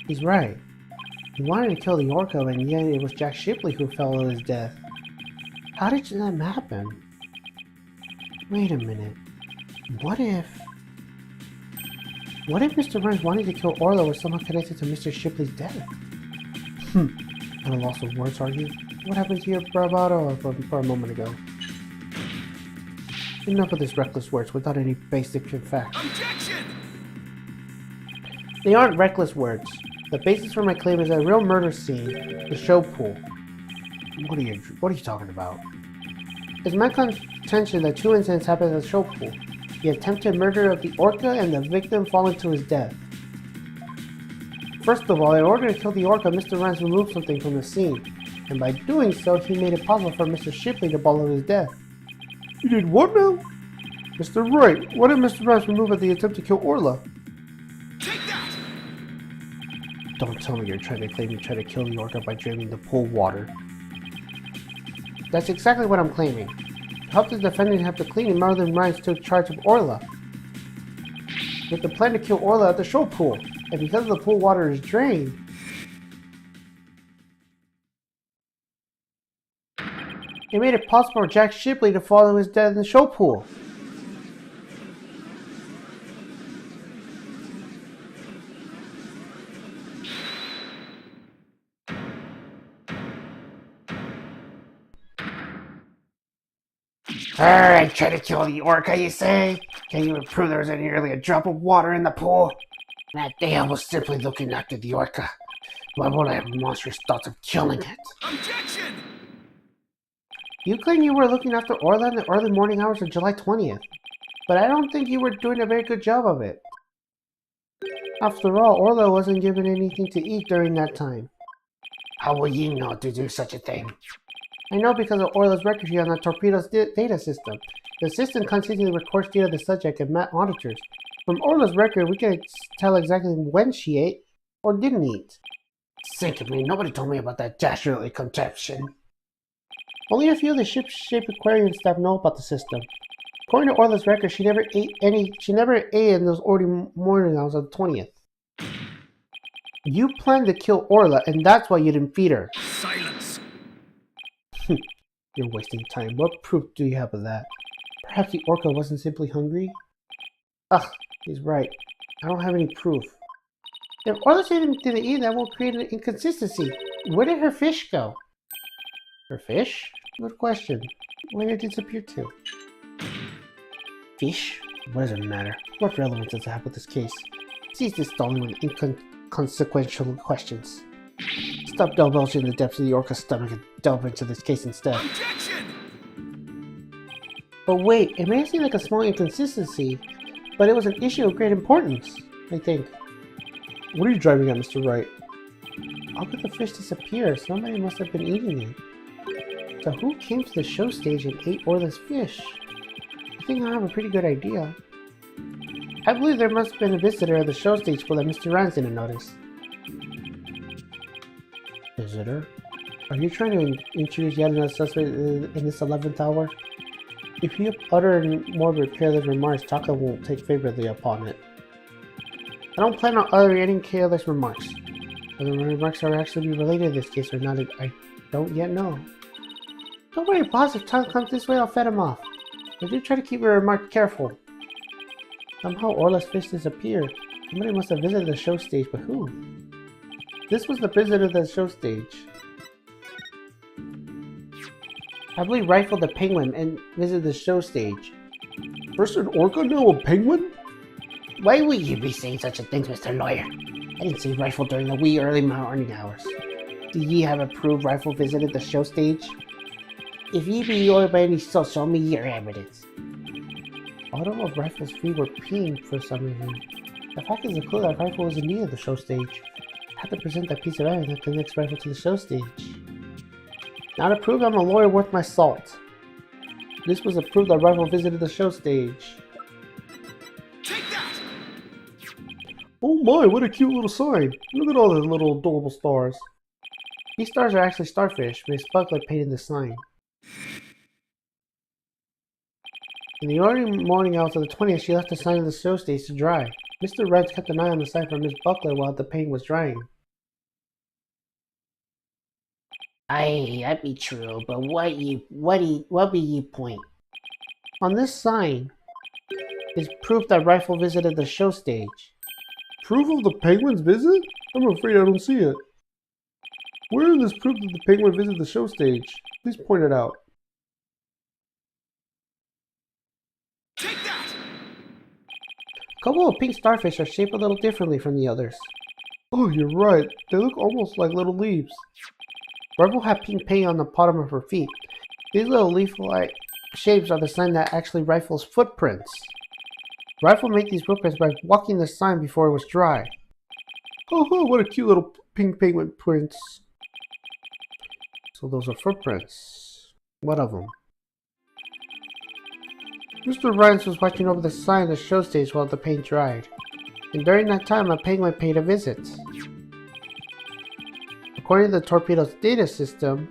He's right. He wanted to kill the orca, and yet it was Jack Shipley who fell to his death. How did that happen? Wait a minute. What if Mr. Burns wanting to kill Orla was somehow connected to Mr. Shipley's death? At a loss of words, are you? What happened to your bravado for a moment ago? Enough of this reckless words without any basic facts. Objection! They aren't reckless words. The basis for my claim is a real murder scene, the show pool. What are you talking about? It's my contention that two incidents happened at the show pool. The attempted murder of the orca and the victim falling to his death. First of all, in order to kill the orca, Mr. Rance removed something from the scene, and by doing so, he made it possible for Mr. Shipley to follow his death. You did what now? Mr. Wright, what did Mr. Rance remove at the attempt to kill Orla? Take that! Don't tell me you're trying to claim you tried to kill the orca by draining the pool water. That's exactly what I'm claiming. To help the defendant have to clean him rather than Rance took charge of Orla. With the plan to kill Orla at the show pool, and because the pool water is drained, it made it possible for Jack Shipley to follow his death in the show pool. Alright, try to kill the orca, you say? Can you prove there was nearly a drop of water in the pool? That day I was simply looking after the orca. Why would I have monstrous thoughts of killing it? Objection! You claim you were looking after Orla in the early morning hours of July 20th, but I don't think you were doing a very good job of it. After all, Orla wasn't given anything to eat during that time. How will you know to do such a thing? I know because of Orla's record here on the torpedo's data system. The system constantly records data of the subject and monitors. From Orla's record, we can tell exactly when she ate or didn't eat. Sink of me, nobody told me about that dastardly contraption. Only a few of the ship-shaped aquarium staff know about the system. According to Orla's record, she never ate in those early morning hours of the 20th. You planned to kill Orla, and that's why you didn't feed her. Silence! You're wasting time. What proof do you have of that? Perhaps the orca wasn't simply hungry? Ugh, he's right. I don't have any proof. If Orla didn't eat, that will create an inconsistency. Where did her fish go? Her fish? Good question. Where did it disappear to? Fish? What does it matter? What relevance does it have with this case? Cease this stalling with inconsequential questions. Stop divulging the depths of the orca's stomach and delve into this case instead. Objection! But wait, it may seem like a small inconsistency, but it was an issue of great importance, I think. What are you driving at, Mr. Wright? How could the fish disappear? Somebody must have been eating it. So who came to the show stage and ate Orla's fish? I think I have a pretty good idea. I believe there must have been a visitor at the show stage pool that Mr. Rance didn't notice. Visitor? Are you trying to introduce yet another suspect in this 11th hour? If you utter morbid, careless remarks, Taka won't take favorably upon it. I don't plan on uttering any careless remarks. Whether my remarks are actually related to this case or not, I don't yet know. Don't worry, boss. If Taka comes this way, I'll fed him off. But do try to keep your remarks careful. Somehow Orla's fish disappeared. Somebody must have visited the show stage, but who? This was the visitor to the show stage. I believe Rifle the Penguin and visited the show stage. First an orca, now a penguin? Why would you be saying such a thing, Mr. Lawyer? I didn't see Rifle during the wee early morning hours. Do ye have a proof Rifle visited the show stage? If ye be your by any so, show me your evidence. Autumn of Rifle's feet were pink for some reason. The fact is a clue that Rifle was indeed at the show stage. I had to present that piece of evidence that connects Rifle to the show stage. Now to prove I'm a lawyer worth my salt. This was a proof that Rifle visited the show stage. Take that! Oh my, what a cute little sign. Look at all the little adorable stars. These stars are actually starfish, Miss Buckler painted the sign. In the early morning hours of the 20th, she left the sign of the show stage to dry. Mr. Reds kept an eye on the sign for Miss Buckler while the paint was drying. Aye, that be true, but what be ye point? On this sign is proof that Rifle visited the show stage. Proof of the penguin's visit? I'm afraid I don't see it. Where is this proof that the penguin visited the show stage? Please point it out. couple of pink starfish are shaped a little differently from the others. Oh, you're right. They look almost like little leaves. Rifle had pink paint on the bottom of her feet. These little leaf-like shapes are the sign that actually Rifle's footprints. Rifle made these footprints by walking the sign before it was dry. Oh, what a cute little pink penguin prints. So those are footprints. What of them? Mr. Rhymes was watching over the sign of the show stage while the paint dried. And during that time, a penguin paid a visit. According to the torpedo's data system,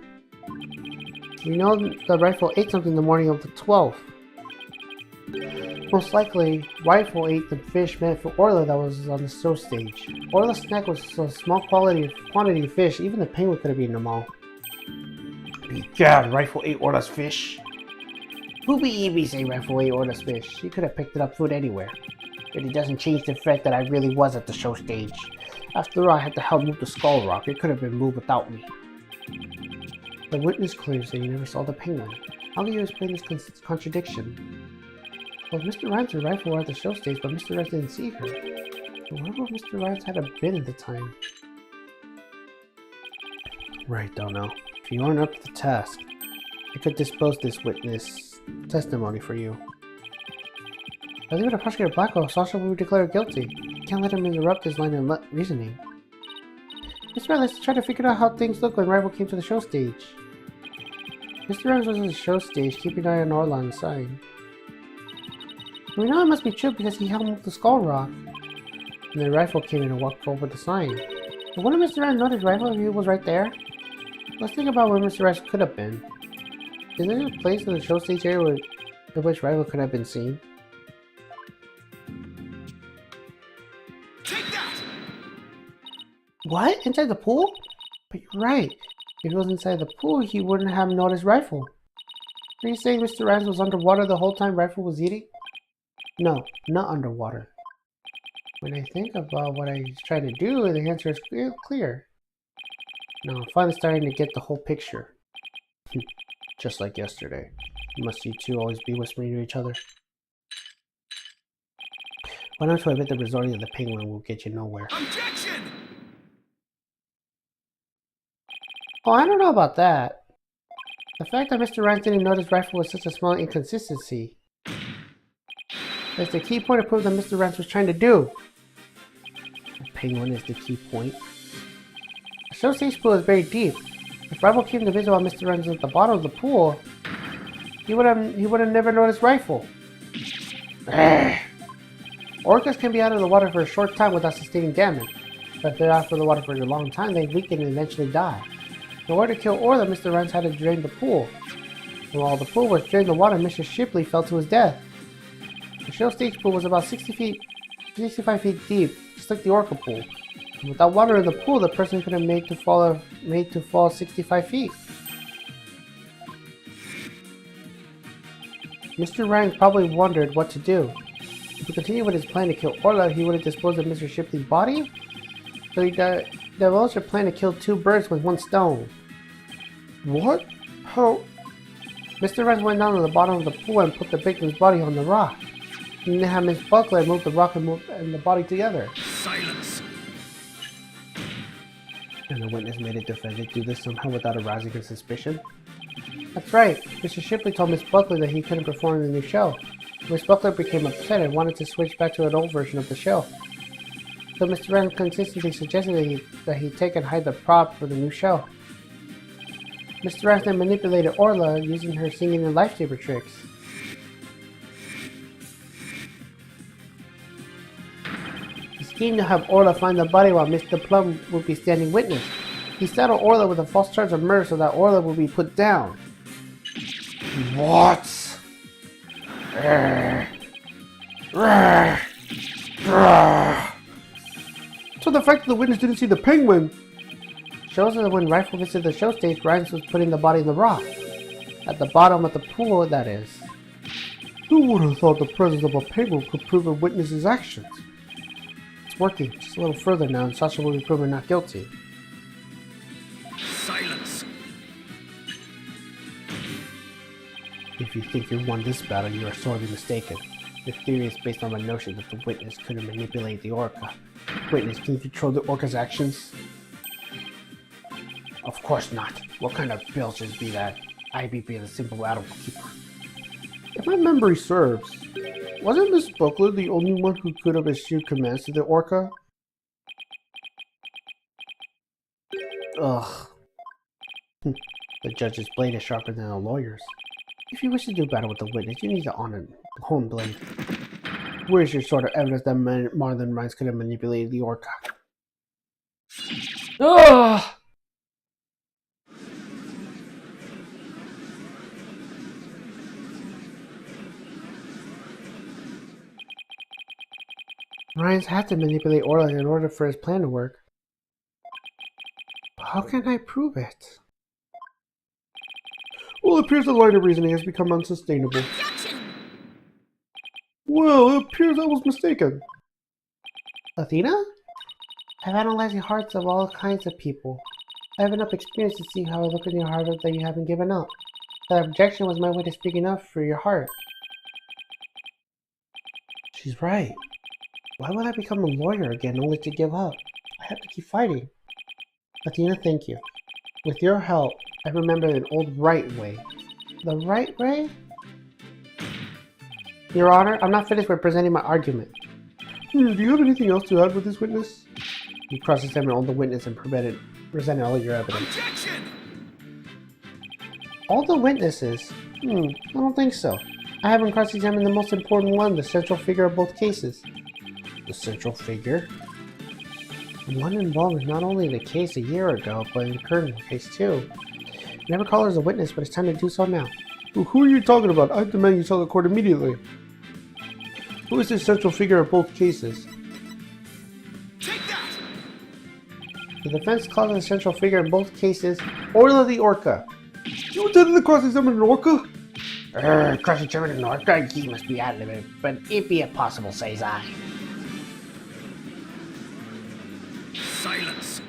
we know the Rifle ate something the morning of the 12th. Most likely, Rifle ate the fish meant for Orla that was on the show stage. Orla's snack was a small quantity of fish, even the penguin could have eaten them all. Begad, Rifle ate Orla's fish. Who be me say Rifle ate Orla's fish? She could have picked it up food anywhere. But it doesn't change the fact that I really was at the show stage. After all, I had to help move the skull rock. It could have been moved without me. The witness claims that you never saw the penguin. How do you explain this contradiction? Well, Mr. Rhymes and Rifle were at the show stage, but Mr. Rhymes didn't see her. So where would Mr. Rhymes had been at the time? Right, don't know. If you aren't up to the task, I could dispose this witness testimony for you. By leaving the prosecutor Blackwell, Sasha will be declared guilty. You can't let him interrupt his line of reasoning. Mr. Rhymes, let's try to figure out how things looked when Rival came to the show stage. Mr. Rhymes was at the show stage, keeping an eye on Orla on the sign. We know it must be true because he helped move the skull rock. And then Rifle came in and walked over the sign. But wouldn't Mr. Rhymes notice Rifle if he was right there? Let's think about where Mr. Rhymes could have been. Is there a place in the show stage area in which Rifle could have been seen? Take that! What? Inside the pool? But you're right. If he was inside the pool, he wouldn't have noticed Rifle. Are you saying Mr. Rhymes was underwater the whole time Rifle was eating? No, not underwater. When I think about what I was trying to do, the answer is clear. Now I'm finally starting to get the whole picture. Just like yesterday. Must you two always be whispering to each other? Why don't you admit the resorting of the penguin will get you nowhere? Objection! Oh, I don't know about that. The fact that Mr. Rhymes didn't notice Rifle was such a small inconsistency. That's the key point to prove that Mr. Rhymes was trying to do. The penguin is the key point. The show stage pool is very deep. If Rifle came to visit while Mr. Rhymes was at the bottom of the pool, he would have never noticed Rifle. Orcas can be out of the water for a short time without sustaining damage, but if they're out of the water for a long time, they weaken and eventually die. In order to kill Orla, Mr. Rhymes had to drain the pool. And while the pool was draining the water, Mr. Shipley fell to his death. The show stage pool was about 65 feet deep, just like the Orca pool. And without water in the pool, the person could have made to fall 65 feet. Mr. Rhymes probably wondered what to do. If he continued with his plan to kill Orla, he would have disposed of Mr. Shipley's body? So he divulged a plan to kill two birds with one stone. What? How? Mr. Rhymes went down to the bottom of the pool and put the victim's body on the rock. And then had Miss Buckler move the rock and the body together. Silence! And the witness made a defendant do this somehow without arousing his suspicion? That's right. Mr. Shipley told Miss Buckler that he couldn't perform in the new show. Miss Buckler became upset and wanted to switch back to an old version of the show. So Mr. Rhymes consistently suggested that he take and hide the prop for the new show. Mr. Rhymes then manipulated Orla using her singing and lifesaver tricks. He schemed to have Orla find the body while Mr. Plum would be standing witness. He saddled Orla with a false charge of murder so that Orla would be put down. What? So the fact that the witness didn't see the penguin Shows that when Rifle visited the show stage, Rhymes was putting the body in the rock. At the bottom of the pool, that is. Who would have thought the presence of a penguin could prove a witness's actions? It's working. Just a little further now, and Sasha will be proven not guilty. Silence! If you think you won this battle, you are sorely mistaken. This theory is based on the notion that the witness couldn't manipulate the orca. Witness can control the orca's actions? Of course not. What kind of bilges be that? IB being a simple animal keeper. If my memory serves, wasn't Miss Buckler the only one who could have issued commands to the orca? Ugh. The judge's blade is sharper than a lawyer's. If you wish to do battle with the witness, you need to honor the hone blade. Where's your sort of evidence that Marlon Rhines could have manipulated the orca? Ugh! Rhines had to manipulate Orla in order for his plan to work. How can I prove it? Well, it appears the line of reasoning has become unsustainable. Objection! Well, it appears I was mistaken. Athena? I've analyzed the hearts of all kinds of people. I have enough experience to see how I look in your heart that you haven't given up. That objection was my way to speaking up for your heart. She's right. Why would I become a lawyer again only to give up? I have to keep fighting. Athena, thank you. With your help, I remember an old Wright way. The Wright way? Your Honor, I'm not finished with presenting my argument. Do you have anything else to add with this witness? You cross-examined all the witnesses and presented all your evidence. Objection! All the witnesses? I don't think so. I haven't cross-examined the most important one, the central figure of both cases. The central figure? The one involved in not only the case a year ago, but in the current case too. Never call her as a witness, but it's time to do so now. Who are you talking about? I demand you tell the court immediately. Who is the central figure of both cases? Take that! The defense calls the central figure in both cases Orla the Orca. You intended to cross-examine an orca? Cross-examine an orca? He must be out of it, but it be impossible, says I. Silence!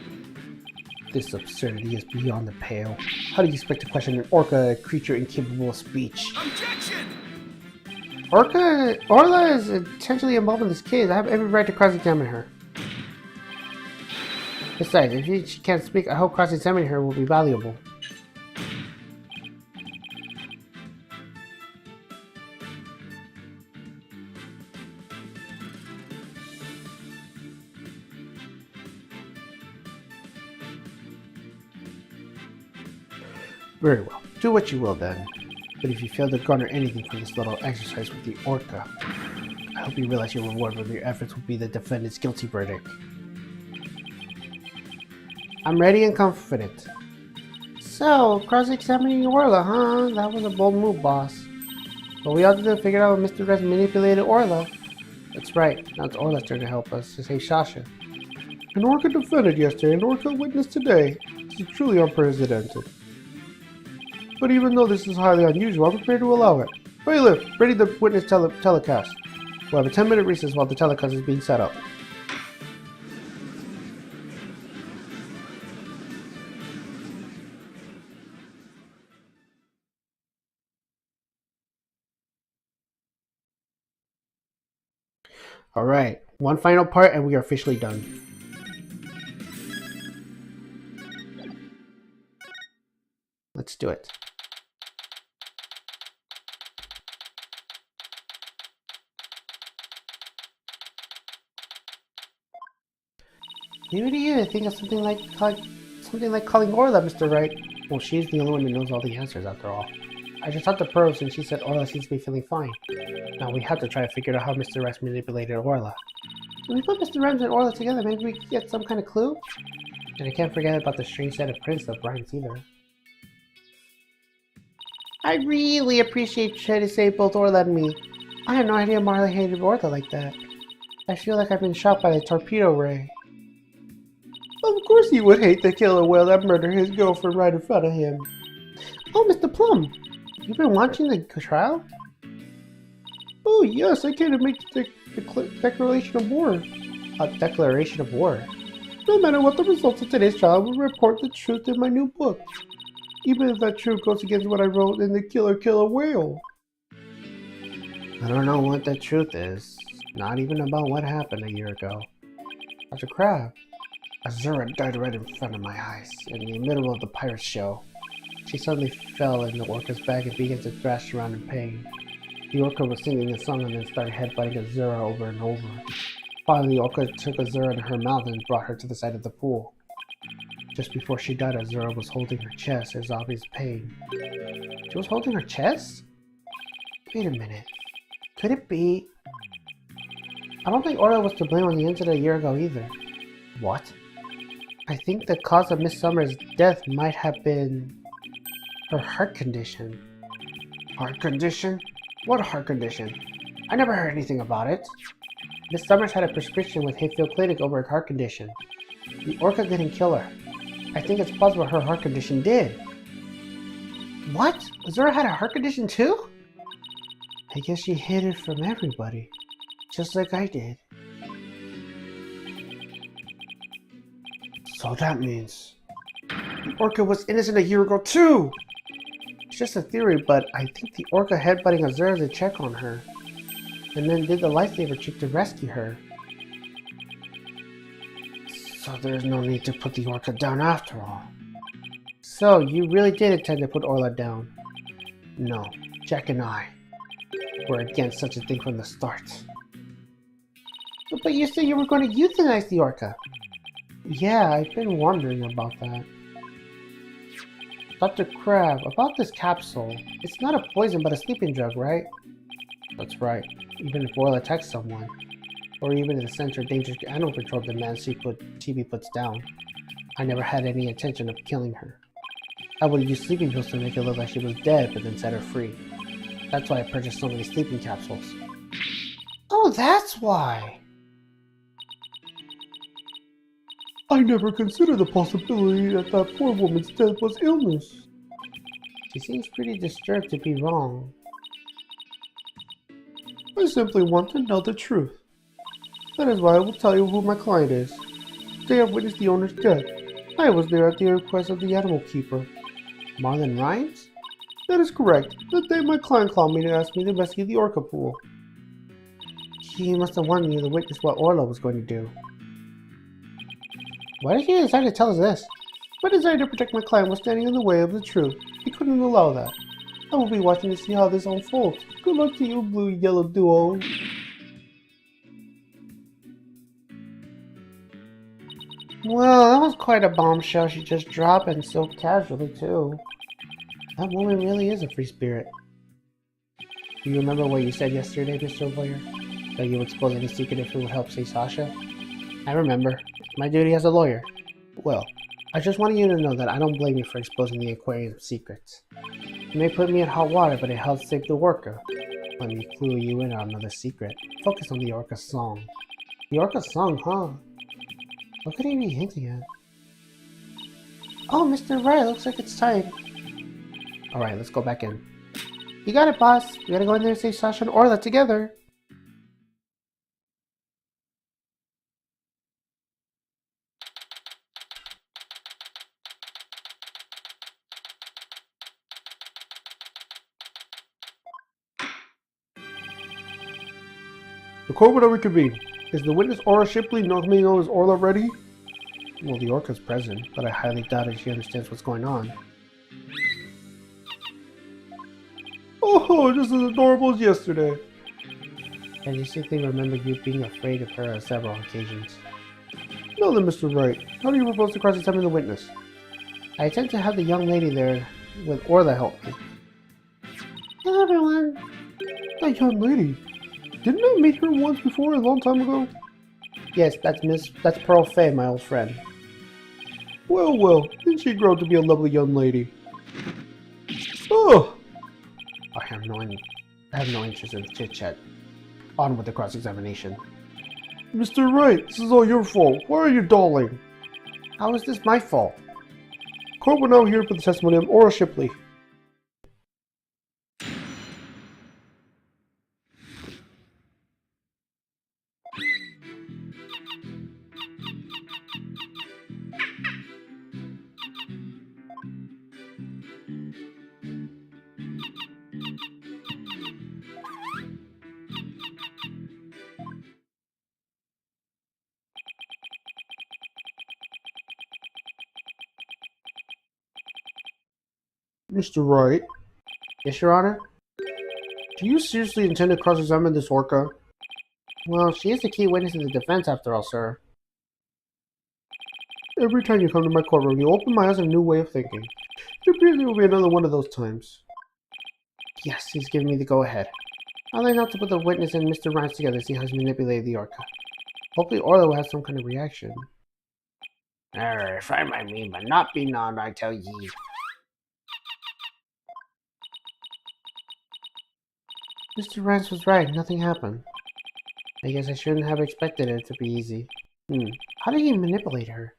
This absurdity is beyond the pale. How do you expect to question an orca, a creature incapable of speech? Objection! Orla is intentionally involved in this case. I have every right to cross-examine her. Besides, if she can't speak, I hope cross-examining her will be valuable. Very well. Do what you will then. But if you fail to garner anything from this little exercise with the orca, I hope you realize your reward for your efforts will be the defendant's guilty verdict. I'm ready and confident. So, cross-examining Orla, huh? That was a bold move, boss. But we all did to figure out how Mr. Rez manipulated Orla. That's right. Now it's Orla's turn to help us to save Sasha. An orca defended yesterday, an orca witness today. This is truly unprecedented. But even though this is highly unusual, I'm prepared to allow it. Bailiff, ready the witness telecast. We'll have a 10-minute recess while the telecast is being set up. Alright, one final part and we are officially done. Let's do it. Maybe do you think of something like calling Orla, Mr. Wright? Well, she's the only one who knows all the answers after all. I just talked to Pearls and she said Orla seems to be feeling fine. Now we have to try to figure out how Mr. Rex manipulated Orla. When we put Mr. Rems and Orla together, maybe we can get some kind of clue? And I can't forget about the strange set of prints of Brian's either. I really appreciate you trying to save both Orla and me. I had no idea Marley hated Orla like that. I feel like I've been shot by a torpedo ray. Of course he would hate the killer whale that murdered his girlfriend right in front of him. Oh, Mr. Plum, you've been watching the trial? Oh yes, I came to make the declaration of war. A declaration of war? No matter what the results of today's trial, I will report the truth in my new book. Even if that truth goes against what I wrote in the Killer Whale. I don't know what the truth is. Not even about what happened a year ago. Dr. Crab. Azura died right in front of my eyes, in the middle of the pirate show. She suddenly fell in the orca's bag and began to thrash around in pain. The orca was singing a song and then started headbutting Azura over and over. Finally, the orca took Azura in her mouth and brought her to the side of the pool. Just before she died, Azura was holding her chest. There's obvious pain. She was holding her chest? Wait a minute. Could it be... I don't think Orla was to blame on the incident a year ago either. What? I think the cause of Miss Summers' death might have been... her heart condition. Heart condition? What heart condition? I never heard anything about it. Miss Summers had a prescription with Hayfield Clinic over her heart condition. The orca didn't kill her. I think it's possible her heart condition did. What? Azura had a heart condition too? I guess she hid it from everybody. Just like I did. So that means... the orca was innocent a year ago too! It's just a theory, but I think the orca headbutting Azura is a check on her. And then did the lifesaver trick to rescue her. So there's no need to put the orca down after all. So, you really did intend to put Orla down? No, Jack and I were against such a thing from the start. But you said you were going to euthanize the orca. Yeah, I've been wondering about that. Dr. Crab, about this capsule. It's not a poison but a sleeping drug, right? That's right. Even if Orla attacks someone, or even if the Center of Dangerous Animal Control demands TB puts down, I never had any intention of killing her. I would use sleeping pills to make it look like she was dead, but then set her free. That's why I purchased so many sleeping capsules. Oh, that's why! I never considered the possibility that that poor woman's death was illness. She seems pretty disturbed to be wrong. I simply want to know the truth. That is why I will tell you who my client is. They have witnessed the owner's death. I was there at the request of the animal keeper. Marlon Rhymes? That is correct. The day my client called me to ask me to rescue the orca pool. He must have wanted you to witness what Orla was going to do. Why did you decide to tell us this? My desire to protect my client was standing in the way of the truth. He couldn't allow that. I will be watching to see how this unfolds. Good luck to you, blue-yellow duo. Well, that was quite a bombshell she just dropped, and so casually, too. That woman really is a free spirit. Do you remember what you said yesterday, Mr. Lawyer? That you would expose any secret if it would help save Sasha? I remember. My duty as a lawyer. Well, I just wanted you to know that I don't blame you for exposing the aquarium's secrets. You may put me in hot water, but it helps save the orca. Let me clue you in on another secret. Focus on the orca song. The orca song, huh? What could he be hinting at? Oh, Mr. Wright, looks like it's time. Alright, let's go back in. You got it, boss. We gotta go in there and save Sasha and Orla together. The court would reconvene. Is the witness Aura Shipley, normally known as Orla, ready? Well, the orca's present, but I highly doubt if she understands what's going on. Oh, just as adorable as yesterday. I distinctly remember you being afraid of her on several occasions. Now then, Mr. Wright, how do you propose to cross-examine the witness? I intend to have the young lady there with Orla help me. Hello, everyone. That young lady. Didn't I meet her once before, a long time ago? Yes, that's Pearl Fay, my old friend. Well, didn't she grow to be a lovely young lady? Oh! I have no interest in the chit-chat. On with the cross-examination. Mr. Wright, this is all your fault. Why are you dawdling? How is this my fault? Court will now hear for the testimony of Aura Shipley. Mr. Wright, Yes, Your Honor? do you seriously intend to cross-examine this orca? Well, she is the key witness in the defense after all, sir. Every time you come to my courtroom, you open my eyes to a new way of thinking. It appears it will be another one of those times. Yes, he's giving me the go-ahead. I'd like now to put the witness and Mr. Rhymes together to see how he's manipulated the orca. Hopefully Orla will have some kind of reaction. If I might mean, but not be none, I tell ye. Mr. Rhymes was right, nothing happened. I guess I shouldn't have expected it to be easy. How did he manipulate her?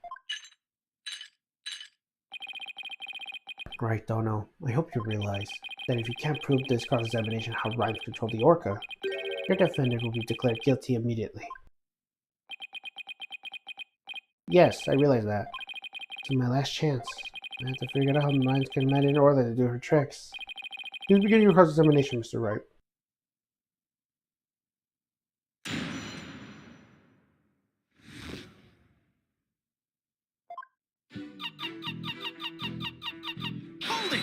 Right, Dono. I hope you realize that if you can't prove this cross-examination how Rhymes controlled the orca, your defendant will be declared guilty immediately. Yes, I realize that. This is my last chance. I have to figure out how Rhymes can manage Orla to do her tricks. Please begin your cross-examination, Mr. Wright. Hold it!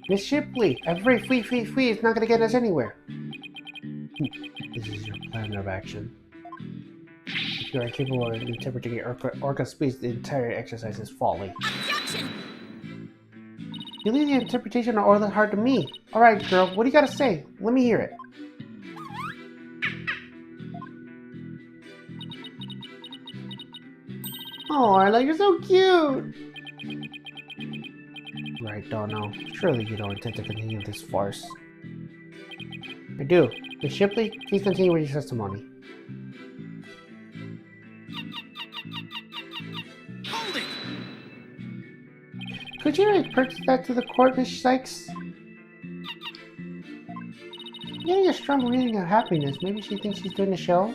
Miss Shipley, every flee is not going to get us anywhere. This is your plan of action. If you are incapable of interpreting your orca speech, the entire exercise is folly. Objection! You leave the interpretation of Orla hard to me. Alright, girl, what do you got to say? Let me hear it. Oh, Orla, you're so cute! Right, Dono. Surely you don't intend to continue this farce. I do. Miss Shipley, please continue with your testimony. Hold it! Could you report that to the court, Miss Sykes? Getting a strong reading of happiness. Maybe she thinks she's doing a show?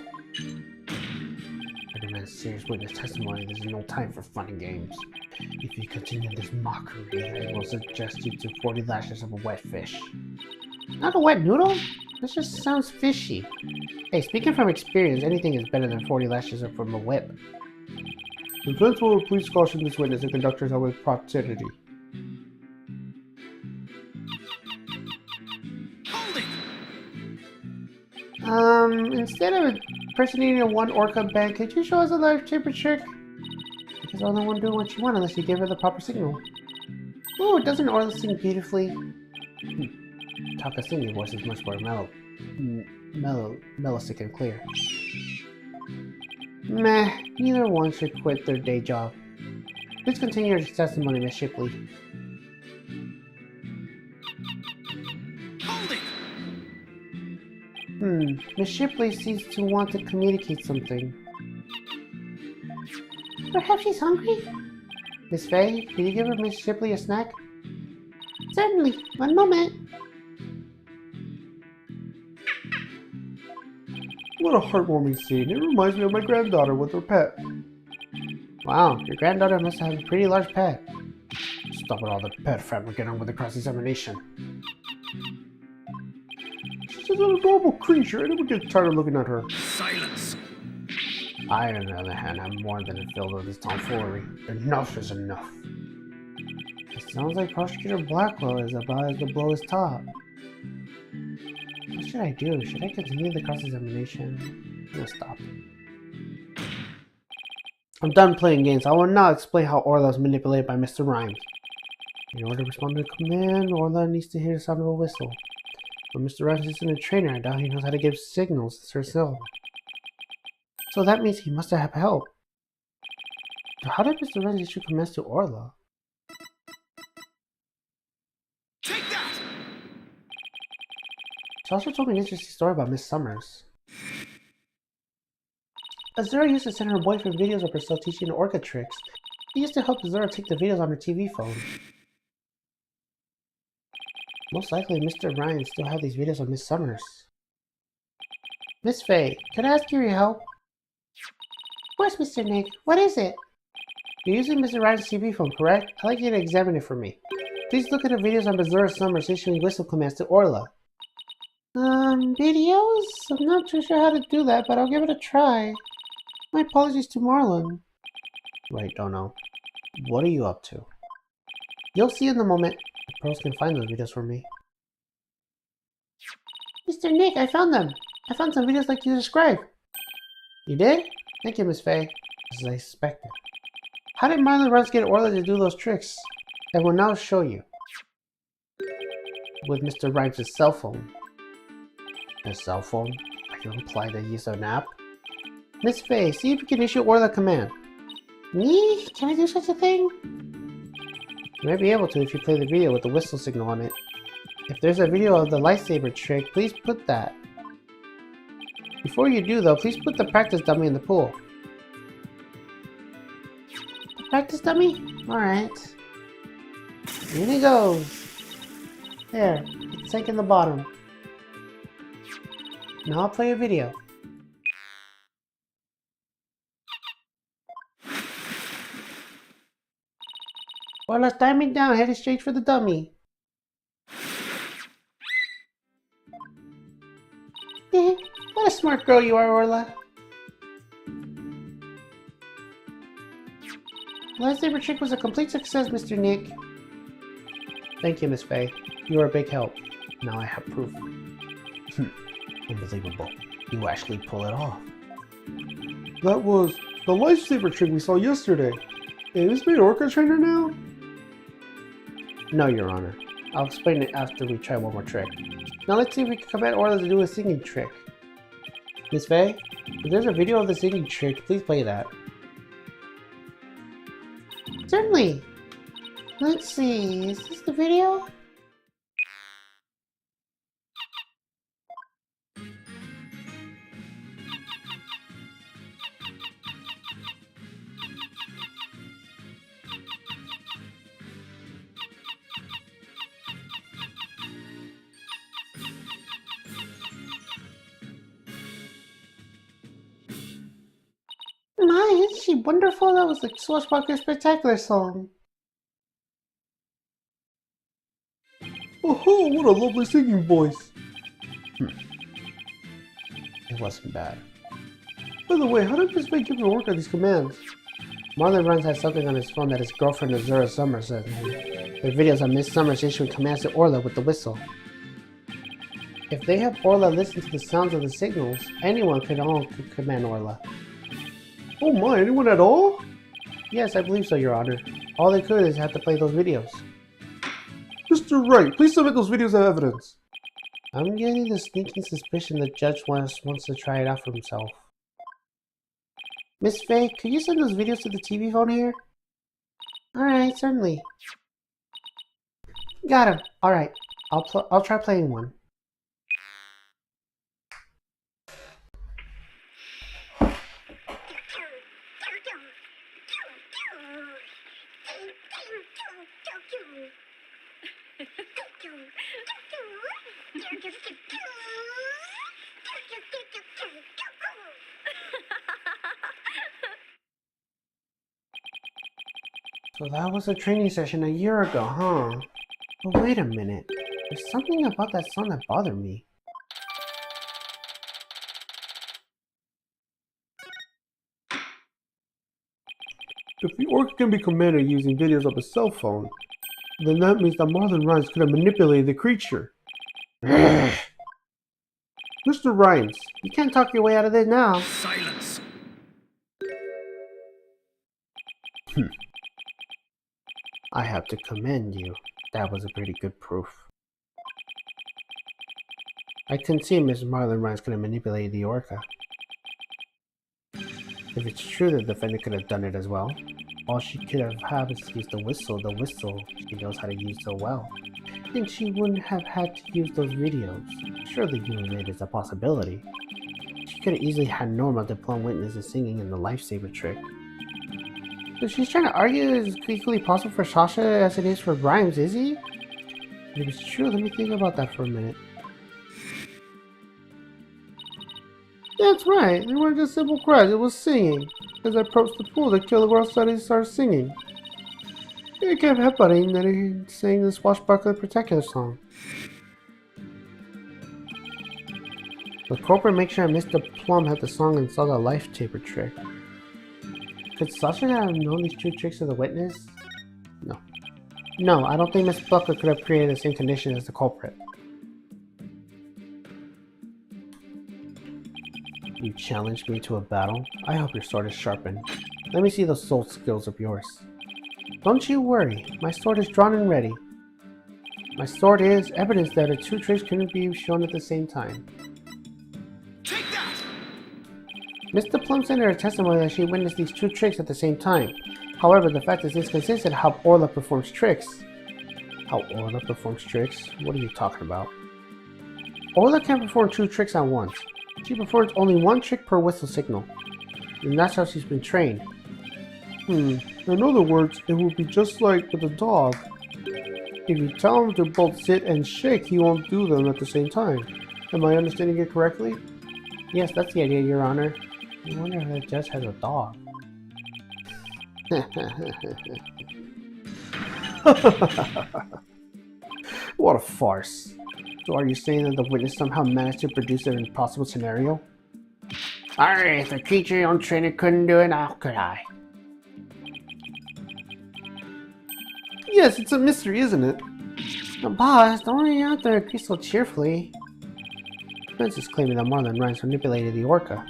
I demand serious witness testimony. There's no time for fun and games. If you continue this mockery, I will suggest you to 40 lashes of a wet fish. Not a wet noodle? This just sounds fishy. Hey, speaking from experience, anything is better than 40 lashes from a whip. The defense will please caution this witness and conduct herself with propriety. Hold it! Instead of impersonating a one orca band, could you show us a live chamber trick? Because Orla won't do what you want unless you give her the proper signal. Ooh, doesn't Orla sing beautifully? Taka singing voice is much more melodic and clear. Meh, neither one should quit their day job. Please continue your testimony, Miss Shipley. Hold it! Miss Shipley seems to want to communicate something. Perhaps she's hungry? Miss Fay, can you give her Miss Shipley a snack? Certainly. One moment. What a heartwarming scene. It reminds me of my granddaughter with her pet. Wow, your granddaughter must have a pretty large pet. Stop it all the pet fam and get on with the cross-examination. She's an adorable creature. I never get tired of looking at her. Silence! I, on the other hand, am more than filled with this tomfoolery. Enough is enough. It sounds like Prosecutor Blackwell is about as the blow is top. What should I do? Should I continue the cross-examination? I'm gonna stop. I'm done playing games. I will now explain how Orla was manipulated by Mr. Rhymes. In order to respond to a command, Orla needs to hear the sound of a whistle. But Mr. Rhymes isn't a trainer. I doubt he knows how to give signals herself. So that means he must have help. So how did Mr. Rhymes issue commands to Orla? Take that! She also told me an interesting story about Miss Summers. Azura used to send her boyfriend videos of herself teaching orca tricks. He used to help Azura take the videos on her TV phone. Most likely, Mr. Ryan still had these videos of Miss Summers. Miss Faye, can I ask you your help? Of course, Mr. Nick. What is it? You're using Mr. Ryan's TV phone, correct? I'd like you to examine it for me. Please look at the videos on Azura Summers issuing whistle commands to Orla. Videos? I'm not too sure how to do that, but I'll give it a try. My apologies to Marlon. Right, Dono. What are you up to? You'll see in a moment. The pros can find those videos for me. Mr. Nick, I found them. I found some videos like you described. You did? Thank you, Miss Faye. As I expected. How did Marlon Runs get Orla to do those tricks? I will now show you. With Mr. Rhymes' cell phone. A cell phone? Are you implying that he used an app? Miss Faye, see if you can issue Orla a command. Me? Can I do such a thing? You might be able to if you play the video with the whistle signal on it. If there's a video of the lightsaber trick, please put that. Before you do though, please put the practice dummy in the pool. Practice dummy? Alright. In he goes. There, it sank in the bottom. Now I'll play a video. Well, let's timing down, headed straight for the dummy. What a smart girl you are, Orla. Lightsaber trick was a complete success, Mr. Nick. Thank you, Miss Faye. You are a big help. Now I have proof. Unbelievable. You actually pull it off. That was the lightsaber trick we saw yesterday. Is this made Orca trainer now? No, Your Honor. I'll explain it after we try one more trick. Now let's see if we can command Orla to do a singing trick. Miss Faye, if there's a video of the singing trick, please play that. Certainly. Let's see, is this the video? My, isn't she wonderful? That was the Swashbuckler Spectacular song. Oh, what a lovely singing voice. It wasn't bad. By the way, how did Miss Faye give her Orca these commands? Marlon Runs has something on his phone that his girlfriend Azura Summer sent him. There are videos of Miss Summers issuing commands to Orla with the whistle. If they have Orla listen to the sounds of the signals, anyone could command Orla. Oh my, anyone at all? Yes, I believe so, Your Honor. All they could is have to play those videos. Mr. Wright, please submit those videos as evidence. I'm getting the sneaking suspicion the judge wants to try it out for himself. Miss Faye, could you send those videos to the TV phone here? Alright, certainly. Got him. Alright, I'll try playing one. So that was a training session a year ago, huh? But wait a minute. There's something about that song that bothered me. If the Orca can be commanded using videos of a cell phone, then that means that Marlon Rhymes could have manipulated the creature. Mr. Rhymes, You can't talk your way out of this now. Silence. I have to commend you. That was a pretty good proof. I can see Miss Marlon Rhymes could have manipulated the Orca. If it's true that the defendant could have done it as well, all she could have had is to use the whistle she knows how to use so well. Then she wouldn't have had to use those videos. Surely doing it is a possibility. She could have easily had Norma diploma witnesses singing in the lifesaver trick. So she's trying to argue it's equally possible for Sasha as it is for Rhymes, is he? If it's true, let me think about that for a minute. That's right, it wasn't just simple cries, it was singing. As I approached the pool, the killer girl started singing. It kept happening that he sang the Swashbuckler Spectacular song. The culprit made sure Mr. Plum had the song and saw the lifesaver trick. Could Sasha have known these two tricks of the witness? No. No, I don't think Miss Buckler could have created the same condition as the culprit. You challenged me to a battle? I hope your sword is sharpened. Let me see those soul skills of yours. Don't you worry, my sword is drawn and ready. My sword is evidence that the two tricks couldn't be shown at the same time. Take that! Mr. Plum sent her a testimony that she witnessed these two tricks at the same time. However, the fact is inconsistent how Orla performs tricks. How Orla performs tricks? What are you talking about? Orla can't perform two tricks at once. She performs only one trick per whistle signal. And that's how she's been trained. In other words, it will be just like with a dog. If you tell him to both sit and shake, he won't do them at the same time. Am I understanding it correctly? Yes, that's the idea, Your Honor. I wonder if the judge has a dog. What a farce. So are you saying that the witness somehow managed to produce an impossible scenario? Alright, if the creature on trainer couldn't do it, how could I? Yes, it's a mystery, isn't it? Boss, don't run out there agree so cheerfully. Vince is claiming that Marlon Rhymes manipulated the orca.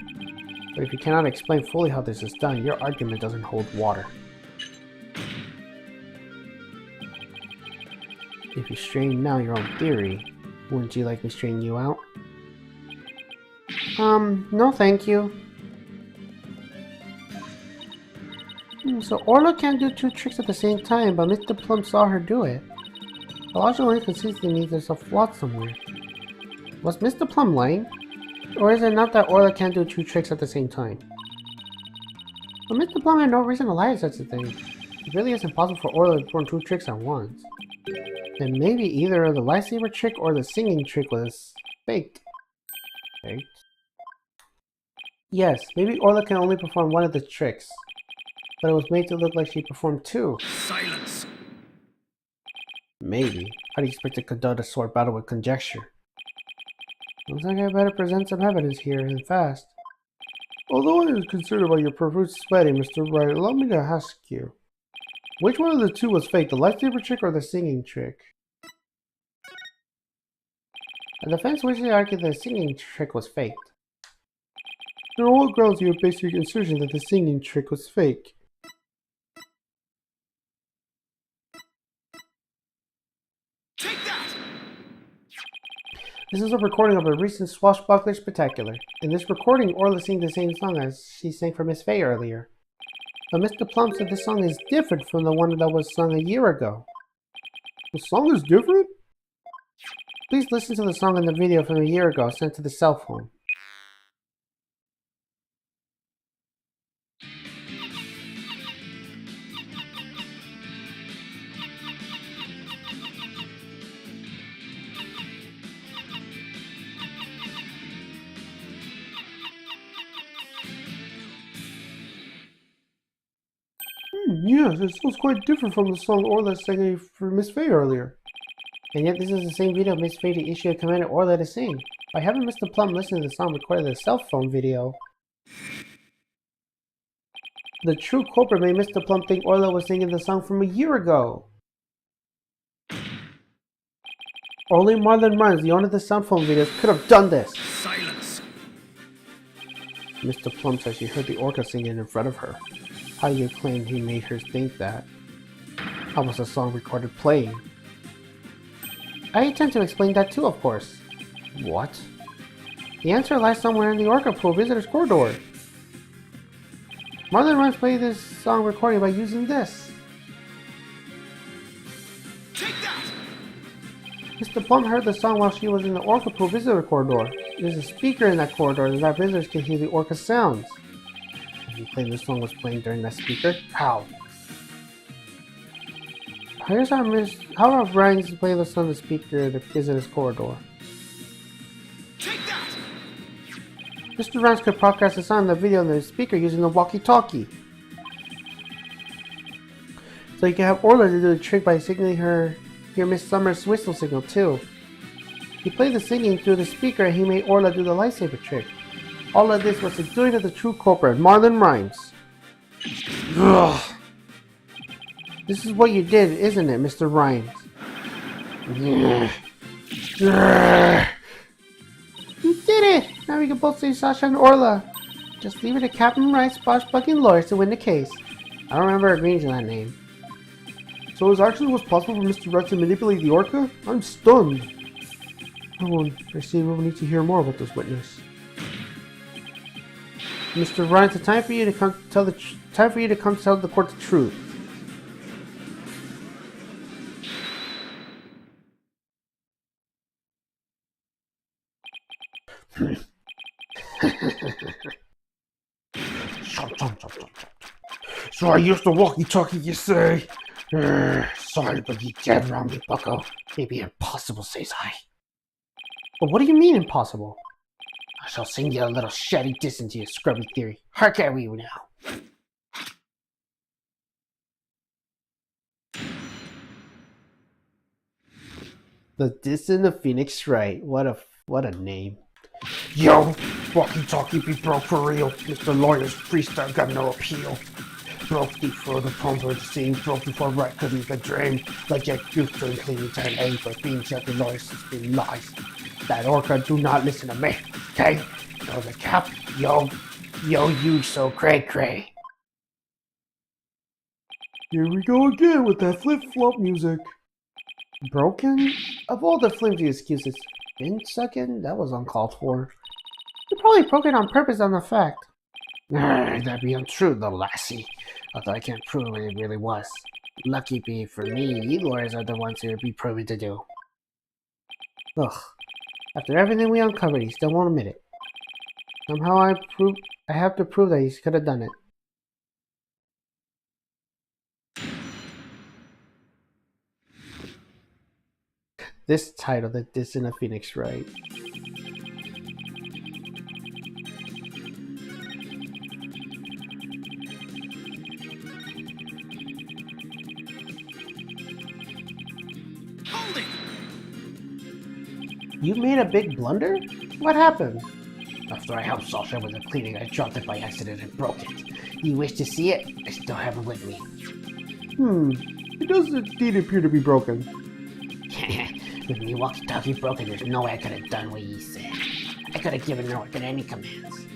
But if you cannot explain fully how this is done, your argument doesn't hold water. If you straighten out your own theory, wouldn't you like me straighten you out? No thank you. So Orla can't do two tricks at the same time, but Mr. Plum saw her do it. The logical inconsistency means there's a flaw somewhere. Was Mr. Plum lying? Or is it not that Orla can't do two tricks at the same time? But Mr. Plum had no reason to lie to such a thing. It really is impossible for Orla to perform two tricks at once. Then maybe either the lightsaber trick or the singing trick was faked. Faked? Yes, maybe Orla can only perform one of the tricks. But it was made to look like she performed two. Silence! Maybe. How do you expect to conduct a sword battle with conjecture? Looks like I better present some evidence here, and fast. Although I was concerned about your profuse sweating, Mr. Wright, allow me to ask you. Which one of the two was fake, the lightsaber trick or the singing trick? The defense wishes to argue that the singing trick was faked. There are all grounds for your basic assertion that the singing trick was fake. Take that! This is a recording of a recent Swashbuckler Spectacular. In this recording, Orla sings the same song as she sang for Miss Faye earlier. But Mr. Plum said this song is different from the one that was sung a year ago. The song is different? Please listen to the song in the video from a year ago sent to the cell phone. Yes, it sounds quite different from the song Orla sang for Miss Faye earlier. And yet this is the same video Miss Faye to issue a command to Orla to sing. By having Mr. Plum listen to the song recorded in the cell phone video, the true culprit made Mr. Plum think Orla was singing the song from a year ago. Only Marlon Rhymes, the owner of the cell phone videos, could have done this. Silence! Mr. Plum said she heard the orca singing in front of her. How do you claim he made her think that? How was the song recorded playing? I intend to explain that too, of course. What? The answer lies somewhere in the orca pool visitor's corridor. Marlon Rhymes played this song recording by using this. Take that! Mr. Plum heard the song while she was in the orca pool visitor corridor. There's a speaker in that corridor so that visitors can hear the orca sounds. You claim this song was playing during that speaker? How? Here's how Ryan's play the song on the speaker in the visitor's corridor. Take that! Mr. Rhymes could broadcast the song in the video on the speaker using the walkie-talkie. So you can have Orla to do the trick by signaling her hear Miss Summer's whistle signal too. He played the singing through the speaker and he made Orla do the lightsaber trick. All of this was the doing of the true culprit, Marlon Rhymes. Ugh. This is what you did, isn't it, Mr. Ryan? You did it! Now we can both save Sasha and Orla. Just leave it to Captain Wright's bushbucking lawyers to win the case. I don't remember agreeing to that name. So it actually was possible for Mr. Wright to manipulate the Orca? I'm stunned. Come on, I see we will need to hear more about this witness. Mr. Wright, it's time for you to come tell the court the truth. So I used the walkie-talkie, you say? Sorry, but you dead wrong, me bucko. Maybe impossible, says I. But what do you mean impossible? I shall sing you a little shabby diss into your scrubby theory. Hark at we now. The Distant of Phoenix Wright. What a name. Yo, walkie-talkie be broke for real. Mr. Lawyer's freestyle got no appeal. Broke before the phones were seen, broke before Wright could even dream. Like your youth during cleaning time A, but being Jackie Lawyer's has been lies. That Orca do not listen to me, okay? Yo, the cap, yo, you so cray. Here we go again with that flip-flop music. Broken? Of all the flimsy excuses, been sucking? That was uncalled for. You probably broke it on purpose on the fact. That'd be untrue, little lassie. Although I can't prove what it really was. Lucky be for me, you lawyers are the ones who would be proven to do. Ugh. After everything we uncovered, he still won't admit it. Somehow I have to prove that he could have done it. This title, The Distant of Phoenix Wright. Hold it! You made a big blunder? What happened? After I helped Sasha with the cleaning, I dropped it by accident and broke it. You wish to see it? I still have it with me. It does indeed appear to be broken. With me walkie-talkie broken, there's no way I could have done what you said. I could have given no any commands.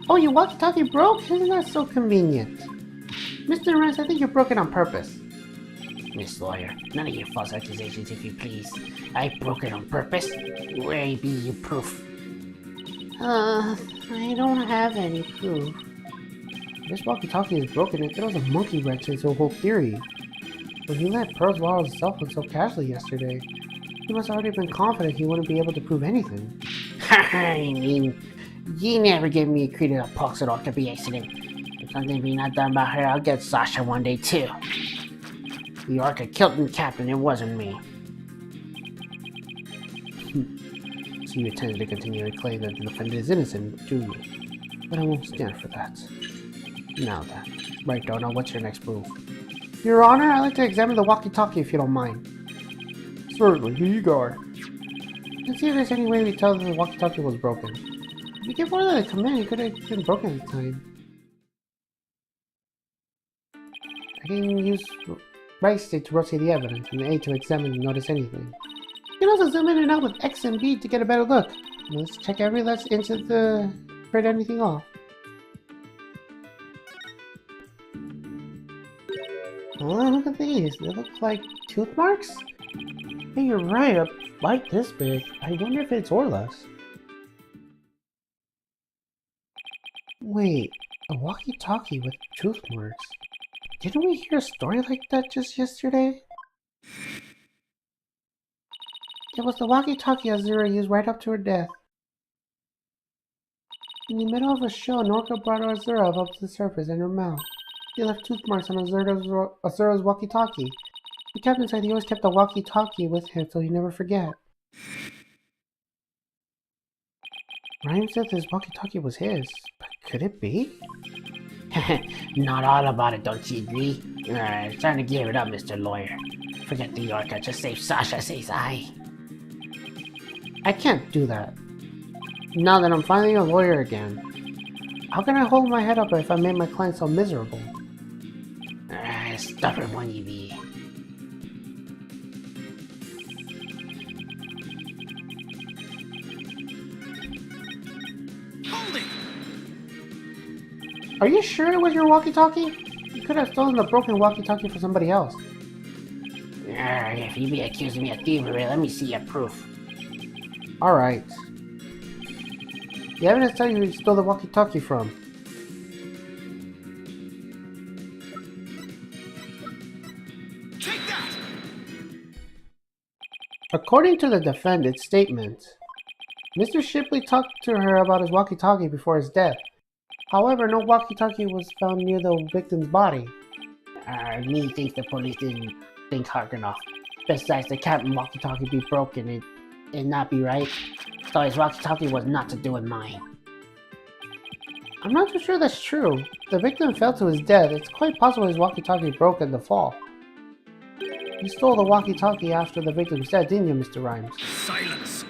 Oh, your walkie-talkie broke? Isn't that so convenient? Mr. Rance, I think you broke it on purpose. Miss Lawyer, none of your false accusations, if you please. I broke it on purpose. Where be your proof? I don't have any proof. This walkie-talkie is broken. It throws a monkey wrench into the whole theory. When he let Pearls wallow his cell phone so casually yesterday, he must have already been confident he wouldn't be able to prove anything. I mean, you never gave me credit on Pox at all to be accident. If something be not done about her, I'll get Sasha one day too. The Orca killed the captain, it wasn't me. So you intended to continue to claim that the defendant is innocent, do you? But I won't stand for that. Now then, Right, Dono, what's your next move? Your Honor, I'd like to examine the walkie-talkie if you don't mind. Certainly, here you go. Let's see if there's any way we tell that the walkie-talkie was broken. If you give order to the command, it could have been broken at the time. I can use right stick to rotate the evidence, and A to examine and notice anything. You can also zoom in and out with X and B to get a better look. Let's check every last inch of the... print anything off. Oh, look at these. They look like tooth marks? Hey, you're right. A bite this big. I wonder if it's Orla's. Wait, a walkie-talkie with tooth marks. Didn't we hear a story like that just yesterday? It was the walkie-talkie Azura used right up to her death. In the middle of a show, Norka brought Azura up to the surface in her mouth. He left tooth marks on Azura's walkie-talkie. The captain said he always kept the walkie-talkie with him so he'd never forget. Ryan said this walkie-talkie was his, but could it be? Not all about it, don't you agree? It's time to give it up, Mr. Lawyer. Forget the Orca, just save Sasha, says I. I can't do that. Now that I'm finally a lawyer again. How can I hold my head up if I made my client so miserable? stubborn one you be. Hold it! Are you sure it was your walkie-talkie? You could have stolen the broken walkie-talkie for somebody else. If you be accusing me of thievery, let me see your proof. Alright. The evidence tells you who you stole the walkie-talkie from. Take that! According to the defendant's statement, Mr. Shipley talked to her about his walkie-talkie before his death. However, no walkie-talkie was found near the victim's body. Me thinks the police didn't think hard enough. Besides, the captain walkie-talkie be broken and not be right. So his walkie-talkie was not to do with mine. I'm not too sure that's true. The victim fell to his death. It's quite possible his walkie-talkie broke in the fall. You stole the walkie-talkie after the victim's death, didn't you, Mr. Rhymes? Silence!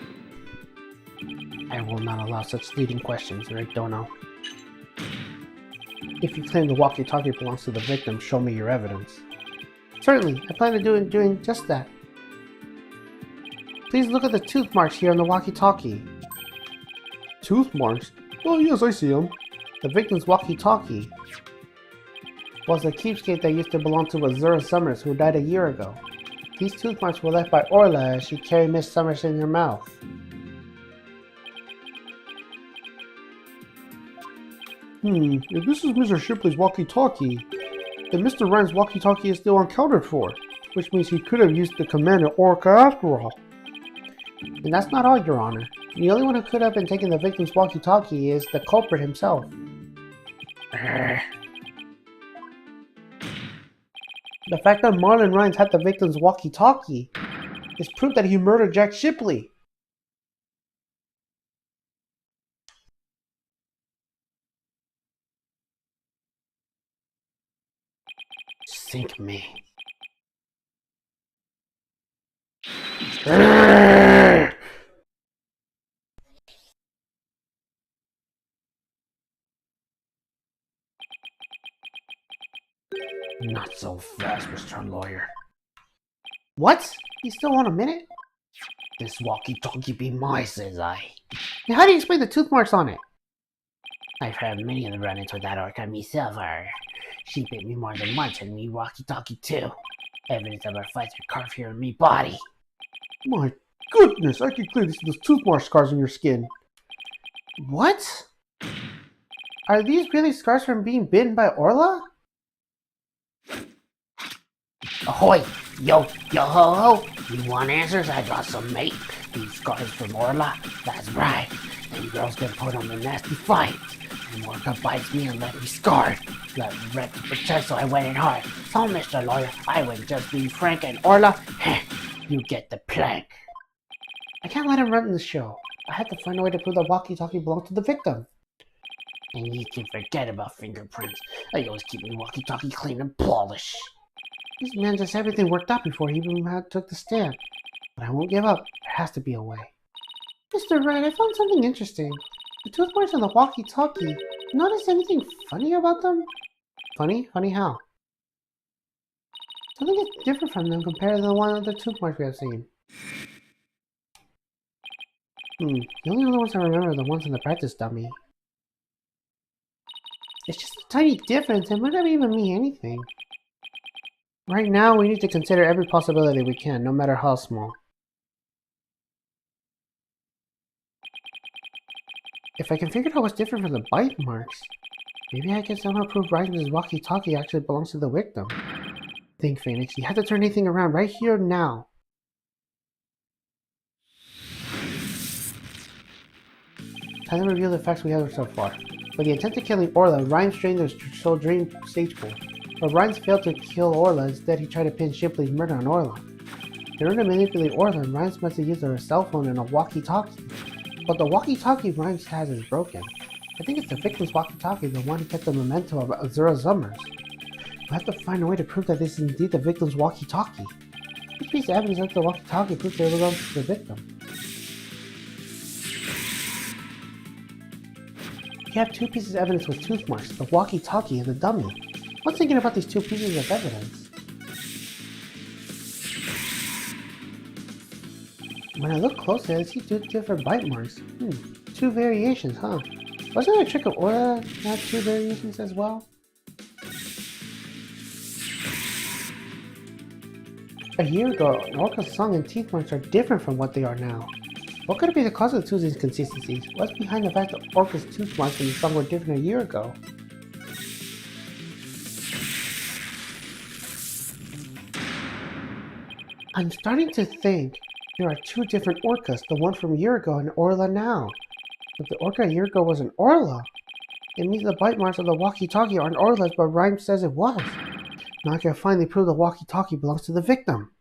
I will not allow such leading questions, Rick Dono. If you claim the walkie-talkie belongs to the victim, show me your evidence. Certainly, I plan on doing just that. Please look at the tooth marks here on the walkie-talkie. Tooth marks? Oh, yes, I see them. The victim's walkie-talkie was a keepsake that used to belong to Azura Summers, who died a year ago. These tooth marks were left by Orla as she carried Miss Summers in her mouth. If this is Mr. Shipley's walkie-talkie, then Mr. Ryan's walkie-talkie is still unaccounted for, which means he could have used the command at Orca after all. And that's not all, Your Honor. The only one who could have been taking the victim's walkie-talkie is the culprit himself. The fact that Marlon Rhines had the victim's walkie-talkie is proof that he murdered Jack Shipley. Sink me. Not so fast, Mr. Lawyer. What? You still want a minute? This walkie-talkie be mine, says I. Now how do you explain the tooth marks on it? I've had many of the run-ins with that orca myself, She bit me more than once, and me walkie-talkie too. Evidence of our fights are carved here in me body. My goodness, I can clearly see those tooth mark scars on your skin. What? Are these really scars from being bitten by Orla? Ahoy! Yo, ho, ho! You want answers? I got some, mate. These scars from Orla? That's right. Them girls get put on a nasty fight. And Orca bites me and left me scarred. Left red to protect, so I went in hard. So, Mr. Lawyer, I would just be Frank and Orla. You get the plank. I can't let him run the show. I had to find a way to prove the walkie-talkie belonged to the victim. And you can forget about fingerprints. I always keep my walkie-talkie clean and polished. This man just had everything worked out before he even took the stand. But I won't give up. There has to be a way. Mr. Wright, I found something interesting. The tooth marks on the walkie-talkie. Notice anything funny about them? Funny? Funny how? Something is different from them compared to the one of the tooth marks we have seen. The only other ones I remember are the ones in the practice dummy. It's just a tiny difference. It might not even mean anything. Right now, we need to consider every possibility we can, no matter how small. If I can figure out what's different from the bite marks, maybe I can somehow prove Ryden's walkie-talkie actually belongs to the victim. Think, Phoenix. You have to turn anything around right here now. Time to reveal the facts we have so far. With the intent of killing Orla, Ryan strained their sole dream stage pool. But Ryan failed to kill Orla, instead he tried to pin Shipley's murder on Orla. In order to manipulate Orla, Ryan must have used a cell phone and a walkie-talkie. But the walkie-talkie Ryan has is broken. I think it's the victim's walkie-talkie, the one who kept the memento of Azura Summers. We have to find a way to prove that this is indeed the victim's walkie-talkie. Which piece of evidence that the walkie-talkie proves that it belongs to the victim? You have two pieces of evidence with tooth marks, the walkie-talkie and the dummy. What's thinking about these two pieces of evidence? When I look closely, I see 2 different bite marks. 2 variations, huh? Wasn't it a trick of Orla to have 2 variations as well? A year ago, an orca's song and teeth marks are different from what they are now. What could be the cause of the 2 inconsistencies? What's behind the fact that orca's tooth marks and the song were different a year ago? I'm starting to think there are 2 different orcas, the one from a year ago and Orla now. If the orca a year ago was an Orla, it means the bite marks of the walkie-talkie aren't Orla's, but Rhyme says it was. Now I can finally prove the walkie-talkie belongs to the victim.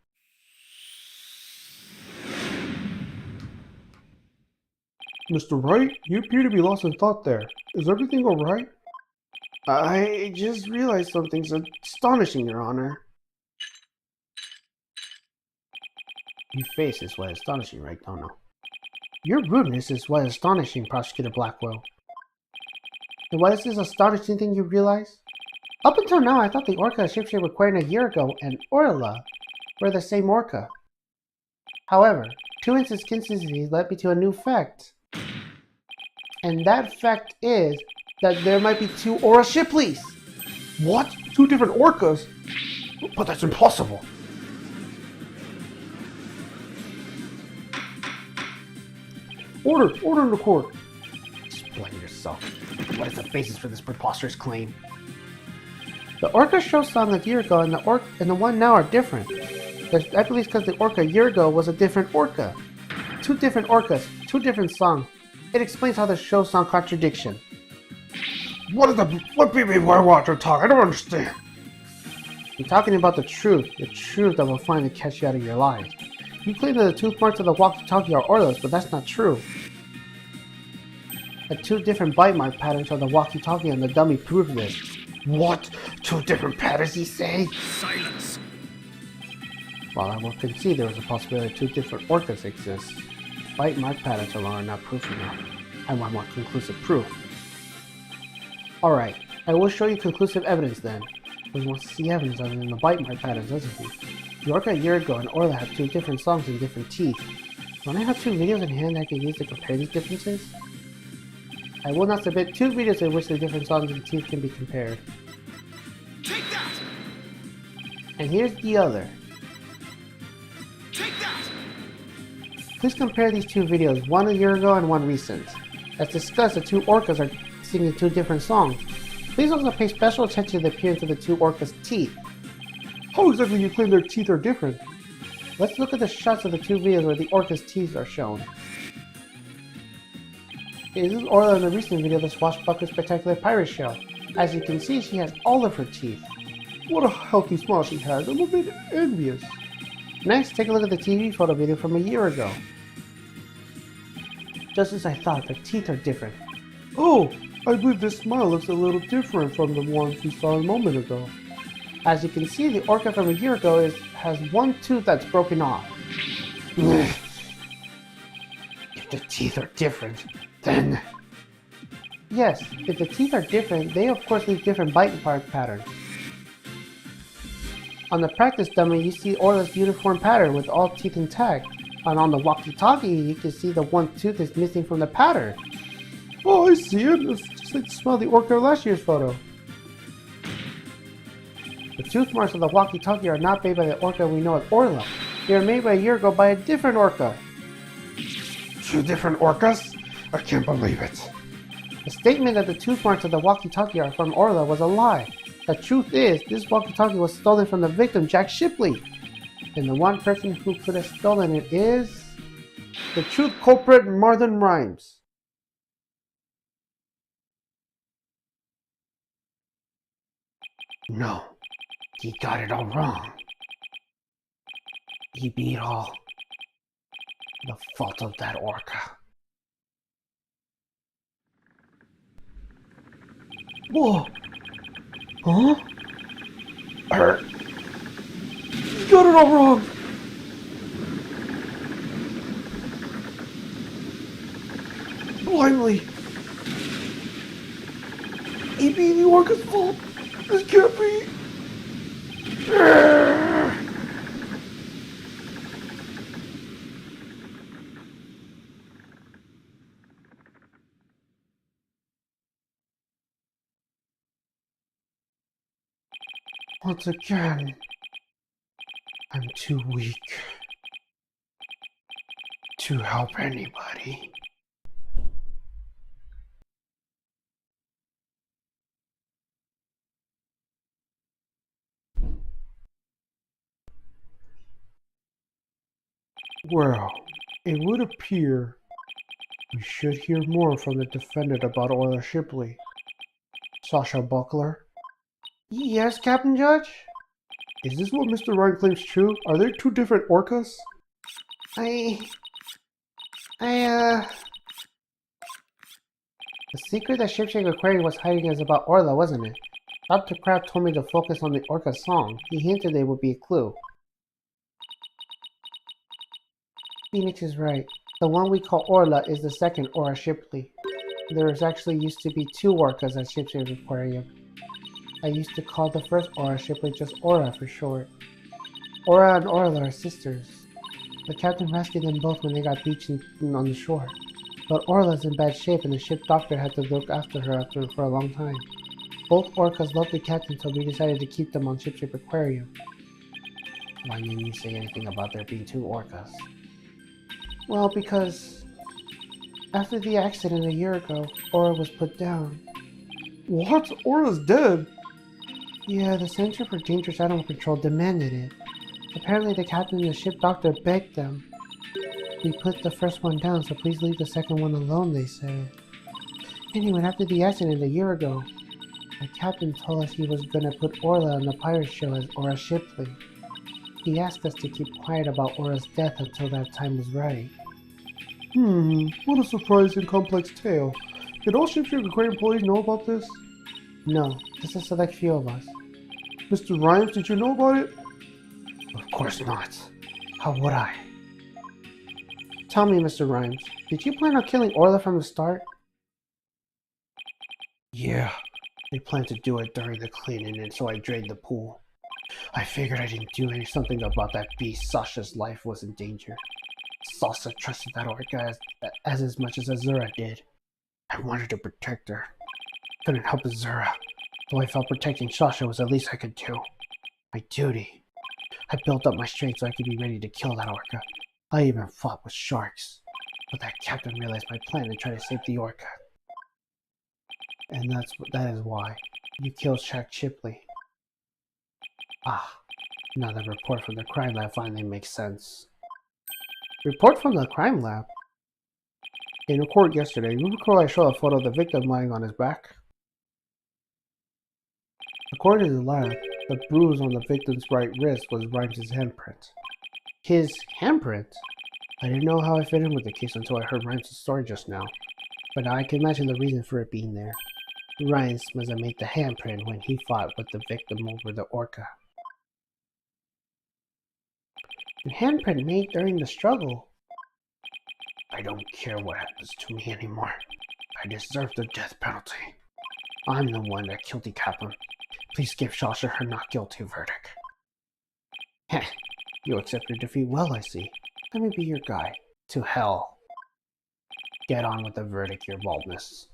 Mr. Wright, you appear to be lost in thought there. Is everything alright? I just realized something's astonishing, Your Honor. Your face is what astonishing, right, Dono? Your rudeness is what astonishing, Prosecutor Blackwell. And what is this astonishing thing you realize? Up until now, I thought the orca shapeshift acquired a year ago and Orla were the same orca. However, 2 inconsistencies led me to a new fact. And that fact is that there might be 2 Aura Shipleys! What? 2 different orcas? But that's impossible. Order in the court. Explain yourself. What is the basis for this preposterous claim? The orca show song a year ago and the one now are different. I believe it's because the orca a year ago was a different orca. 2 different orcas, 2 different songs. It explains how the show song contradiction. What baby why watch or talk? I don't understand. I'm talking about the truth that will finally catch you out of your lies. You claim that the tooth marks of the walkie-talkie are Orla's, but that's not true. The 2 different bite mark patterns of the walkie-talkie and the dummy prove this. What? 2 different patterns, you say? Silence. While I will concede there is a possibility 2 different orcas exist, bite mark patterns alone are not proof enough. I want more conclusive proof. Alright, I will show you conclusive evidence then. We want to see evidence other than the bite mark patterns, doesn't he? The orca a year ago and Orla have 2 different songs and different teeth. Don't I have 2 videos in hand I can use to compare these differences? I will not submit 2 videos in which the different songs and teeth can be compared. Take that! And here's the other. Take that! Please compare these 2 videos, one a year ago and one recent. As discussed, the 2 orcas are singing 2 different songs. Please also pay special attention to the appearance of the 2 orcas' teeth. How exactly do you claim their teeth are different? Let's look at the shots of the 2 videos where the orca's teeth are shown. This is Orla in the recent video of the Swashbuckler Spectacular Pirate Show. As you can see, she has all of her teeth. What a healthy smile she has. I'm a bit envious. Next, take a look at the TV photo video from a year ago. Just as I thought, the teeth are different. Oh, I believe this smile looks a little different from the ones we saw a moment ago. As you can see, the orca from a year ago has 1 tooth that's broken off. If the teeth are different, then... Yes, if the teeth are different, they of course leave different bite mark patterns. On the practice dummy, you see Orla's uniform pattern with all teeth intact. And on the walkie-talkie, you can see the 1 tooth is missing from the pattern. Oh, I see it. It's just like the smell of the orca of last year's photo. The tooth marks of the walkie-talkie are not made by the orca we know as Orla. They were made by a year ago by a different orca. 2 different orcas? I can't believe it. The statement that the tooth marks of the walkie-talkie are from Orla was a lie. The truth is, this walkie-talkie was stolen from the victim, Jack Shipley. And the one person who could have stolen it is... the truth culprit, Marthin Rhymes. No, he got it all wrong. He beat all. The fault of that orca. Whoa! Huh? You got it all wrong! Blindly! He beat the orca's fault! This can't be! Once again, I'm too weak to help anybody. Well, it would appear we should hear more from the defendant about Orla Shipley. Sasha Buckler, Yes, Captain Judge? is this what Mr. Wright claims true? Are there two different orcas? I, The secret that Shipshape Aquarium was hiding is about Orla, wasn't it? Dr. Kraft told me to focus on the orca song. He hinted it would be a clue. Phoenix is right. The one we call Orla is the second Aura Shipley. There actually used to be two orcas at Shipshape Aquarium. I used to call the first Aura Shipley just Aura for short. Aura and Orla are sisters. The captain rescued them both when they got beached on the shore. But Orla's in bad shape and the ship doctor had to look after her for a long time. Both orcas loved the captain, so we decided to keep them on Shipshape Aquarium. Why didn't you say anything about there being two orcas? Well, because after the accident a year ago, Aura was put down. What? Orla's dead? Yeah, the Center for Dangerous Animal Control demanded it. Apparently the captain and the ship doctor begged them. We put the first one down, so please leave the second one alone, they said. Anyway, after the accident a year ago, the captain told us he was gonna put Orla on the pirate show as Aura Shipley. He asked us to keep quiet about Aura's death until that time was right. What a surprising complex tale. Did all Shipshape Aquarium employees know about this? No, just a select few of us. Mr. Rhymes, did you know about it? Of course not. How would I? Tell me, Mr. Rhymes, did you plan on killing Orla from the start? Yeah, they planned to do it during the cleaning, and so I drained the pool. I figured I didn't do something about that beast. Sasha's life was in danger. Sasha trusted that orca as much as Azura did. I wanted to protect her. Couldn't help Azura, though I felt protecting Sasha was the least I could do. My duty. I built up my strength so I could be ready to kill that orca. I even fought with sharks. But that captain realized my plan and tried to save the orca. And that is why you killed Shaq Shipley. Ah, now the report from the crime lab finally makes sense. Report from the crime lab? In a court yesterday, you recall I showed a photo of the victim lying on his back? According to the lab, the bruise on the victim's right wrist was Rhymes' handprint. His handprint? I didn't know how it fit in with the case until I heard Rhymes' story just now. But now I can imagine the reason for it being there. Rhymes must have made the handprint when he fought with the victim over the orca. A handprint made during the struggle? I don't care what happens to me anymore. I deserve the death penalty. I'm the one that killed the captain. Please give Sasha her not guilty verdict. Heh, you accept your defeat well, I see. Let me be your guide. To hell. Get on with the verdict, your baldness.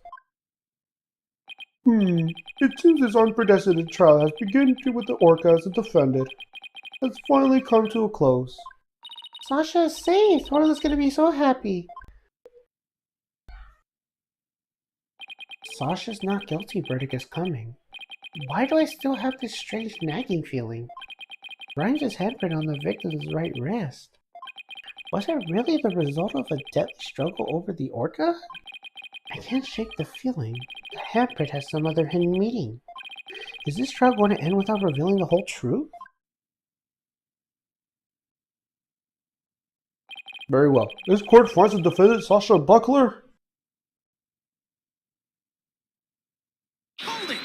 It seems this unprecedented trial has begun with the orca as a defendant. Has finally come to a close. Sasha is safe! Orla's gonna be so happy! Sasha's not guilty verdict is coming. Why do I still have this strange nagging feeling? Rhymes' handprint on the victim's right wrist. Was it really the result of a deadly struggle over the orca? I can't shake the feeling. The handprint has some other hidden meaning. Is this trial going to end without revealing the whole truth? Very well. This court finds the defendant Sasha Buckler. Hold it!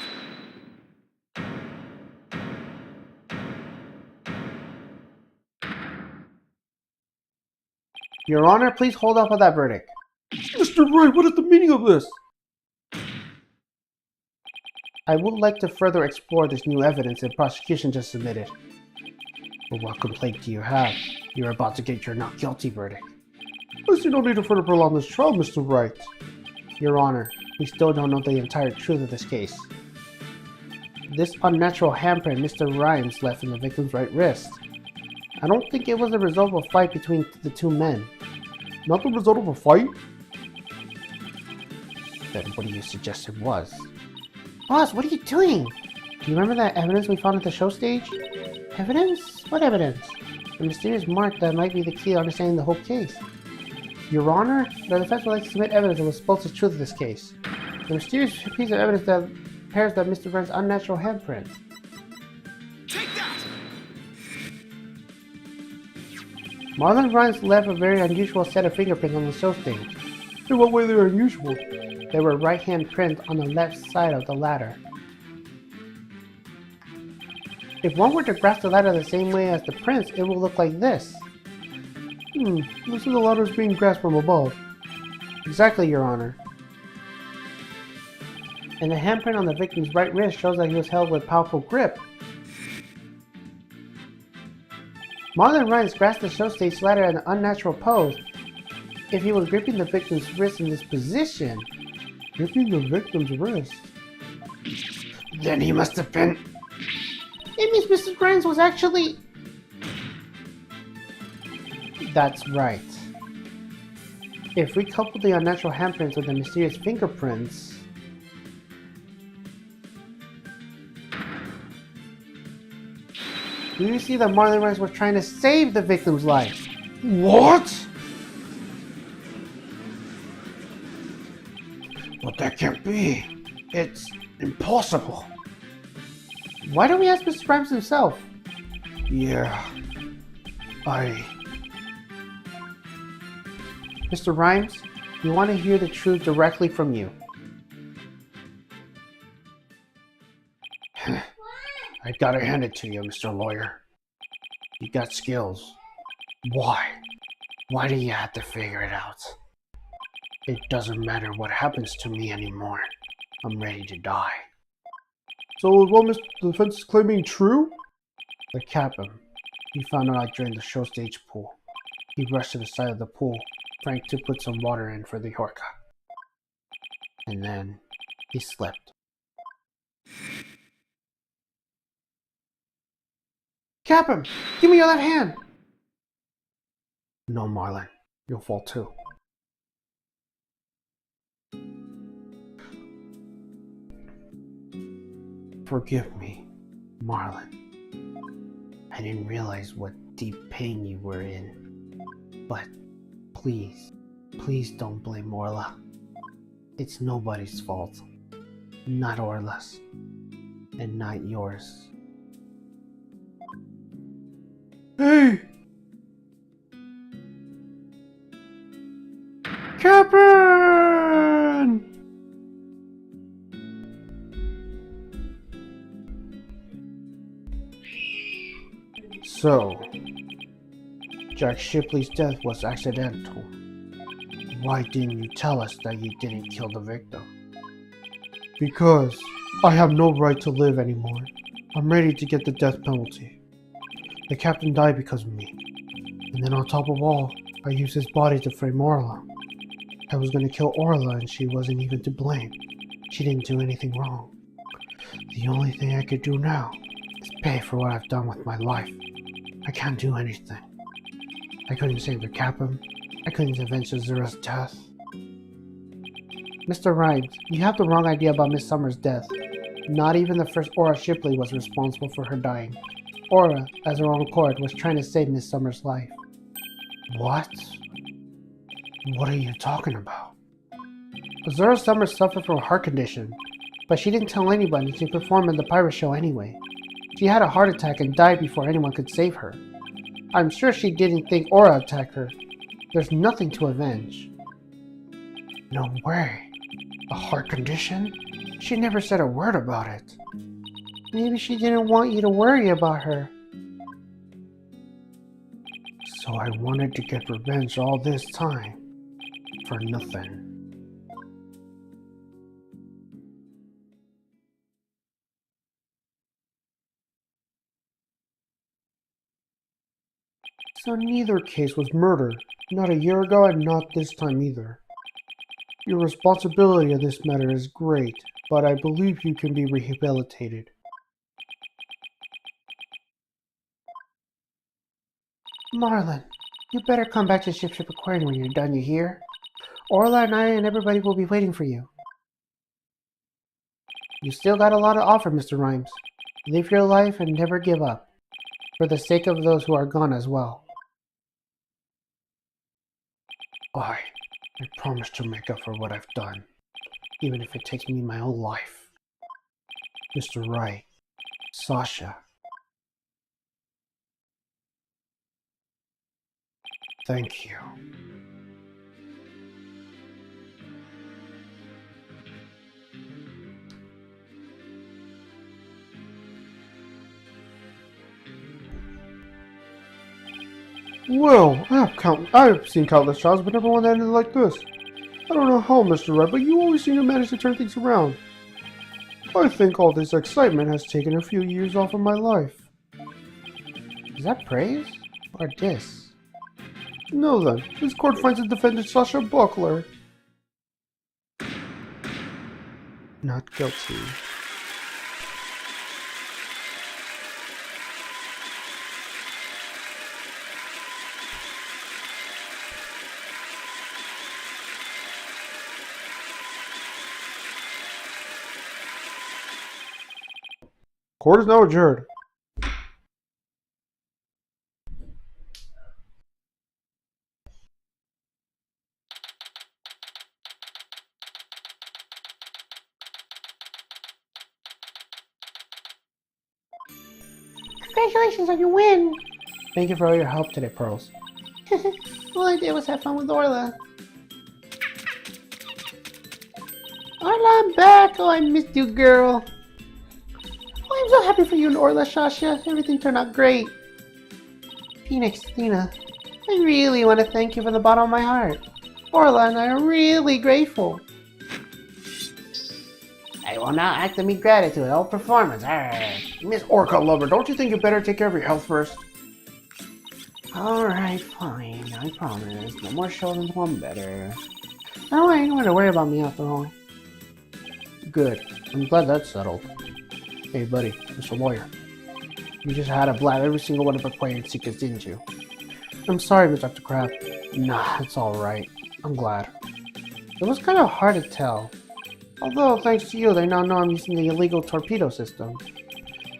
Your Honor, please hold off on that verdict. Mr. Wright, what is the meaning of this? I would like to further explore this new evidence the prosecution just submitted. But what complaint do you have? You're about to get your not guilty verdict. I see no need to further prolong this trial, Mr. Wright. Your Honor, we still don't know the entire truth of this case. this unnatural handprint Mr. Rhymes left in the victim's right wrist. I don't think it was the result of a fight between the two men. Not the result of a fight? Then what do you suggest it was? Boss, what are you doing? Do you remember that evidence we found at the show stage? Evidence? What evidence? The mysterious mark that might be the key to understanding the whole case. Your Honor, the defense would like to submit evidence that will expose the truth of this case. The mysterious piece of evidence that pairs that Mr. Ryan's unnatural handprint. Take that! Marlon Rhymes left a very unusual set of fingerprints on the show stage. In what way they are unusual? They were right-hand prints on the left side of the ladder. If one were to grasp the ladder the same way as the prints, it will look like this. Looks like the ladder is being grasped from above. Exactly, Your Honor. And the handprint on the victim's right wrist shows that he was held with powerful grip. Marlon Rhymes grasped the show stage ladder in an unnatural pose. If he was gripping the victim's wrist in this position, Gripping the victim's wrist. then he must have been... It means Mr. Rhymes was actually... That's right. If we couple the unnatural handprints with the mysterious fingerprints... Do you see that Marlon Rhymes was trying to save the victim's life? What? But that can't be. It's impossible. Why don't we ask Mr. Rhymes himself? Yeah. Mr. Rhymes, we want to hear the truth directly from you. I gotta hand it to you, Mr. Lawyer. You got skills. Why? Why do you have to figure it out? It doesn't matter what happens to me anymore. I'm ready to die. So is what Mr. Defense is claiming true? The captain. He found out during the show stage pool. He rushed to the side of the pool, trying to put some water in for the orca. And then he slipped. Captain, give me your left hand! No, Marlon. You'll fall too. Forgive me, Marlon. I didn't realize what deep pain you were in. But please, please don't blame Orla. It's nobody's fault. Not Orla's. And not yours. Hey! Captain! So, Jack Shipley's death was accidental. Why didn't you tell us that you didn't kill the victim? Because I have no right to live anymore. I'm ready to get the death penalty. The captain died because of me. And then on top of all, I used his body to frame Orla. I was going to kill Orla and she wasn't even to blame. She didn't do anything wrong. The only thing I could do now is pay for what I've done with my life. I can't do anything. I couldn't save the captain. I couldn't avenge Azura's death. Mr. Rhymes, you have the wrong idea about Miss Summer's death. Not even the first Aura Shipley was responsible for her dying. Aura, as her own accord, was trying to save Miss Summer's life. What? What are you talking about? Azura Summer suffered from a heart condition, but she didn't tell anybody she performed in the pirate show anyway. She had a heart attack and died before anyone could save her. I'm sure she didn't think Aura attacked her. There's nothing to avenge. No way. A heart condition? She never said a word about it. Maybe she didn't want you to worry about her. So I wanted to get revenge all this time. For nothing. So neither case was murder. Not a year ago and not this time either. Your responsibility in this matter is great, but I believe you can be rehabilitated. Marlon, you better come back to Ship Aquarium when you're done, you hear? Orla and I and everybody will be waiting for you. You still got a lot to offer, Mr. Rhymes. Live your life and never give up. For the sake of those who are gone as well. I promise to make up for what I've done. Even if it takes me my whole life. Mr. Wright. Sasha. Thank you. Well, I've seen countless jobs, but never one that ended like this. I don't know how, Mr. Wright, but you always seem to manage to turn things around. I think all this excitement has taken a few years off of my life. Is that praise? Or diss? No then, this court finds the defendant Sasha Buckler Not guilty. Court is now adjourned. Congratulations on your win! Thank you for all your help today, Pearls. All I did was have fun with Orla. Orla, I'm back! Oh, I missed you, girl. Oh, I'm so happy for you and Orla, Sasha. Everything turned out great. Phoenix, Tina, I really want to thank you from the bottom of my heart. Orla and I are really grateful. I will now act to meet gratitude at all performance. Alright. Miss Orca Lover, don't you think you better take care of your health first? Alright, fine. I promise. No more shoulders, one better. No, I ain't going to worry about me after all. Good. I'm glad that's settled. Hey, buddy. Mr. Lawyer. You just had to blab every single one of our Aquarian secrets, didn't you? I'm sorry, Dr. Crab. Nah, it's alright. I'm glad. It was kind of hard to tell. Although, thanks to you, they now know I'm using the illegal torpedo system.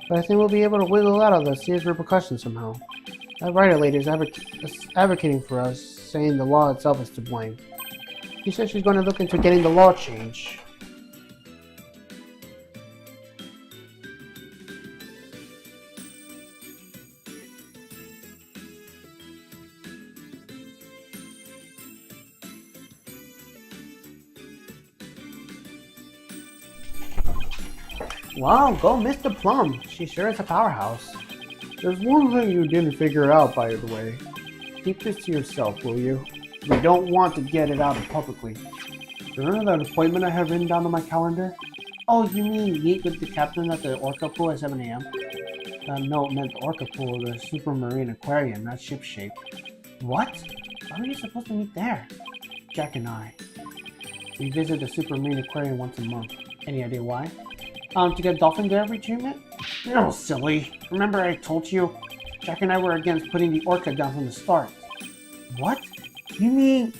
But I think we'll be able to wiggle out of the serious repercussions somehow. That writer lady is advocating for us, saying the law itself is to blame. She said she's going to look into getting the law changed. Wow, go Mr. Plum. She sure is a powerhouse. There's one thing you didn't figure out, by the way. Keep this to yourself, will you? We don't want to get it out publicly. Remember that appointment I have written down on my calendar? Oh, you mean meet with the captain at the Orca Pool at 7 a.m.? That note meant the Orca Pool, the Supermarine Aquarium, not ship shape. What? Why were you supposed to meet there? Jack and I. We visit the Supermarine Aquarium once a month. Any idea why? To get dolphin dairy treatment? No, silly. Remember I told you? Jack and I were against putting the Orca down from the start. What? You mean...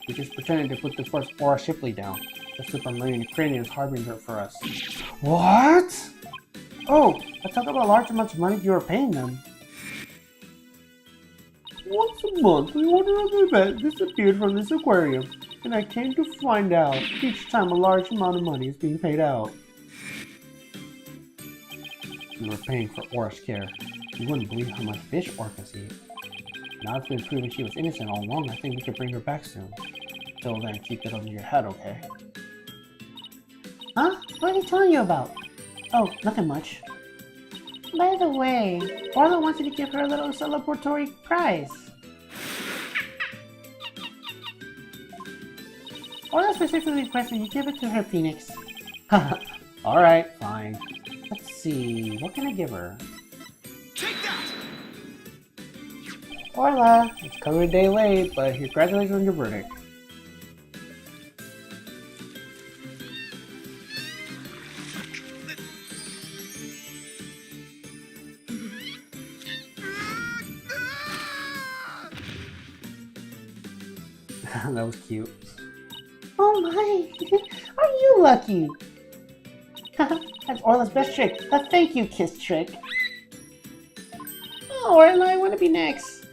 We just pretended to put the first Aura Shipley down. The Supermarine Aquarium is harboring her for us. What? Oh, I talk about large amounts of money you were paying them. Once a month, the order of the event disappeared from this aquarium, and I came to find out each time a large amount of money is being paid out. We were paying for Aura's care. You wouldn't believe how much fish orcas eat. Now it's been proven she was innocent all along, I think we could bring her back soon. Till then, keep it under your head, okay? Huh? What are they telling you about? Oh, nothing much. By the way, Orla wants you to give her a little celebratory prize. Orla specifically requested you give it to her, Phoenix. Alright, fine. Let's see, what can I give her? Take that! Orla, it's coming a day late, but congratulations on your verdict. That was cute. Oh my! Are you lucky? That's Orla's best trick. A thank you kiss trick. Oh, Orla, I want to be next.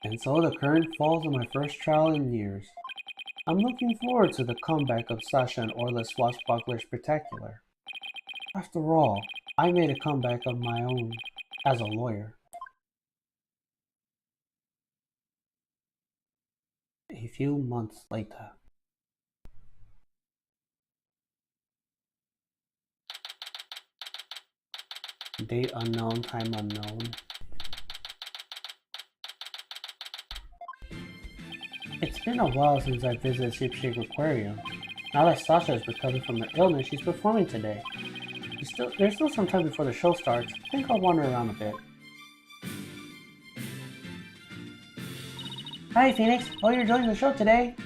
And so the curtain falls on my first trial in years. I'm looking forward to the comeback of Sasha and Orla's Swashbuckler Spectacular. After all, I made a comeback of my own as a lawyer. A few months later. Date unknown, time unknown. It's been a while since I visited Shipshape Aquarium. Now that Sasha is recovering from her illness, she's performing today. There's still some time before the show starts. I think I'll wander around a bit. Hi Phoenix, hope you're enjoying the show today.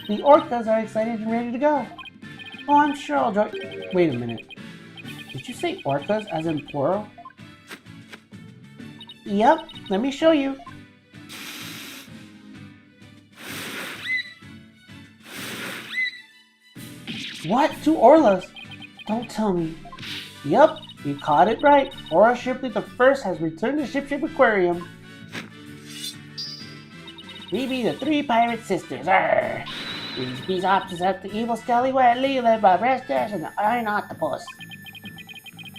The orcas are excited and ready to go. Oh, I'm sure I'll join. Wait a minute. Did you say orcas as in plural? Yep, let me show you. What? 2 Orlas? Don't tell me. Yup, you caught it right. Aura Shipley the First has returned to Shipshape Aquarium. We be the 3 pirate sisters. Arr! These bees opposite the evil scallywag led by Brass Dash and the Iron Octopus.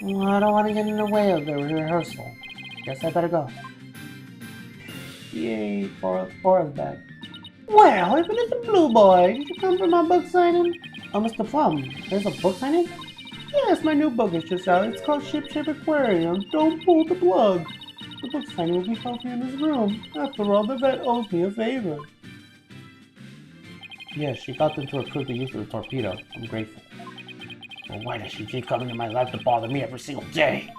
Well, I don't want to get in the way of the rehearsal. Guess I better go. Yay, Aura's back. Well, even it's the Blue Boy. Did you come for my book signing? Oh, Mr. Plum, there's a book signing? Yes, my new book is just out. It's called Shipshape Aquarium. Don't pull the plug. The book signing will be held here in this room. After all, the vet owes me a favor. Yes, she got them to approve the use of the torpedo. I'm grateful. Well, why does she keep coming in my life to bother me every single day?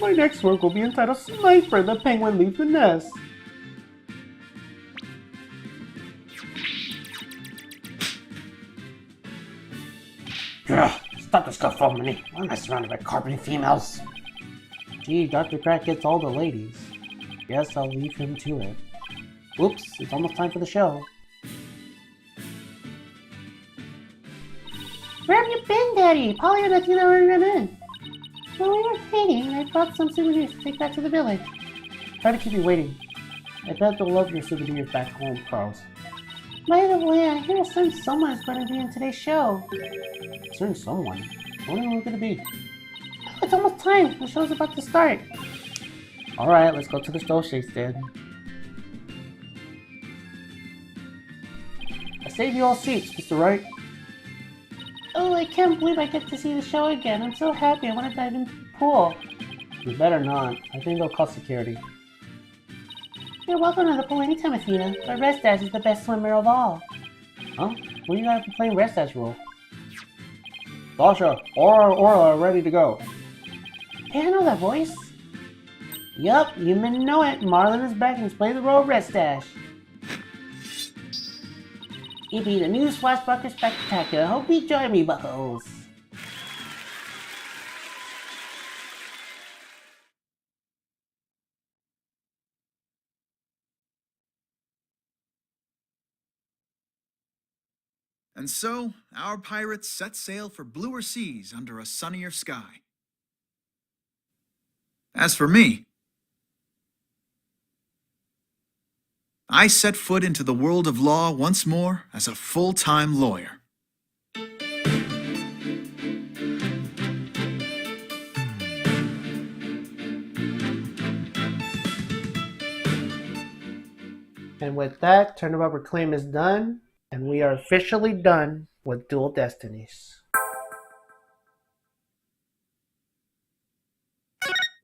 My next work will be entitled Sniper, the Penguin Leaves the Nest. Ugh, stop this stuff from me. Why am I surrounded by carpeting females? Gee, Dr. Crack gets all the ladies. Guess I'll leave him to it. Whoops, it's almost time for the show. Where have you been, Daddy? Polly and Athena were in. While we were waiting, I brought some souvenirs to take back to the village. Try to keep you waiting. I bet they'll love your souvenirs back home, Carls. By the way, I hear a certain someone is going to be in today's show. Certain someone? I wonder who it's going to be. It's almost time. The show's about to start. Alright, let's go to the stove shakes then. I saved you all seats, Mr. Wright. Oh, I can't believe I get to see the show again. I'm so happy. I want to dive into the pool. You better not. I think they'll call security. You're welcome to the pool anytime, Athena. But Red Dash is the best swimmer of all. Huh? When you guys playing Red Dash role? Sasha, Aura are ready to go. Hey, I know that voice. Yup, you men know it. Marlon is back and he's playing the role of Red Dash. It be the new Swashbuckler Spectacular. Hope you join me, buckos. And so, our pirates set sail for bluer seas under a sunnier sky. As for me, I set foot into the world of law once more as a full-time lawyer. And with that, Turnabout Reclaim is done, and we are officially done with Dual Destinies.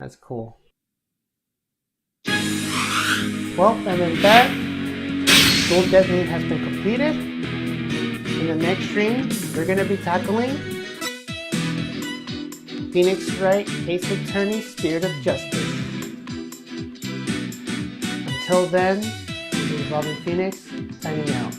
That's cool. Well, and with that, Dual Destinies has been completed. In the next stream, we're going to be tackling Phoenix Wright, Ace Attorney, Spirit of Justice. Until then, this is Robin Phoenix, signing out.